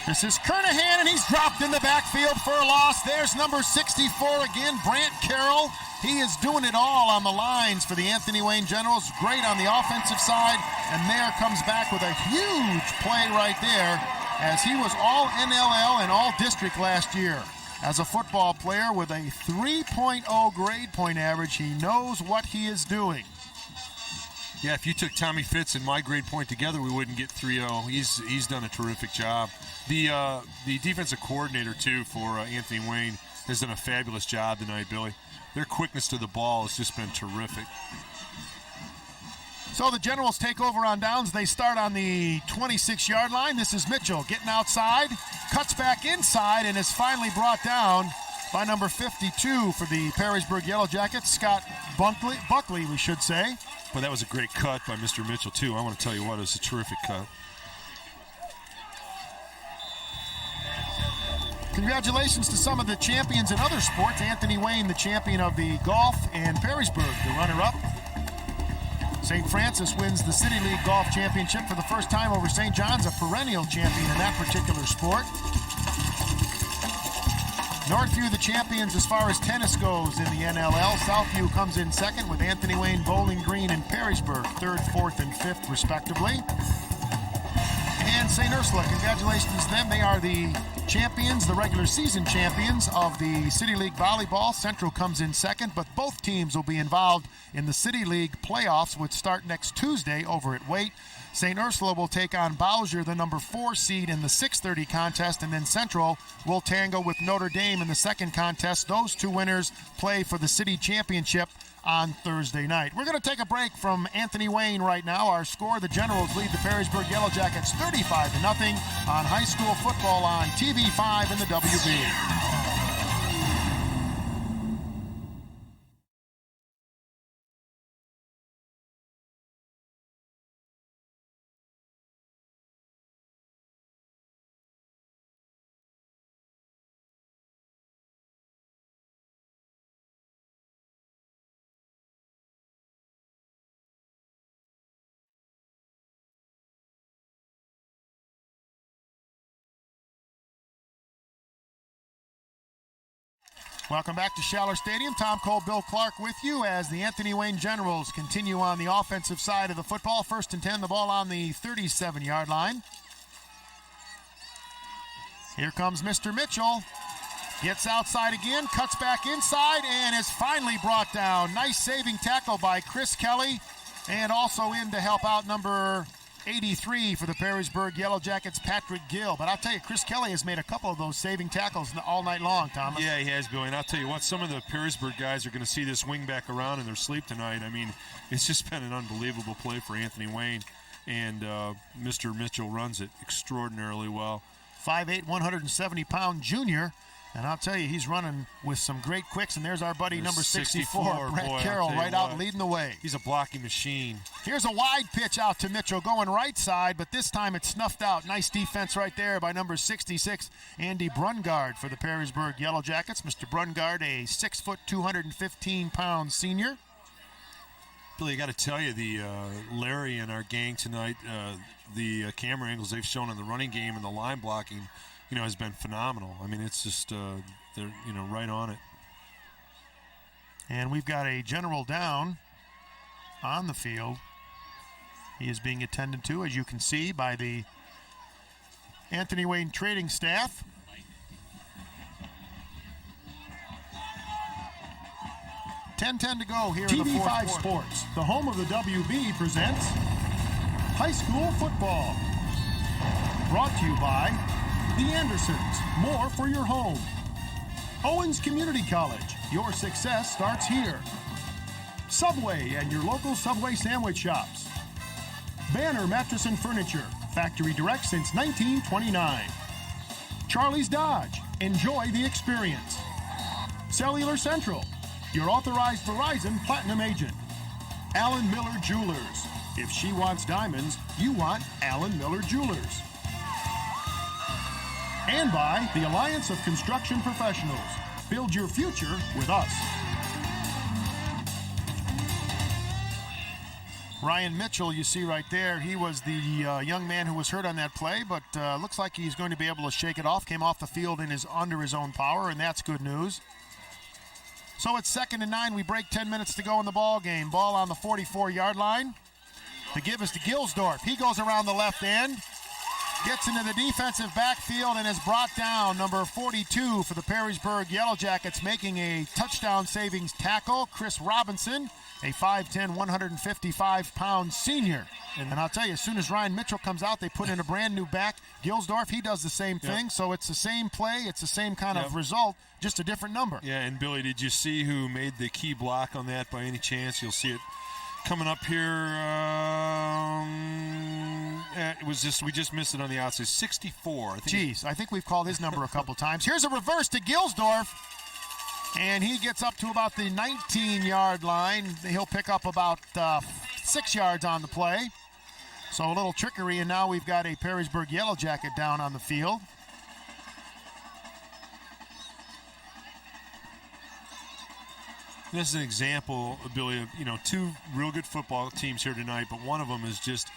[SPEAKER 6] This is Kernahan, and he's dropped in the backfield for a loss. There's number 64 again, Brant Carroll. He is doing it all on the lines for the Anthony Wayne Generals. Great on the offensive side, and there comes back with a huge play right there, as he was all NLL and all district last year. As a football player with a 3.0 grade point average, he knows what he is doing.
[SPEAKER 7] Yeah, if you took Tommy Fitz and my grade point together, we wouldn't get 3-0. He's done a terrific job. The defensive coordinator, too, for Anthony Wayne has done a fabulous job tonight, Billy. Their quickness to the ball has just been terrific.
[SPEAKER 6] So the Generals take over on downs. They start on the 26-yard line. This is Mitchell getting outside, cuts back inside, and is finally brought down by number 52 for the Perrysburg Yellow Jackets, Scott Buckley, we should say.
[SPEAKER 7] But that was a great cut by Mr. Mitchell, too. I want to tell you what, it was a terrific cut.
[SPEAKER 6] Congratulations to some of the champions in other sports. Anthony Wayne, the champion of the golf, and Perrysburg, the runner-up. St. Francis wins the City League Golf Championship for the first time over St. John's, a perennial champion in that particular sport. Northview, the champions as far as tennis goes in the NLL. Southview comes in second with Anthony Wayne, Bowling Green, and Perrysburg, third, fourth, and fifth, respectively. And St. Ursula, congratulations to them. They are the champions, the regular season champions of the City League Volleyball. Central comes in second, but both teams will be involved in the City League playoffs, which start next Tuesday over at Waite. St. Ursula will take on Bowser, the number 4 seed in the 6:30 contest, and then Central will tango with Notre Dame in the second contest. Those two winners play for the city championship on Thursday night. We're going to take a break from Anthony Wayne right now. Our score, the Generals lead the Perrysburg Yellow Jackets 35-0 on high school football on TV5 and the WB. Welcome back to Schaller Stadium. Tom Cole, Bill Clark with you as the Anthony Wayne Generals continue on the offensive side of the football. 1st and 10, the ball on the 37-yard line. Here comes Mr. Mitchell. Gets outside again, cuts back inside, and is finally brought down. Nice saving tackle by Chris Kelly, and also in to help out number 83 for the Perrysburg Yellow Jackets, Patrick Gill. But I'll tell you, Chris Kelly has made a couple of those saving tackles all night long, Thomas.
[SPEAKER 7] Yeah, he has, Billy. And I'll tell you what, some of the Perrysburg guys are going to see this wing back around in their sleep tonight. I mean, it's just been an unbelievable play for Anthony Wayne, and Mr. Mitchell runs it extraordinarily well.
[SPEAKER 6] 5'8", 170-pound junior. And I'll tell you, he's running with some great quicks, and there's our buddy number 64, Brett Carroll, right out leading the way.
[SPEAKER 7] He's a blocking machine.
[SPEAKER 6] Here's a wide pitch out to Mitchell going right side, but this time it's snuffed out. Nice defense right there by number 66, Andy Brungard for the Perrysburg Yellow Jackets. Mr. Brungard, a 6', 215-pound senior.
[SPEAKER 7] Billy, I got to tell you, the Larry and our gang tonight, the camera angles they've shown in the running game and the line blocking, has been phenomenal. I mean, it's just, they're, right on it.
[SPEAKER 6] And we've got a general down on the field. He is being attended to, as you can see, by the Anthony Wayne trading staff. .10 to go here in the fourth quarter. TV5 Sports, the home of the WB, presents high school football. Brought to you by The Andersons, more for your home. Owens Community College, your success starts here. Subway and your local Subway sandwich shops. Banner Mattress and Furniture, factory direct since 1929. Charlie's Dodge, enjoy the experience. Cellular Central, your authorized Verizon Platinum agent. Allen Miller Jewelers, if she wants diamonds, you want Allen Miller Jewelers. And by the Alliance of Construction Professionals. Build your future with us. Ryan Mitchell, you see right there, he was the young man who was hurt on that play, but looks like he's going to be able to shake it off. Came off the field under his own power, and that's good news. So it's 2nd and 9. We break 10 minutes to go in the ball game. Ball on the 44-yard line. The give is to Gilsdorf. He goes around the left end. Gets into the defensive backfield and is brought down. Number 42 for the Perrysburg Yellow Jackets, making a touchdown savings tackle. Chris Robinson, a 5'10", 155-pound senior. And I'll tell you, as soon as Ryan Mitchell comes out, they put in a brand new back. Gilsdorf, he does the same thing. So it's the same play. It's the same kind of result, just a different number.
[SPEAKER 7] Yeah, and Billy, did you see who made the key block on that by any chance? You'll see it coming up here. We just missed it on the outside. 64.
[SPEAKER 6] I think we've called his number a couple times. Here's a reverse to Gilsdorf, and he gets up to about the 19-yard line. He'll pick up about 6 yards on the play. So a little trickery, and now we've got a Perrysburg Yellow Jacket down on the field.
[SPEAKER 7] This is an example, Billy, of, you know, two real good football teams here tonight, but one of them is just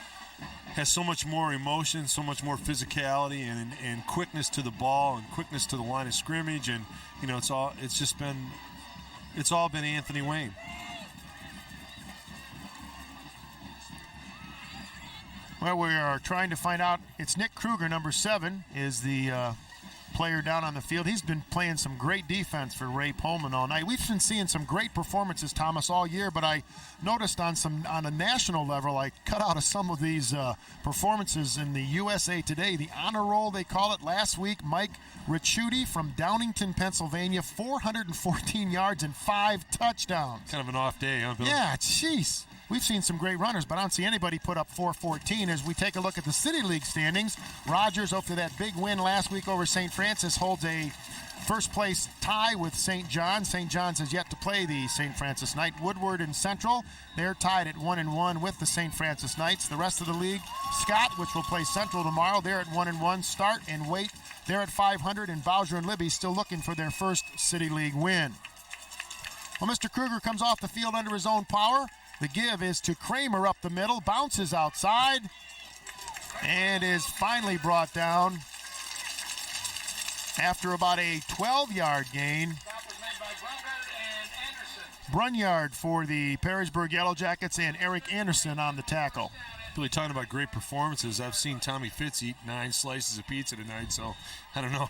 [SPEAKER 7] has so much more emotion, so much more physicality, and quickness to the ball and quickness to the line of scrimmage, and you know, it's all been Anthony Wayne.
[SPEAKER 6] Well, we are trying to find out. It's Nick Kruger, number 7, is the player down on the field. He's been playing some great defense for Ray Pullman all night. We've been seeing some great performances, Thomas, all year, but I noticed on a national level, I cut out of some of these performances in the USA Today, the honor roll they call it. Last week, Mike Ricciuti from Downingtown, Pennsylvania, 414 yards and 5 touchdowns.
[SPEAKER 7] Kind of an off day, huh, Bill?
[SPEAKER 6] Yeah, jeez. We've seen some great runners, but I don't see anybody put up 414. As we take a look at the City League standings, Rogers, after that big win last week over St. Francis, holds a first-place tie with St. John. St. John's has yet to play the St. Francis Knight. Woodward and Central, they're tied at 1-1 with the St. Francis Knights. The rest of the league, Scott, which will play Central tomorrow, they're at 1-1. Start and Wait, they're at 500, and Bowser and Libby still looking for their first City League win. Well, Mr. Kruger comes off the field under his own power. The give is to Kramer up the middle, bounces outside, and is finally brought down after about a 12-yard gain. Brunyard for the Perrysburg Yellow Jackets and Eric Anderson on the tackle.
[SPEAKER 7] Really talking about great performances. I've seen Tommy Fitz eat 9 slices of pizza tonight, so I don't know.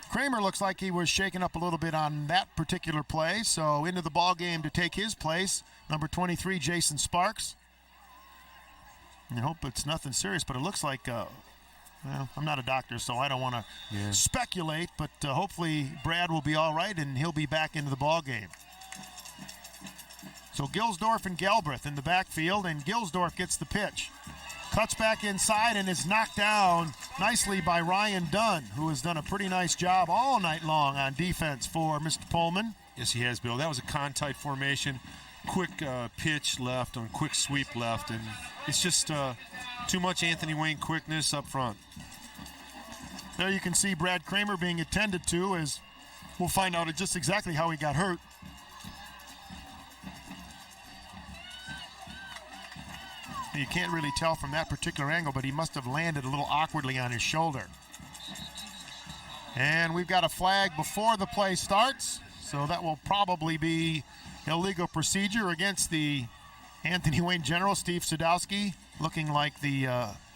[SPEAKER 6] Kramer looks like he was shaken up a little bit on that particular play, so into the ball game to take his place, number 23, Jason Sparks. I hope it's nothing serious, but it looks like, well, I'm not a doctor, so I don't want to speculate, but hopefully Brad will be all right and he'll be back into the ball game. So Gilsdorf and Galbraith in the backfield, and Gilsdorf gets the pitch. Cuts back inside and is knocked down nicely by Ryan Dunn, who has done a pretty nice job all night long on defense for Mr. Pullman.
[SPEAKER 7] Yes, he has, Bill. That was a con-tight formation. Quick pitch left on quick sweep left, and it's just too much Anthony Wayne quickness up front.
[SPEAKER 6] There you can see Brad Kramer being attended to, as we'll find out just exactly how he got hurt. You can't really tell from that particular angle, but he must have landed a little awkwardly on his shoulder. And we've got a flag before the play starts, so that will probably be illegal procedure against the Anthony Wayne General, Steve Sadowski, looking like the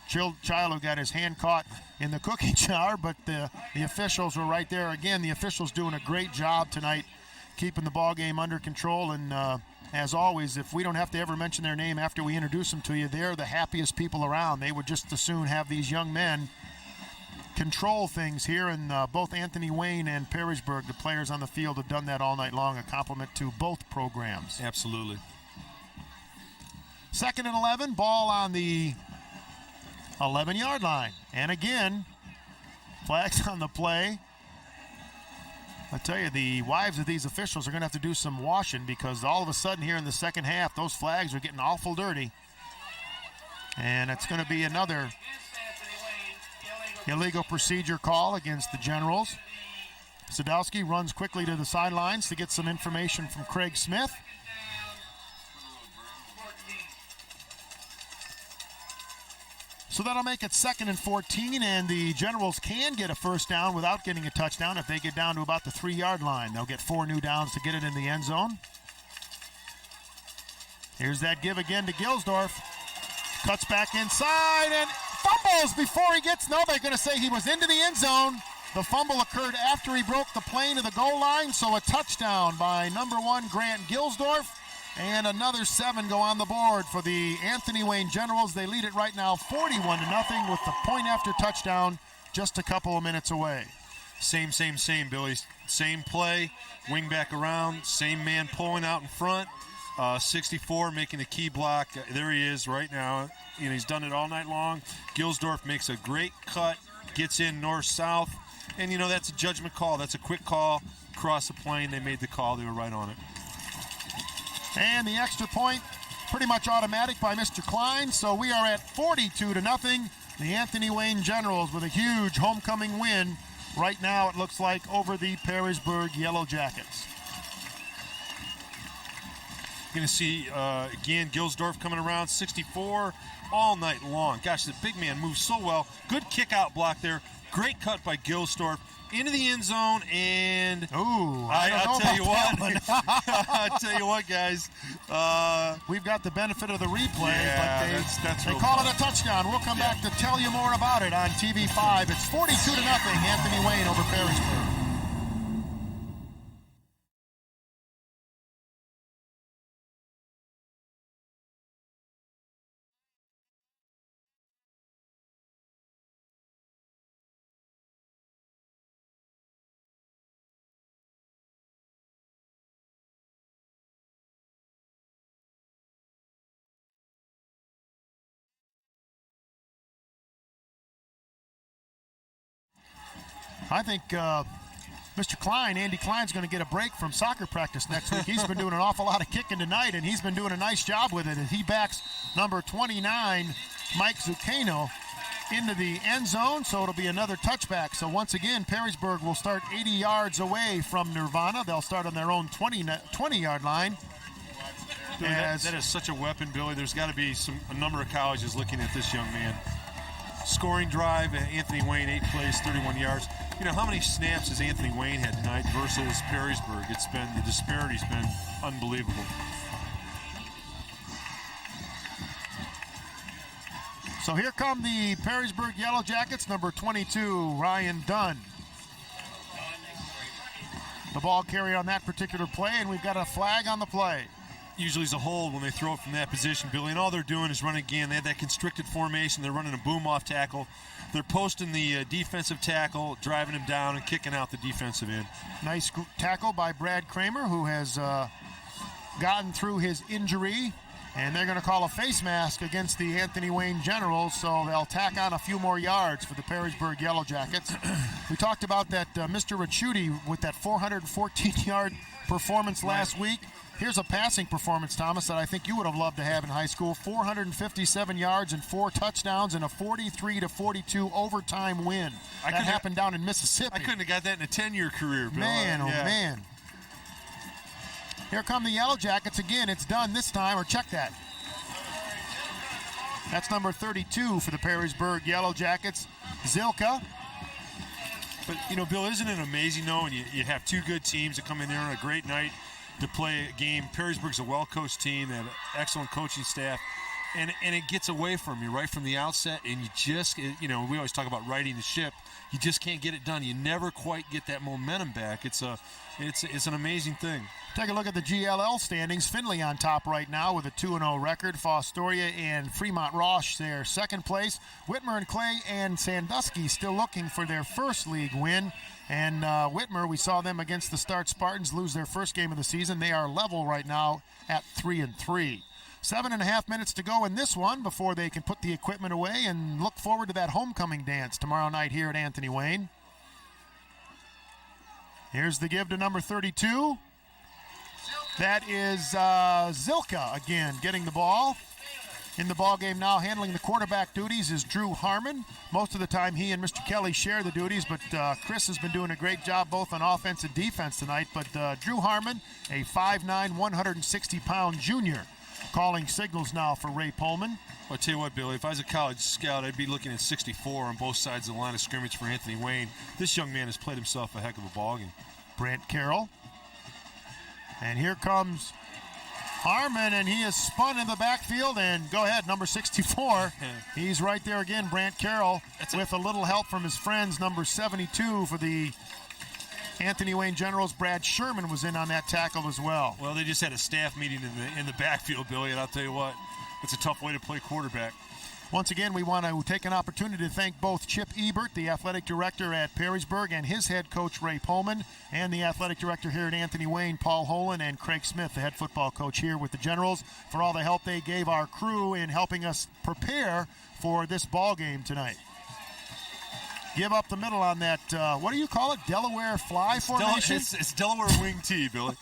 [SPEAKER 6] child who got his hand caught in the cookie jar, but the officials were right there. Again, the officials doing a great job tonight, keeping the ball game under control, and as always, if we don't have to ever mention their name after we introduce them to you, they're the happiest people around. They would just as soon have these young men control things here, and both Anthony Wayne and Perrysburg, the players on the field, have done that all night long, a compliment to both programs.
[SPEAKER 7] Absolutely.
[SPEAKER 6] 2nd and 11, ball on the 11-yard line. And again, flags on the play. I tell you, the wives of these officials are going to have to do some washing, because all of a sudden here in the second half, those flags are getting awful dirty. And it's going to be another illegal procedure call against the Generals. Sadowski runs quickly to the sidelines to get some information from Craig Smith. So that'll make it 2nd and 14, and the Generals can get a first down without getting a touchdown if they get down to about the 3-yard line. They'll get 4 new downs to get it in the end zone. Here's that give again to Gilsdorf. Cuts back inside and fumbles before he gets, no, they're going to say he was into the end zone. The fumble occurred after he broke the plane of the goal line, so a touchdown by number 1, Grant Gilsdorf. And another 7 go on the board for the Anthony Wayne Generals. They lead it right now 41-0 with the point after touchdown just a couple of minutes away.
[SPEAKER 7] Same, Billy. Same play, wing back around, same man pulling out in front. 64 making the key block. There he is right now. You know, he's done it all night long. Gilsdorf makes a great cut, gets in north-south. And, you know, that's a judgment call. That's a quick call. Across the plane, they made the call. They were right on it.
[SPEAKER 6] And the extra point, pretty much automatic by Mr. Klein. So we are at 42-0. The Anthony Wayne Generals with a huge homecoming win. Right now it looks like over the Perrysburg Yellow Jackets.
[SPEAKER 7] Going to see, again, Gilsdorf coming around, 64 all night long. Gosh, the big man moves so well. Good kick-out block there. Great cut by Gilsdorf. Into the end zone, and I'll tell you what. I'll tell you what, guys.
[SPEAKER 6] We've got the benefit of the replay,
[SPEAKER 7] Yeah,
[SPEAKER 6] but
[SPEAKER 7] that's
[SPEAKER 6] they
[SPEAKER 7] real
[SPEAKER 6] call
[SPEAKER 7] fun.
[SPEAKER 6] it a touchdown. We'll come back to tell you more about it on TV5. It's 42-0, Anthony Wayne over Perrysburg. I think Mr. Klein, Andy Klein's going to get a break from soccer practice next week. He's been doing an awful lot of kicking tonight, and he's been doing a nice job with it. And he backs number 29, Mike Zucchino, into the end zone, so it'll be another touchback. So once again, Perrysburg will start 80 yards away from Nirvana. They'll start on their own 20-yard line.
[SPEAKER 7] Billy, that is such a weapon, Billy. There's got to be a number of colleges looking at this young man. Scoring drive, Anthony Wayne, 8 plays, 31 yards. You know, how many snaps has Anthony Wayne had tonight versus Perrysburg? The disparity's been unbelievable.
[SPEAKER 6] So here come the Perrysburg Yellow Jackets, number 22, Ryan Dunn. The ball carried on that particular play, and we've got a flag on the play.
[SPEAKER 7] Usually it's a hold when they throw it from that position, Billy, and all they're doing is running again. They have that constricted formation. They're running a boom-off tackle. They're posting the defensive tackle, driving him down and kicking out the defensive end.
[SPEAKER 6] Nice tackle by Brad Kramer, who has gotten through his injury, and they're going to call a face mask against the Anthony Wayne Generals, so they'll tack on a few more yards for the Perrysburg Yellow Jackets. We talked about that Mr. Ricciuti with that 414-yard performance last week. Here's a passing performance, Thomas, that I think you would have loved to have in high school. 457 yards and 4 touchdowns and a 43-42 overtime win. That happened down in Mississippi.
[SPEAKER 7] I couldn't have got that in a 10-year career, Bill.
[SPEAKER 6] Man, oh man. Here come the Yellow Jackets again. It's done this time, or check that. That's number 32 for the Perrysburg Yellow Jackets, Zilka.
[SPEAKER 7] But, you know, Bill, isn't it amazing, though, and you have two good teams that come in there on a great night to play a game. Perrysburg's a well-coached team. They have an excellent coaching staff. And it gets away from you right from the outset, and you just, you know, we always talk about righting the ship. You just can't get it done. You never quite get that momentum back. It's an amazing thing.
[SPEAKER 6] Take a look at the GLL standings. Findlay on top right now with a 2-0 record. Fostoria and Fremont Roche there second place. Whitmer and Clay and Sandusky still looking for their first league win. And Whitmer, we saw them against the Start Spartans lose their first game of the season. They are level right now at 3-3. 7.5 minutes to go in this one before they can put the equipment away and look forward to that homecoming dance tomorrow night here at Anthony Wayne. Here's the give to number 32. That is Zilka again getting the ball. In the ball game now, handling the quarterback duties is Drew Harmon. Most of the time he and Mr. Kelly share the duties, but Chris has been doing a great job both on offense and defense tonight. But Drew Harmon, a 5'9", 160-pound junior, calling signals now for Ray Pullman.
[SPEAKER 7] Well, I tell you what, Billy, if I was a college scout, I'd be looking at 64 on both sides of the line of scrimmage for Anthony Wayne. This young man has played himself a heck of a ball game.
[SPEAKER 6] Brant Carroll. And here comes Harmon, and he is spun in the backfield, and go ahead, number 64. He's right there again, Brant Carroll, with a little help from his friends. Number 72 for the Anthony Wayne Generals, Brad Sherman, was in on that tackle as well.
[SPEAKER 7] Well, they just had a staff meeting in the backfield, Billy, and I'll tell you what, it's a tough way to play quarterback.
[SPEAKER 6] Once again, we want to take an opportunity to thank both Chip Ebert, the athletic director at Perrysburg, and his head coach, Ray Pullman, and the athletic director here at Anthony Wayne, Paul Holen, and Craig Smith, the head football coach here with the Generals, for all the help they gave our crew in helping us prepare for this ball game tonight. Give up the middle on that, what do you call it, Delaware fly formation?
[SPEAKER 7] It's Delaware wing T, Billy.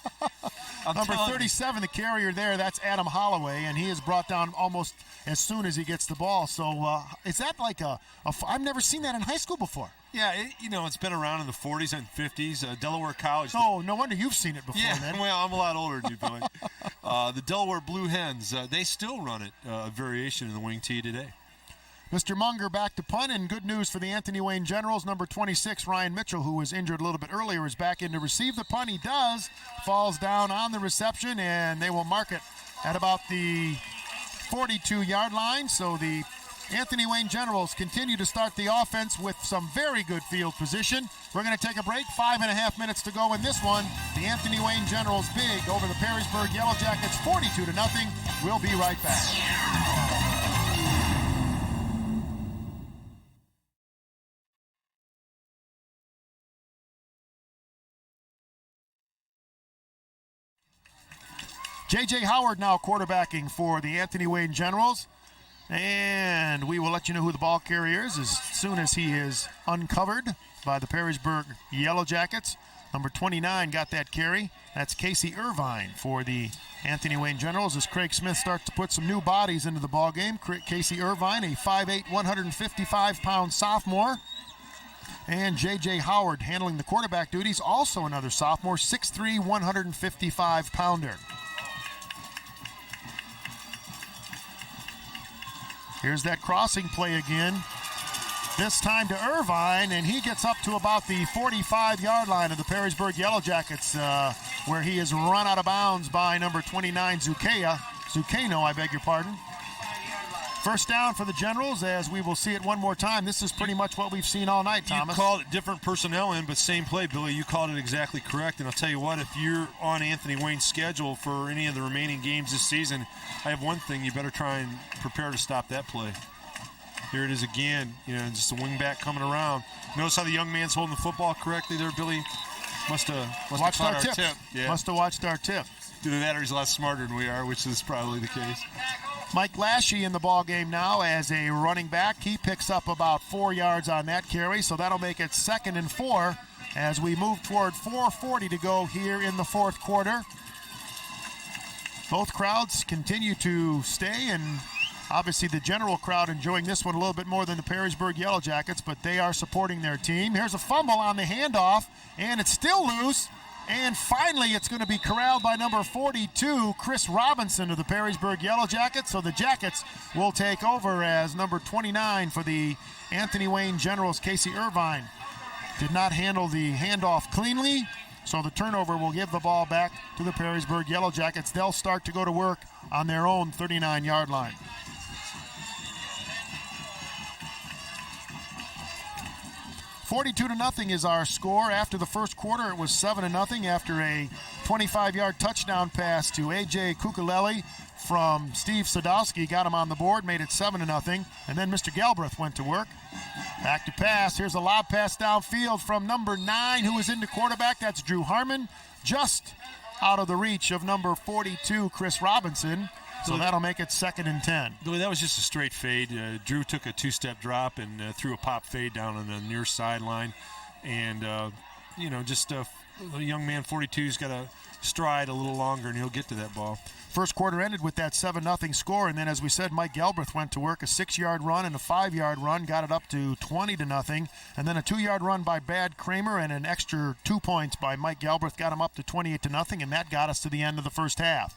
[SPEAKER 6] Number 37, the carrier there, that's Adam Holloway, and he is brought down almost as soon as he gets the ball. So is that like I've never seen that in high school before.
[SPEAKER 7] Yeah, it's been around in the 40s and 50s. Delaware College.
[SPEAKER 6] Oh, no wonder you've seen it before,
[SPEAKER 7] yeah,
[SPEAKER 6] man.
[SPEAKER 7] Well, I'm a lot older than you, Billy. The Delaware Blue Hens, they still run it, a variation of the wing tee today.
[SPEAKER 6] Mr. Munger back to punt, and good news for the Anthony Wayne Generals. Number 26, Ryan Mitchell, who was injured a little bit earlier, is back in to receive the punt. He does. Falls down on the reception, and they will mark it at about the 42-yard line. So the Anthony Wayne Generals continue to start the offense with some very good field position. We're going to take a break. 5.5 minutes to go in this one. The Anthony Wayne Generals big over the Perrysburg Yellow Jackets, 42-0. We'll be right back. J.J. Howard now quarterbacking for the Anthony Wayne Generals. And we will let you know who the ball carrier is as soon as he is uncovered by the Perrysburg Yellow Jackets. Number 29 got that carry. That's Casey Irvine for the Anthony Wayne Generals as Craig Smith starts to put some new bodies into the ball game. Casey Irvine, a 5'8", 155-pound sophomore. And J.J. Howard handling the quarterback duties, also another sophomore, 6'3", 155-pounder. Here's that crossing play again. This time to Irvine, and he gets up to about the 45-yard line of the Perrysburg Yellow Jackets, where he is run out of bounds by number 29, Zucano, I beg your pardon. First down for the Generals, as we will see it one more time. This is pretty much what we've seen all night, Thomas.
[SPEAKER 7] You called it different personnel in, but same play, Billy. You called it exactly correct. And I'll tell you what, if you're on Anthony Wayne's schedule for any of the remaining games this season, I have one thing. You better try and prepare to stop that play. Here it is again. Just a wing back coming around. Notice how the young man's holding the football correctly there, Billy. Must have
[SPEAKER 6] watched
[SPEAKER 7] caught
[SPEAKER 6] our tip.
[SPEAKER 7] Yeah.
[SPEAKER 6] Must have watched our tip.
[SPEAKER 7] Either that or he's a lot smarter than we are, which is probably the case.
[SPEAKER 6] Mike Lashley in the ball game now as a running back. He picks up about 4 yards on that carry, so that'll make it 2nd and 4 as we move toward 4:40 to go here in the fourth quarter. Both crowds continue to stay, and obviously the general crowd enjoying this one a little bit more than the Perrysburg Yellow Jackets, but they are supporting their team. Here's a fumble on the handoff, and it's still loose. And finally, it's going to be corralled by number 42, Chris Robinson of the Perrysburg Yellow Jackets. So the Jackets will take over as number 29 for the Anthony Wayne Generals, Casey Irvine. Did not handle the handoff cleanly, so the turnover will give the ball back to the Perrysburg Yellow Jackets. They'll start to go to work on their own 39-yard line. $42-0 is our score. After the first quarter, it was 7-0 after a 25-yard touchdown pass to A.J. Kukulele from Steve Sadowski. Got him on the board, made it 7-0. And then Mr. Galbraith went to work. Back to pass. Here's a lob pass downfield from number 9, who is into quarterback. That's Drew Harmon, just out of the reach of number 42, Chris Robinson. So that'll make it 2nd and 10.
[SPEAKER 7] Billy, that was just a straight fade. Drew took a two-step drop and threw a pop fade down on the near sideline. And, just a young man, 42's got to stride a little longer, and he'll get to that ball.
[SPEAKER 6] First quarter ended with that 7-0 score, and then, as we said, Mike Galbraith went to work. A 6-yard run and a 5-yard run got it up to 20-0, and then a 2-yard run by Brad Kramer and an extra 2 points by Mike Galbraith got him up to 28-0, and that got us to the end of the first half.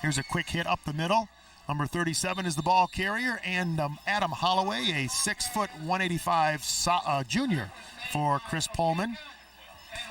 [SPEAKER 6] Here's a quick hit up the middle. Number 37 is the ball carrier, and Adam Holloway, a 6', 185 junior for Chris Pullman.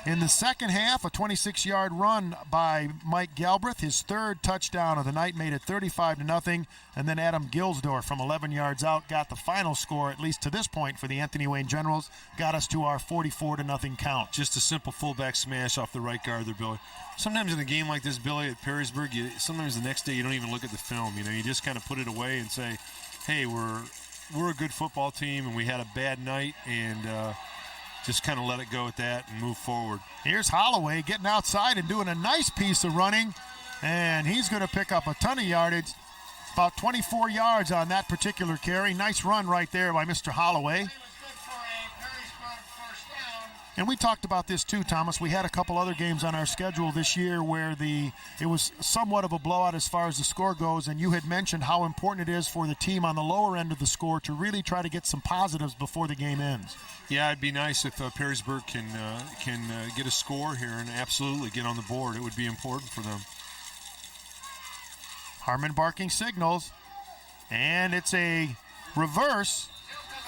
[SPEAKER 6] In the second half, a 26-yard run by Mike Galbraith. His third touchdown of the night made it 35-0. And then Adam Gilsdorf from 11 yards out got the final score, at least to this point, for the Anthony Wayne Generals. Got us to our 44-0 count.
[SPEAKER 7] Just a simple fullback smash off the right guard there, Billy. Sometimes in a game like this, Billy, at Perrysburg, sometimes the next day you don't even look at the film. You just kind of put it away and say, hey, we're a good football team, and we had a bad night, and just kind of let it go at that and move forward.
[SPEAKER 6] Here's Holloway getting outside and doing a nice piece of running, and he's going to pick up a ton of yardage, about 24 yards on that particular carry. Nice run right there by Mr. Holloway. And we talked about this too, Thomas. We had a couple other games on our schedule this year where it was somewhat of a blowout as far as the score goes, and you had mentioned how important it is for the team on the lower end of the score to really try to get some positives before the game ends.
[SPEAKER 7] Yeah, it'd be nice if Perrysburg can get a score here and absolutely get on the board. It would be important for them.
[SPEAKER 6] Harmon barking signals, and it's a reverse.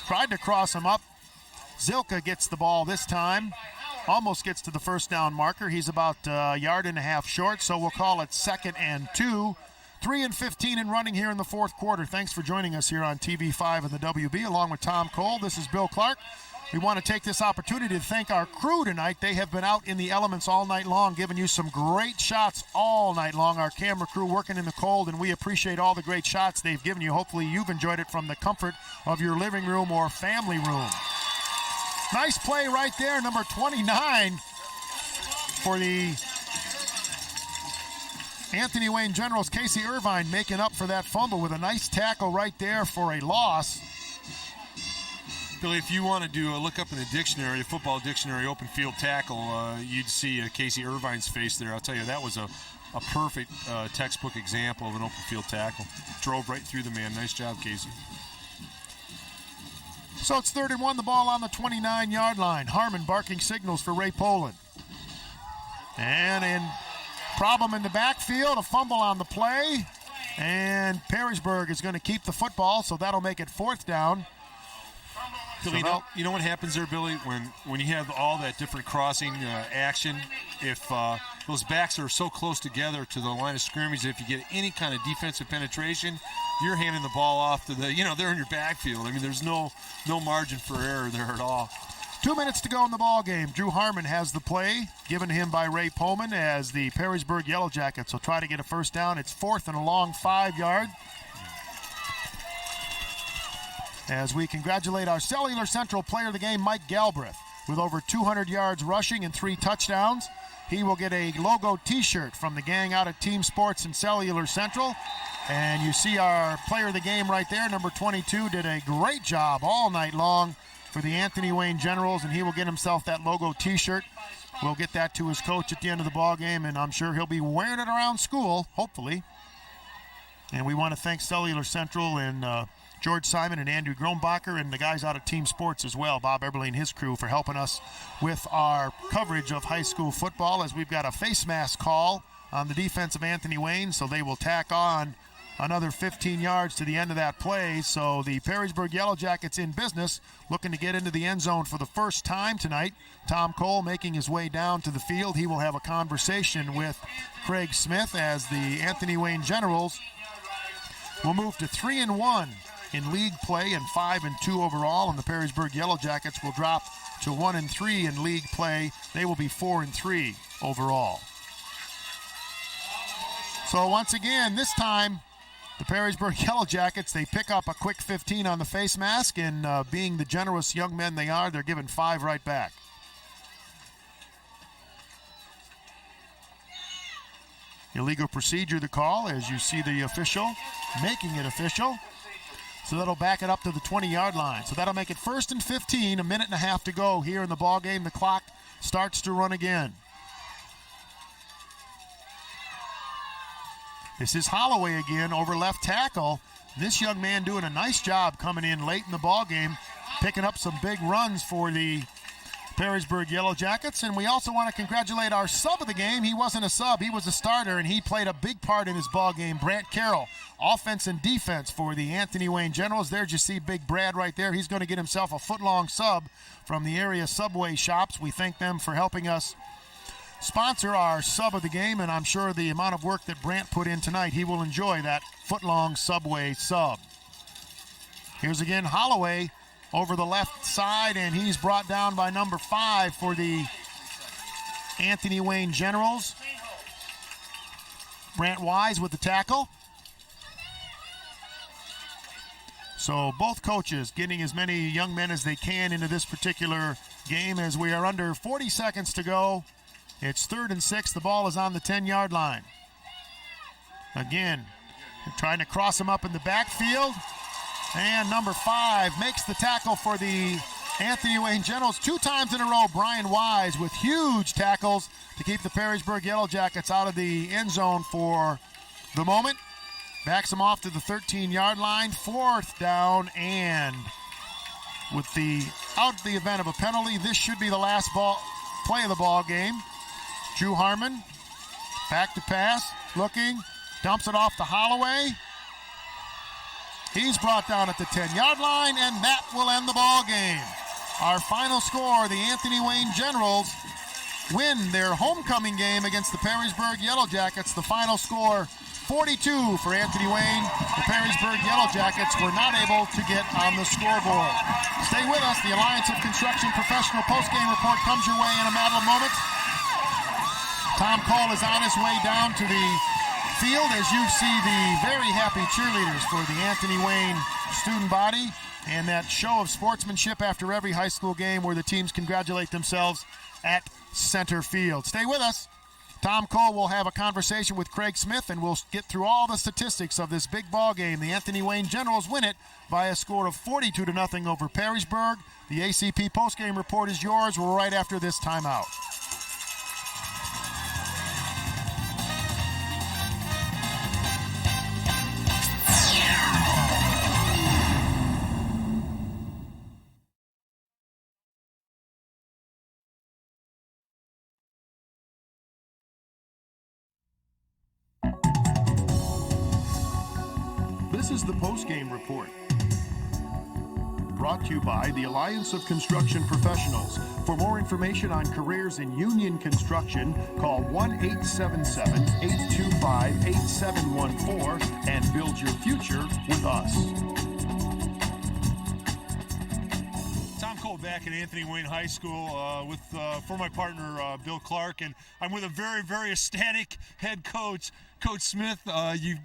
[SPEAKER 6] Tried to cross him up. Zilka gets the ball this time. Almost gets to the first down marker. He's about a yard and a half short, so we'll call it 2nd and 2. 3 and 15 in running here in the fourth quarter. Thanks for joining us here on TV5 and the WB, along with Tom Cole. This is Bill Clark. We want to take this opportunity to thank our crew tonight. They have been out in the elements all night long, giving you some great shots all night long. Our camera crew working in the cold, and we appreciate all the great shots they've given you. Hopefully you've enjoyed it from the comfort of your living room or family room. Nice play right there, number 29 for the Anthony Wayne Generals. Casey Irvine making up for that fumble with a nice tackle right there for a loss.
[SPEAKER 7] Billy, if you want to do a look up in the dictionary, the football dictionary, open field tackle, you'd see Casey Irvine's face there. I'll tell you, that was a perfect textbook example of an open field tackle. Drove right through the man. Nice job, Casey.
[SPEAKER 6] So it's 3rd and 1, the ball on the 29-yard line. Harmon barking signals for Ray Poland. And in problem in the backfield, a fumble on the play. And Perrysburg is going to keep the football, so that'll make it 4th down.
[SPEAKER 7] Billy, you know what happens there, Billy, when you have all that different crossing action, if those backs are so close together to the line of scrimmage, if you get any kind of defensive penetration, you're handing the ball off to they're in your backfield. I mean, there's no margin for error there at all.
[SPEAKER 6] 2 minutes to go in the ball game. Drew Harmon has the play given to him by Ray Pullman as the Perrysburg Yellow Jackets will try to get a first down. It's 4th and a long 5-yard. As we congratulate our Cellular Central player of the game, Mike Galbraith, with over 200 yards rushing and 3 touchdowns. He will get a logo t-shirt from the gang out at Team Sports and Cellular Central. And you see our player of the game right there, number 22, did a great job all night long for the Anthony Wayne Generals, and he will get himself that logo t-shirt. We'll get that to his coach at the end of the ball game, and I'm sure he'll be wearing it around school, hopefully. And we want to thank Cellular Central and George Simon and Andrew Grombacher and the guys out of Team Sports as well, Bob Eberle and his crew, for helping us with our coverage of high school football, as we've got a face mask call on the defense of Anthony Wayne, so they will tack on another 15 yards to the end of that play. So the Perrysburg Yellow Jackets in business, looking to get into the end zone for the first time tonight. Tom Cole making his way down to the field. He will have a conversation with Craig Smith as the Anthony Wayne Generals will move to 3 and 1 in league play and 5 and 2 overall, and the Perrysburg Yellow Jackets will drop to 1 and 3 in league play. They will be 4 and 3 overall. So once again, this time, the Perrysburg Yellow Jackets, they pick up a quick 15 on the face mask, and being the generous young men they are, they're giving 5 right back. Illegal procedure, the call, as you see the official making it official. So that'll back it up to the 20-yard line. So that'll make it 1st and 15, a minute and a half to go here in the ball game. The clock starts to run again. This is Holloway again over left tackle. This young man doing a nice job coming in late in the ball game, picking up some big runs for the Perrysburg Yellow Jackets. And we also want to congratulate our sub of the game. He wasn't a sub, he was a starter, and he played a big part in his ball game. Brant Carroll, offense and defense for the Anthony Wayne Generals. There you see Big Brad right there. He's going to get himself a foot-long sub from the area Subway shops. We thank them for helping us sponsor our sub of the game, and I'm sure the amount of work that Brant put in tonight, he will enjoy that foot-long Subway sub. Here's again Holloway over the left side, and he's brought down by number 5 for the Anthony Wayne Generals. Brant Wise with the tackle. So both coaches getting as many young men as they can into this particular game as we are under 40 seconds to go. It's 3rd and 6. The ball is on the 10-yard line. Again, they're trying to cross him up in the backfield. And number 5 makes the tackle for the Anthony Wayne Generals 2 times in a row. Brian Wise with huge tackles to keep the Perrysburg Yellow Jackets out of the end zone for the moment. Backs them off to the 13-yard line. 4th down, and with the event of a penalty, this should be the last play of the ball game. Drew Harmon back to pass, looking, dumps it off to Holloway. He's brought down at the 10-yard line, and that will end the ball game. Our final score, the Anthony Wayne Generals win their homecoming game against the Perrysburg Yellow Jackets. The final score, 42 for Anthony Wayne. The Perrysburg Yellow Jackets were not able to get on the scoreboard. Stay with us. The Alliance of Construction Professional postgame report comes your way in a matter of moments. Tom Cole is on his way down to the field as you see the very happy cheerleaders for the Anthony Wayne student body and that show of sportsmanship after every high school game where the teams congratulate themselves at center field. Stay with us. Tom Cole will have a conversation with Craig Smith, and we'll get through all the statistics of this big ball game. The Anthony Wayne Generals win it by a score of 42-0 over Perrysburg. The ACP postgame report is yours. We're right after this timeout. This is the post-game report. Brought to you by the Alliance of Construction Professionals. For more information on careers in union construction, call 1-877-825-8714 and build your future with us.
[SPEAKER 2] Tom Cole back at Anthony Wayne High School for my partner Bill Clark, and I'm with a very, very ecstatic head coach, Coach Smith. I'll be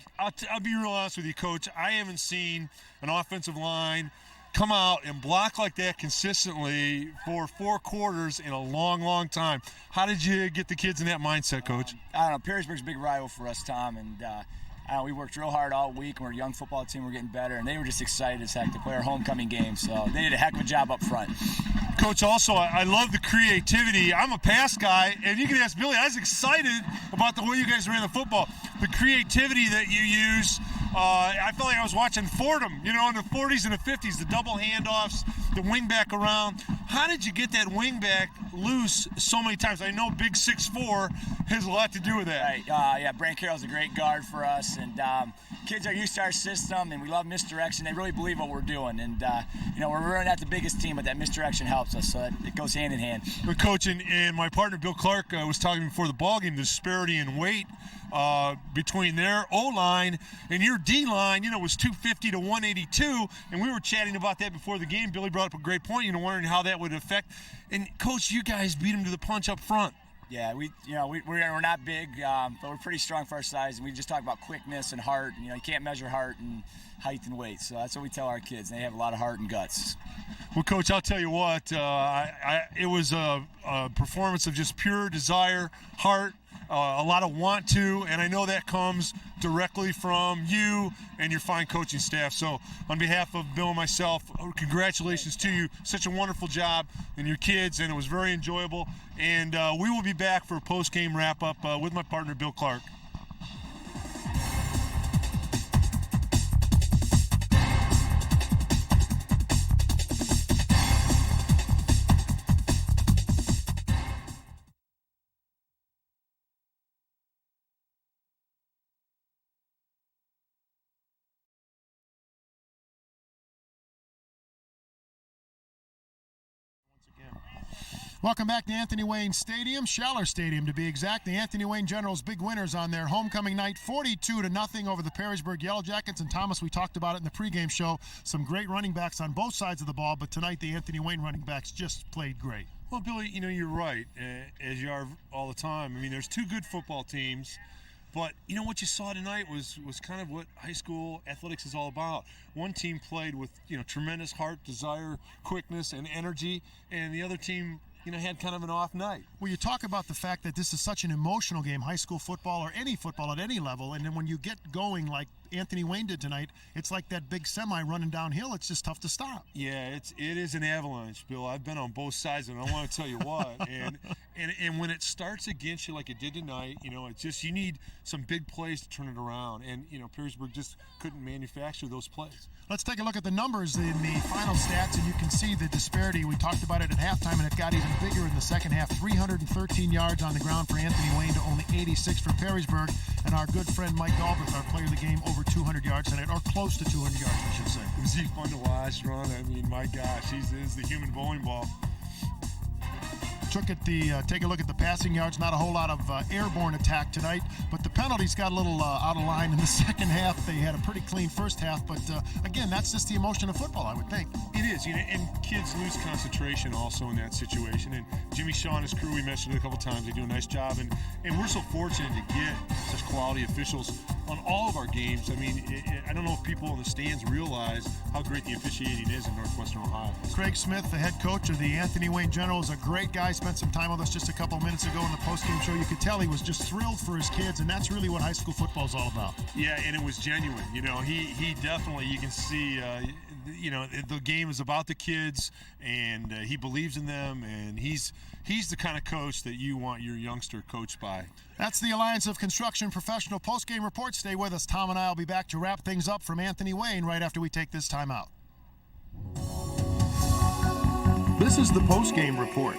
[SPEAKER 2] real honest with you, Coach. I haven't seen an offensive line come out and block like that consistently for 4 quarters in a long, long time. How did you get the kids in that mindset, Coach?
[SPEAKER 12] I don't know. Perrysburg's a big rival for us, Tom, and we worked real hard all week. We're a young football team. We're getting better, and they were just excited as heck to play our homecoming game. So they did a heck of a job up front.
[SPEAKER 2] Coach, also, I love the creativity. I'm a pass guy, and you can ask Billy. I was excited about the way you guys ran the football. The creativity that you use, I felt like I was watching Fordham, in the 40s and the 50s, the double handoffs, the wing back around. How did you get that wing back loose so many times? I know big 6'4" has a lot to do with that.
[SPEAKER 12] Right. Brant Carroll's a great guard for us, and kids are used to our system, and we love misdirection. They really believe what we're doing, and we're really not the biggest team, but that misdirection helps us, so it goes hand in hand.
[SPEAKER 2] But Coach, and my partner Bill Clark was talking before the ball game, the disparity in weight between their O-line and your D-line, was 250 to 182, and we were chatting about that before the game. Billy brought up a great point, wondering how that would affect. And Coach, you guys beat them to the punch up front.
[SPEAKER 12] Yeah, we're not big, but we're pretty strong for our size, and we just talk about quickness and heart. You can't measure heart and height and weight, so that's what we tell our kids. They have a lot of heart and guts.
[SPEAKER 2] Well, Coach, I'll tell you what, it was a performance of just pure desire, heart, a lot of want to, and I know that comes directly from you and your fine coaching staff. So on behalf of Bill and myself, congratulations to you. Such a wonderful job and your kids, and it was very enjoyable. And we will be back for a post-game wrap-up with my partner, Bill Clark.
[SPEAKER 6] Welcome back to Anthony Wayne Stadium, Schaller Stadium to be exact. The Anthony Wayne Generals big winners on their homecoming night, 42-0 over the Perrysburg Yellow Jackets. And Thomas, we talked about it in the pregame show, some great running backs on both sides of the ball, but tonight the Anthony Wayne running backs just played great.
[SPEAKER 2] Well, Billy, you're right, as you are all the time. I mean, there's 2 good football teams, but what you saw tonight was kind of what high school athletics is all about. One team played with tremendous heart, desire, quickness, and energy, and the other team had kind of an off night.
[SPEAKER 6] Well, you talk about the fact that this is such an emotional game, high school football or any football at any level, and then when you get going like Anthony Wayne did tonight, it's like that big semi running downhill. It's just tough to stop.
[SPEAKER 7] Yeah, it is an avalanche, Bill. I've been on both sides, and I want to tell you what. And when it starts against you like it did tonight, it's just you need some big plays to turn it around. And Perrysburg just couldn't manufacture those plays.
[SPEAKER 6] Let's take a look at the numbers in the final stats, and you can see the disparity. We talked about it at halftime, and it got even bigger in the second half. 313 yards on the ground for Anthony Wayne to only 86 for Perrysburg. And our good friend Mike Galbraith, our player of the game, over 200 yards tonight, or close to 200 yards, I should say.
[SPEAKER 7] Was he fun to watch, Ron? I mean, my gosh, he's the human bowling ball.
[SPEAKER 6] Take a look at the passing yards. Not a whole lot of airborne attack tonight, but the penalties got a little out of line in the second half. They had a pretty clean first half, but again, that's just the emotion of football, I would think.
[SPEAKER 7] It is, and kids lose concentration also in that situation. And Jimmy Shaw and his crew, we mentioned it a couple times, they do a nice job, and we're so fortunate to get such quality officials on all of our games. I mean, I don't know if people in the stands realize how great the officiating is in Northwestern Ohio.
[SPEAKER 6] Craig Smith, the head coach of the Anthony Wayne Generals, a great guy. Spent some time with us just a couple minutes ago in the postgame show. You could tell he was just thrilled for his kids, and that's really what high school football is all about.
[SPEAKER 7] Yeah, and it was genuine. He definitely, you can see, the game is about the kids, and he believes in them, and he's the kind of coach that you want your youngster coached by.
[SPEAKER 6] That's the Alliance of Construction Professional postgame report. Stay with us. Tom and I will be back to wrap things up from Anthony Wayne right after we take this time out. This is the postgame report,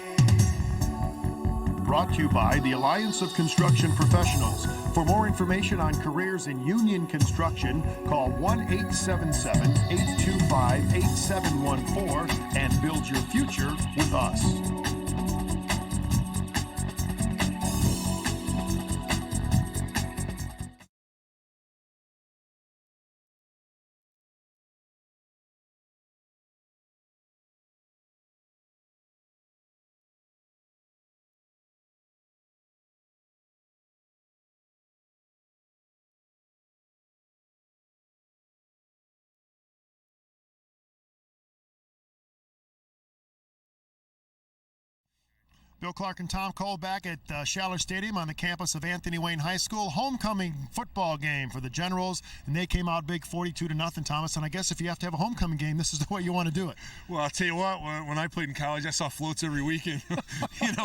[SPEAKER 6] brought to you by the Alliance of Construction Professionals. For more information on careers in union construction, call 1-877-825-8714 and build your future with us. Bill Clark and Tom Cole back at Schaller Stadium on the campus of Anthony Wayne High School. Homecoming football game for the Generals, and they came out big 42-0, Thomas. And I guess if you have to have a homecoming game, this is the way you want to do it.
[SPEAKER 7] Well, I'll tell you what, when I played in college, I saw floats every weekend.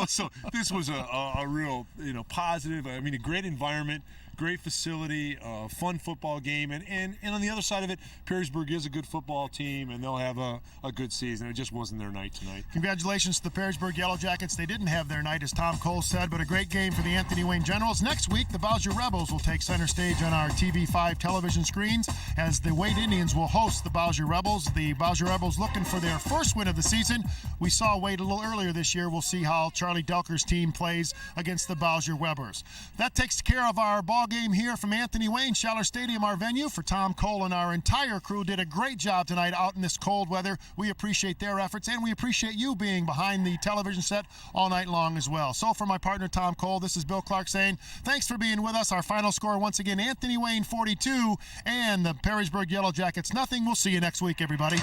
[SPEAKER 7] So this was a real, positive, a great environment, great facility, fun football game. And on the other side of it, Perrysburg is a good football team, and they'll have a good season. It just wasn't their night tonight.
[SPEAKER 6] Congratulations to the Perrysburg Yellow Jackets. They didn't have their night, as Tom Cole said, but a great game for the Anthony Wayne Generals. Next week, the Bowser Rebels will take center stage on our TV5 television screens as the Wade Indians will host the Bowser Rebels. The Bowser Rebels looking for their first win of the season. We saw Wade a little earlier this year. We'll see how Charlie Delker's team plays against the Bowser Webbers. That takes care of our ball game here from Anthony Wayne, Schaller Stadium, our venue. For Tom Cole and our entire crew, did a great job tonight out in this cold weather. We appreciate their efforts, and we appreciate you being behind the television set all night long as well. So for my partner Tom Cole, this is Bill Clark saying thanks for being with us. Our final score once again, Anthony Wayne 42 and the Perrysburg Yellow Jackets nothing. We'll see you next week, everybody.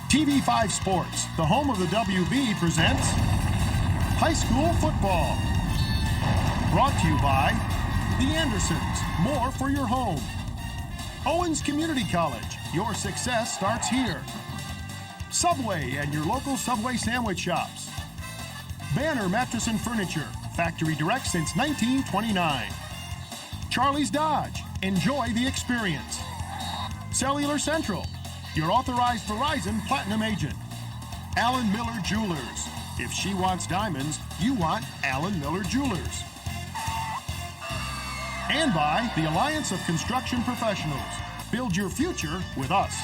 [SPEAKER 6] TV5 Sports, the home of the WB, presents High School Football. Brought to you by The Andersons, more for your home. Owens Community College, your success starts here. Subway and your local Subway sandwich shops. Banner Mattress and Furniture, factory direct since 1929. Charlie's Dodge, enjoy the experience. Cellular Central, your authorized Verizon Platinum agent. Allen Miller Jewelers. If she wants diamonds, you want Allen Miller Jewelers. And by the Alliance of Construction Professionals. Build your future with us.